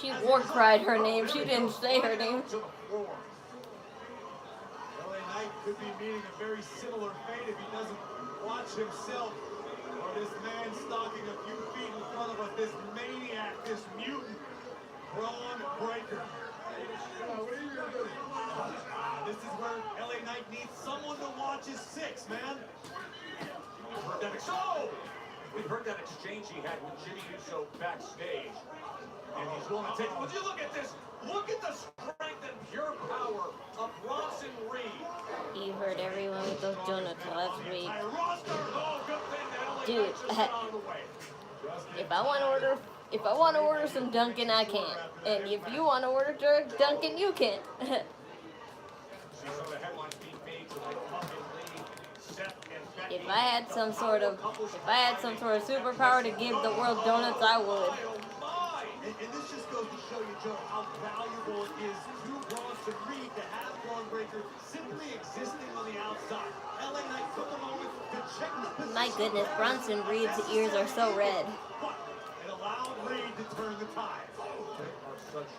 she war cried her name. She didn't say her name. Could be meeting a very similar fate if he doesn't watch himself, or this man stalking a few feet in front of us, this maniac, this mutant, Braun Breaker. What are you gonna do? This is where LA Knight needs someone to watch his six, man. We've heard that exchange he had with Jimmy Uso backstage, and he's willing to take. Would you look at this? Look at the strength and pure power of Bronson Reed. You heard everyone with those donuts last week. Dude, if I want to order some Dunkin', I can. And if you want to order Dunkin', you can. If I had some sort of superpower to give the world donuts, I would. And this just goes to show you, Joe, how valuable it is to Bronson Reed to have Braun Breaker simply existing on the outside. LA Knight took a moment to check the position. My goodness, Bronson Reed's ears are so red. But it allowed Reed to turn the tide. They are such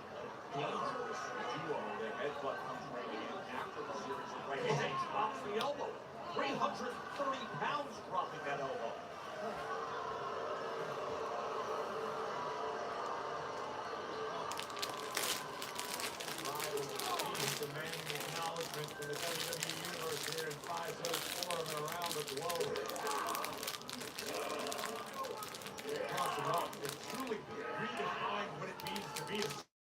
dangerous duo. The headbutt comes right in after the series. Right in, and drops the elbow. 330 pounds dropping that elbow. Demanding acknowledgement from the WWE Universe here in 504 and around the globe. It's truly redefined what it means to be a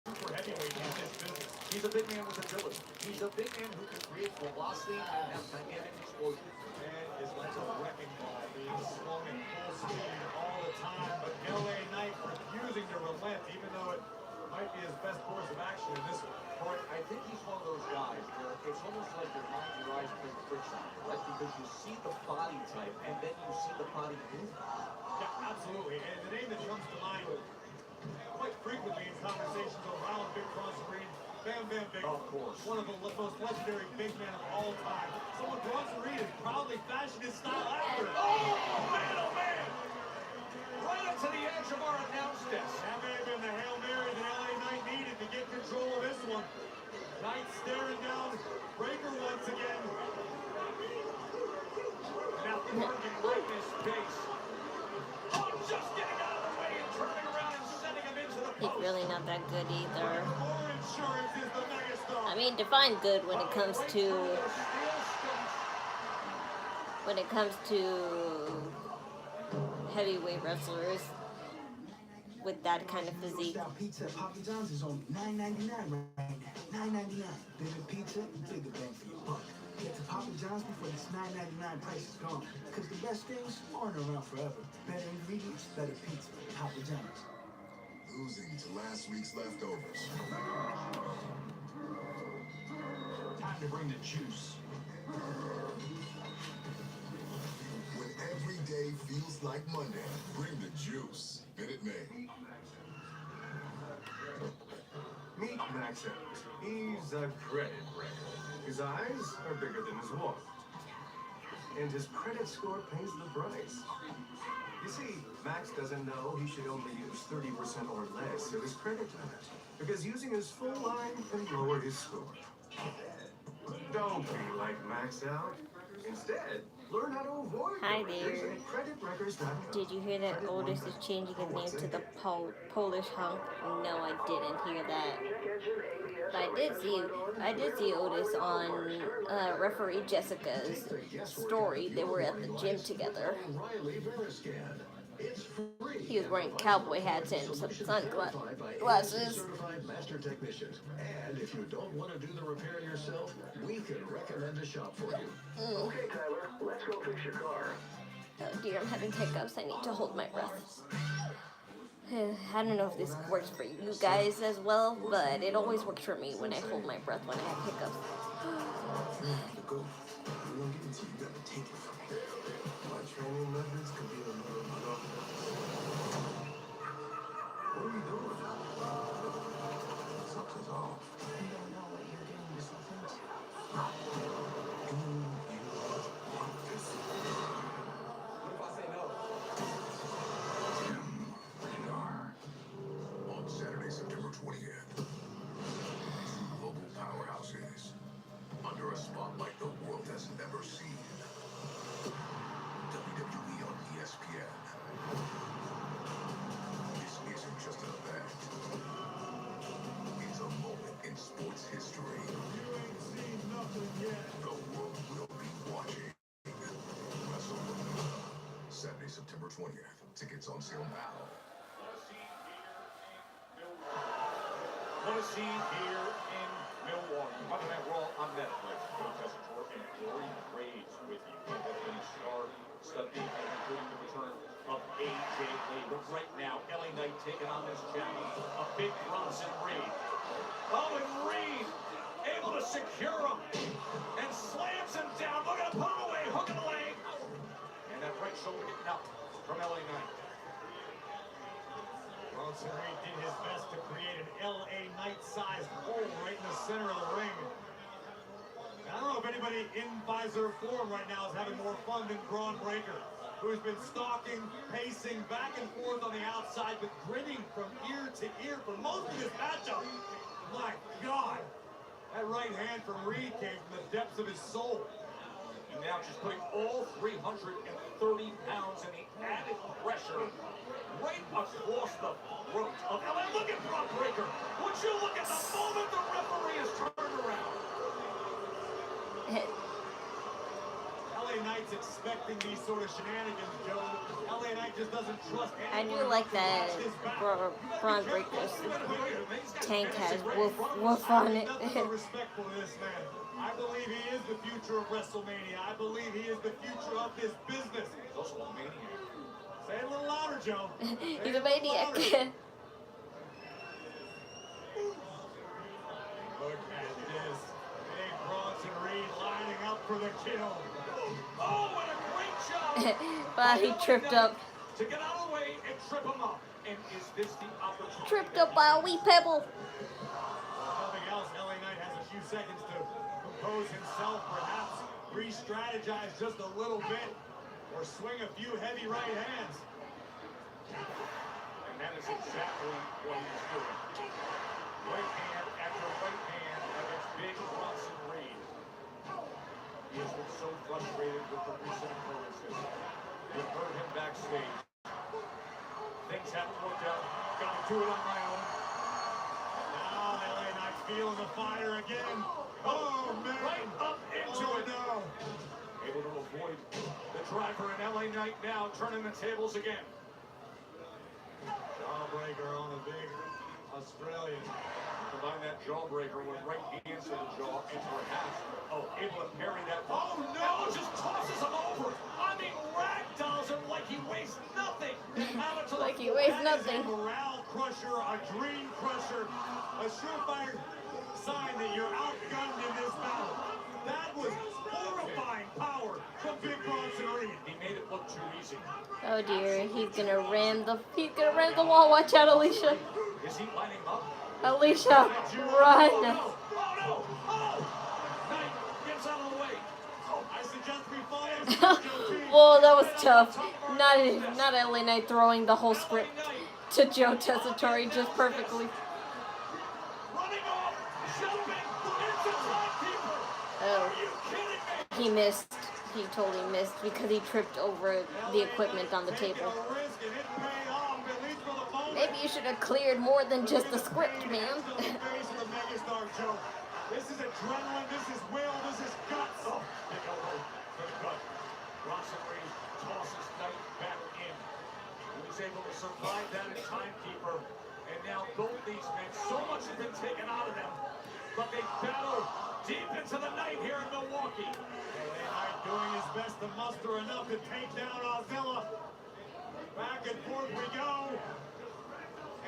super heavyweight in this business. He's a big man with agility. He's a big man who can create velocity and have dynamic explosion. Man is like a wrecking ball being swung at full speed all the time, but LA Knight refusing to relent, even though it might be his best course of action in this one. Corey, I think he's one of those guys where it's almost like your mind, your eyes play friction, right? Because you see the body type and then you see the body move. Yeah, absolutely. And the name that comes to mind quite frequently in conversations around Big Bronson Reed, Bam Bam Bigelow. Of course. One of the most legendary big men of all time. Someone Bronson Reed has proudly fashioned his style after. Oh, man! Right up to the edge of our announce desk. That may have been the Hail Mary that LA Knight needed to get control of this one. Knight staring down Breaker once again. Now working right in his face. Oh, just getting out of the way and turning around and sending him into the post. He's really not that good either. More insurance is the megastar. I mean, define good when it comes to heavyweight wrestlers with that kind of physique. Pizza at Papa John's is only $9.99 right now. $9.99. Bigger pizza, bigger bang for your buck. Get to Papa John's before this $9.99 price is gone. Because the best things aren't around forever. Better ingredients, better pizza. Papa John's. Losing to last week's leftovers. Time to bring the juice. When every day feels like Monday, bring the juice. Minute Maid. Meet Max out. He's a credit wrecker. His eyes are bigger than his wallet. And his credit score pays the price. You see, Max doesn't know he should only use 30% or less of his credit limit, because using his full line can lower his score. Don't be like Max out. Instead, learn how to avoid Hi them there. using creditrecords.com. Did you hear that Otis is changing his name to the Polish hunk? No, I didn't hear that. But I did see Otis on referee Jessica's story. They were at the gym together. He was wearing cowboy hats and some sunglasses. Master technicians. And if you don't want to do the repair yourself, we can recommend a shop for you. Okay, Tyler, let's go fix your car. Oh dear, I'm having hiccups. I need to hold my breath. I don't know if this works for you guys as well, but it always works for me when I hold my breath when I have hiccups. My training methods could be a little rough. What are you doing? Something's off. You don't know what you're getting yourself into. Do you want this? What if I say no? Radar. On Saturday, September 20th. Two global powerhouses. Under a spotlight the world has never seen. WWE on ESPN. This isn't just an event. It's a moment in sports history. You ain't seen nothing yet. The world will be watching. WrestleMania. Saturday, September 20th. Tickets on sale now. Want to see here in Milwaukee. Monday Night Raw on Netflix. Joe Tessitore and Corey Graves with you. And that's been star-studded, including the return of AJ Lee. But right now, LA Knight taking on this challenge. A big Bronson Reed. Oh, and Reed able to secure him and slams him down. Look at him put him away. Hook in the leg. And that right shoulder getting up from LA Knight. Bronson Reed did his best to create an LA Knight-sized hole right in the center of the ring. I don't know if anybody in visor form right now is having more fun than Braun Breaker, who's been stalking, pacing back and forth on the outside, but grinning from ear to ear for most of this matchup. My God, that right hand from Reed came from the depths of his soul. And now just putting all 330 pounds in the added pressure right across the throat of LA. Look at Braun Breaker. Would you look at the moment the referee is turned around? LA Knight's expecting these sort of shenanigans, Joe. LA Knight just doesn't trust I anyone. do like that Braun Breaker's tank has woof on it. Nothing but respectful to this man. I believe he is the future of WrestleMania. I believe he is the future of this business. He's also a maniac. Say it a little louder, Joe. He's a maniac. Look at this. Big Bronson Reed lining up for the kill. Oh, what a great job! But he tripped up. To get out of the way and trip him up. And is this the opportunity? Tripped up by a wee pebble. Well, nothing else. LA Knight has a few seconds to compose himself, perhaps re-strategize just a little bit, or swing a few heavy right hands. And that is exactly what he's doing. Right hand after right hand against big Bronson Reed. He has been so frustrated with the recent occurrences. You've heard him backstage. Things haven't worked out. Gotta do it on my own. Now LA Knight feeling the fire again. Oh, man. Right up into it. No. Able to avoid the driver in LA Knight now, turning the tables again. Jawbreaker on the big Australian. Combine that jawbreaker with right hands to the jaw and perhaps, able to parry that. Oh no, just tosses him over. I mean, ragdolls him like he weighs nothing. Like he weighs nothing. A morale crusher, a dream crusher, a surefire sign that you're outgunned in this battle. That was horrifying power from Big Bronson Reed. He made it look too easy. Oh dear, he's gonna ram the wall. Watch out, Alicia. Is he lining up? Alicia, run! Oh, no! Knight gets out of the way. I suggest we follow. Whoa, that was tough. Not LA Knight throwing the whole script to Joe Tessitore just perfectly. Oh, he missed. He totally missed because he tripped over the equipment on the table. Maybe you should have cleared more than just the script, man. This is adrenaline, this is will, this is guts. Oh, big elbow, good cut. Bronson Reed tosses Knight back in. He was able to survive that in timekeeper. And now both these men, so much has been taken out of them, but they battle deep into the night here in Milwaukee. LA Knight doing his best to muster enough to take down Ozilla. Back and forth we go.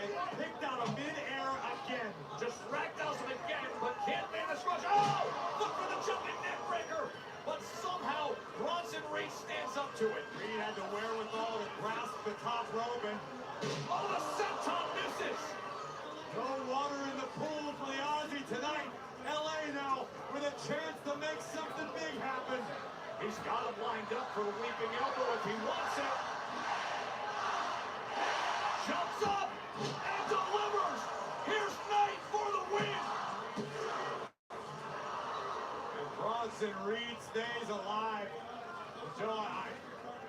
And picked out of midair again. Just ragdolls him again, but can't manage rush. Oh! Look for the jumping neck breaker! But somehow Bronson Reed stands up to it. Reed had the wherewithal to grasp the top rope and oh, the senton misses! no water in the pool for the Aussie tonight. LA now with a chance to make something big happen. He's got him lined up for the leaping elbow if he wants it. Jumps up and delivers. Here's Knight for the win. And Bronson Reed stays alive. Joe, I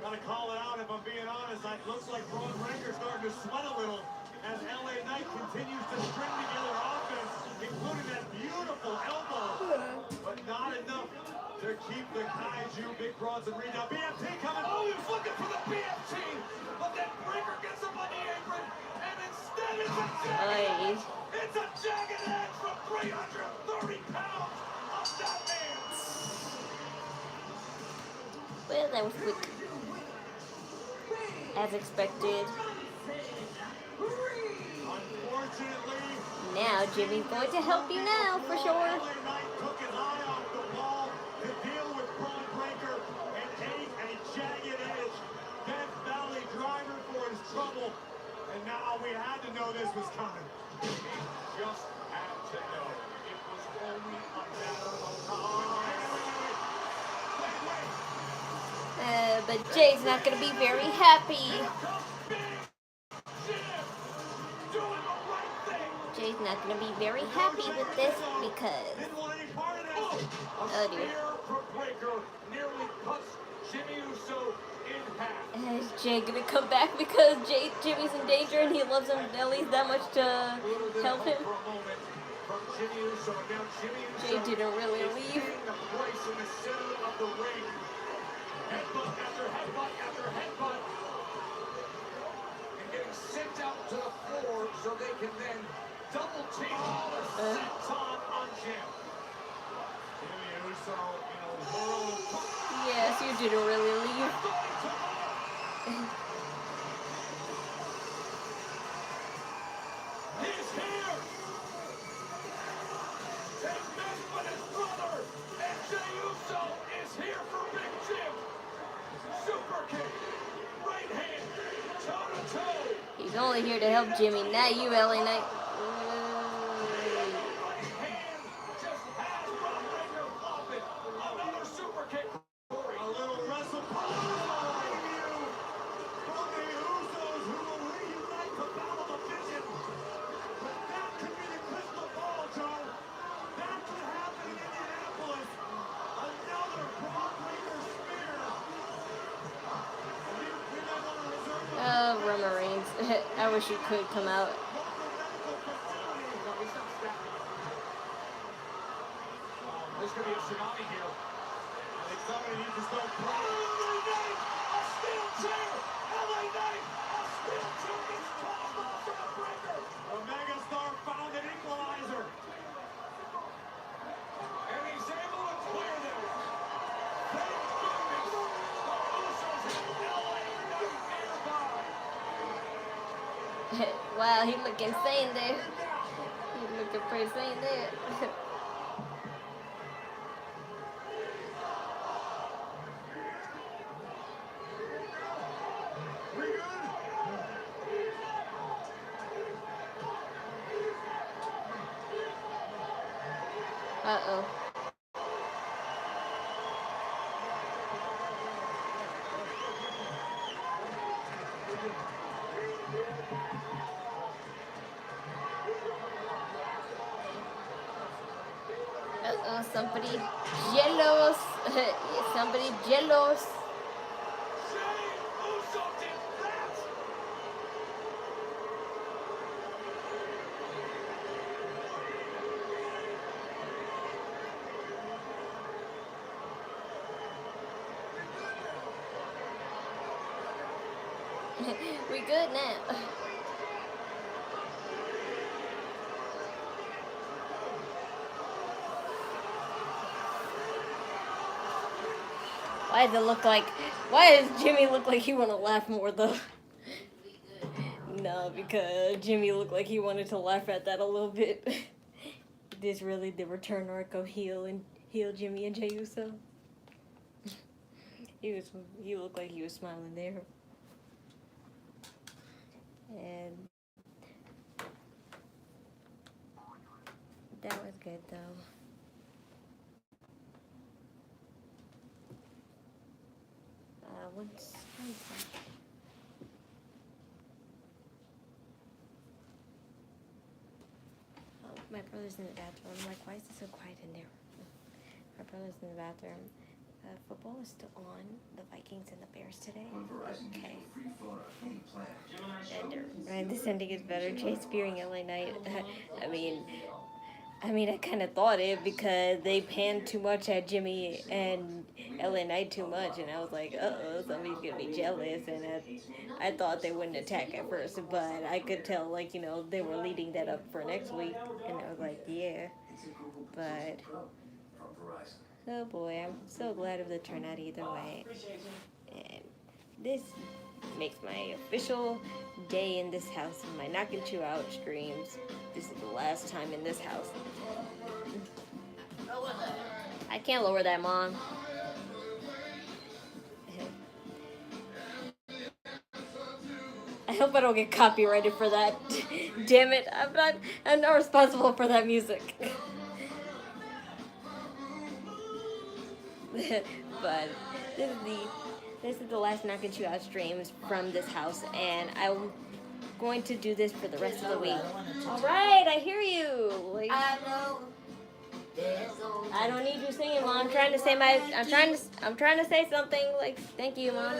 gotta call it out if I'm being honest. It looks like Braun Breaker's starting to sweat a little as LA Knight continues to string together offense, including that beautiful elbow, but not enough to keep the Kaiju. Big Bronson Reed now. BFT coming. Oh, he was looking for the BFT, but then Breaker gets him on the apron, and instead it's a jagged, it's a jagged edge from 330 pounds of that man. Well, that was quick. As expected. Unfortunately, now Jimmy's going to help you now, for sure. LA Knight took his eye off the ball to deal with Braun Breaker and ate a jagged edge. Death Valley driver for his trouble. And now we had to know this was coming. He just had to know. It was only a matter of time. But Jay's not going to be very happy. Jay's not going to be very happy with this because... Oh dear. Is Jay going to come back because Jimmy's in danger and he loves him at least that much to help him? Jay didn't really leave. Headbutt after headbutt after headbutt. And getting sent out to the floor so they can then double team the senton on Jim. Jimmy Uso in a world of... Yes, you didn't really leave. He's here! His best with his brother! And Jey Uso is here for Big Jim! Super kick! Right hand! Toe to toe! He's only here to help Jimmy, not you, LA Knight. Right hand just has Braun Breaker flopping. Another super kick. A little wrestle from the Usos who will reunite the battle division. But that could be the crystal ball, Joe. That could happen in Indianapolis. Another Braun Breaker spear. Roman Reigns. I wish he could come out. There's going to be a tsunami here. I think somebody needs to start praying. LA Knight! A steel chair! LA Knight! A steel chair gets tossed off from the breaker! The megastar found an equalizer. And he's able to clear them. Thank goodness the Usos have LA Knight nearby. Wow, he look insane there. He looking pretty insane there. Uh-oh. Uh-oh, somebody jealous. Somebody jealous. We good now. Why does it look like? Why does Jimmy look like he want to laugh more though? No, because Jimmy looked like he wanted to laugh at that a little bit. This really the return arc of heel Jimmy and Jey Uso. He looked like he was smiling there. And that was good though. One second. Oh, my brother's in the bathroom. I'm like, why is it so quiet in there? My brother's in the bathroom. Football is still on. The Vikings and the Bears today. Okay. And this ending is better. Jay spearing LA Knight. I mean, I kind of thought it because they panned too much at Jimmy and LA Knight too much, and I was like, uh-oh, somebody's gonna be jealous, and I thought they wouldn't attack at first, but I could tell, like, you know, they were leading that up for next week, and I was like, yeah, but, oh boy, I'm so glad of the turnout either way, and this makes my official day in this house, my Knockin Chu Out streams. This is the last time in this house. I can't lower that, Mom. I hope I don't get copyrighted for that. Damn it, I'm not responsible for that music. But this is the last Knockin Chu Out streams from this house, and I'm going to do this for the rest of the week. All right, I hear you. Like, I know. I don't need you singing, Mom. I'm trying to say I'm trying to say something. Like, thank you, Mom.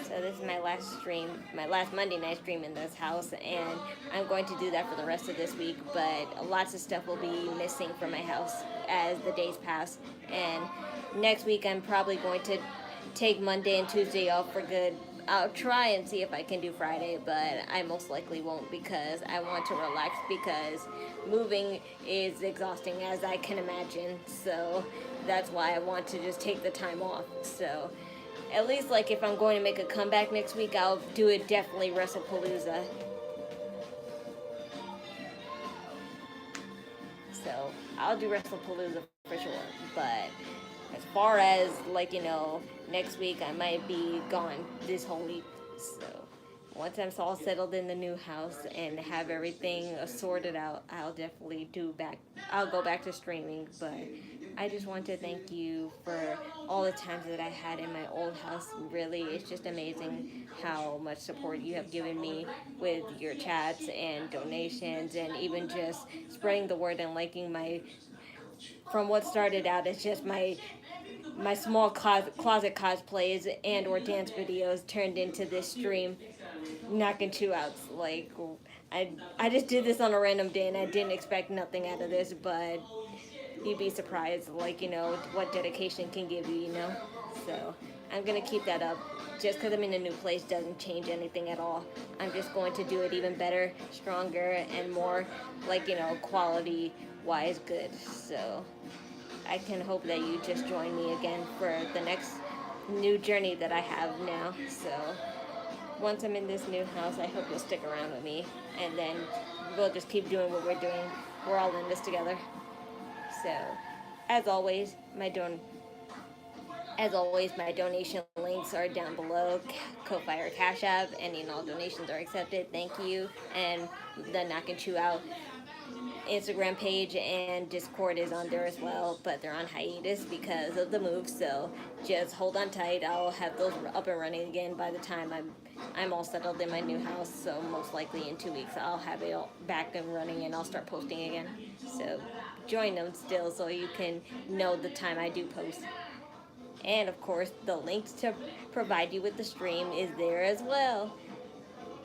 So this is my last stream, my last Monday night stream in this house, and I'm going to do that for the rest of this week, but lots of stuff will be missing from my house as the days pass, and next week I'm probably going to take Monday and Tuesday off for good. I'll try and see if I can do Friday, but I most likely won't because I want to relax because moving is exhausting as I can imagine, so that's why I want to just take the time off. So at least, like, if I'm going to make a comeback next week, I'll do it definitely WrestlePalooza. So I'll do WrestlePalooza for sure, but as far as, like, you know, next week I might be gone this whole week. So once I'm all settled in the new house and have everything sorted out, I'll definitely I'll go back to streaming. But I just want to thank you for all the times that I had in my old house. Really, it's just amazing how much support you have given me with your chats and donations, and even just spreading the word and liking from what started out as just my small closet cosplays and or dance videos turned into this stream, Knockin Chu Outs. Like, I just did this on a random day and I didn't expect nothing out of this, but you'd be surprised, like, you know, what dedication can give you, you know? So I'm gonna keep that up. Just because I'm in a new place doesn't change anything at all. I'm just going to do it even better, stronger, and more, like, you know, quality-wise good. So I can hope that you just join me again for the next new journey that I have now. So once I'm in this new house, I hope you'll stick around with me, and then we'll just keep doing what we're doing. We're all in this together. So, as always, As always, my donation links are down below. Ko-Fi or Cash App. Any and all donations are accepted. Thank you. And the Knockin Chu Out Instagram page and Discord is on there as well, but they're on hiatus because of the move, so just hold on tight. I'll have those up and running again by the time I'm all settled in my new house, so most likely in 2 weeks I'll have it all back and running and I'll start posting again. So join them still so you can know the time I do post. And of course, the links to provide you with the stream is there as well.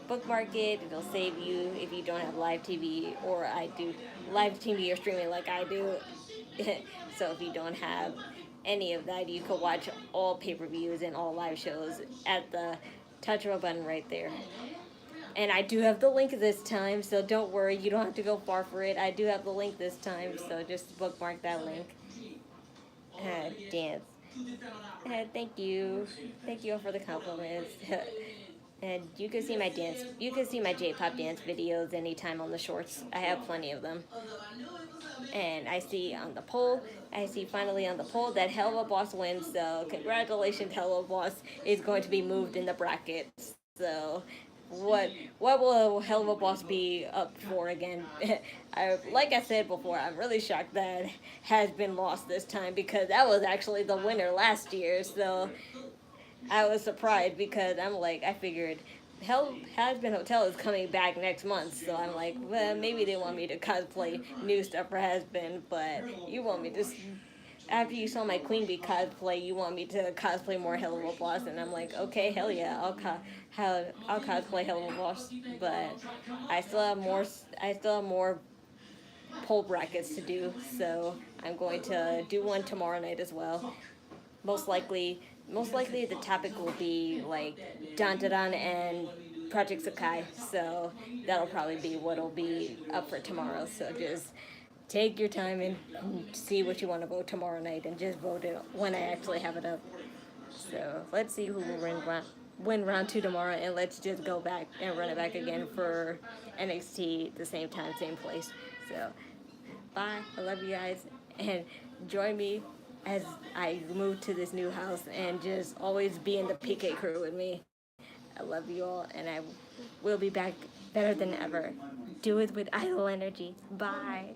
Bookmark it, it'll save you if you don't have live TV, or I do live TV or streaming like I do. So if you don't have any of that, you can watch all pay-per-views and all live shows at the touch of a button right there. And I do have the link this time, so don't worry, you don't have to go far for it. I do have the link this time, so just bookmark that link. Dance. Thank you all for the compliments. And you can see my dance, you can see my J-pop dance videos anytime on the shorts. I have plenty of them. And I see finally on the poll that Hell of a Boss wins, so congratulations, Hell of a Boss is going to be moved in the brackets. So what will Hell of a Boss be up for again? Like I said before, I'm really shocked that has been lost this time because that was actually the winner last year, so I was surprised because I'm like, I figured Hell Has Been Hotel is coming back next month, so I'm like, well, maybe they want me to cosplay new stuff for Has Been, but you want me to, after you saw my Queen Bee cosplay, you want me to cosplay more Hell of a Boss, and I'm like, okay, hell yeah, I'll cosplay Hell of a Boss, but I still have more poll brackets to do, so I'm going to do one tomorrow night as well. Most likely the topic will be like Dan and Project Sakai, so that'll probably be what'll be up for tomorrow. So just take your time and see what you want to vote tomorrow night, and just vote it when I actually have it up. So let's see who will win round 2 tomorrow, and let's just go back and run it back again for NXT the same time, same place. So bye, I love you guys, and join me as I move to this new house, and just always be in the PK crew with me. I love you all, and I will be back better than ever. Do it with idol energy. Bye.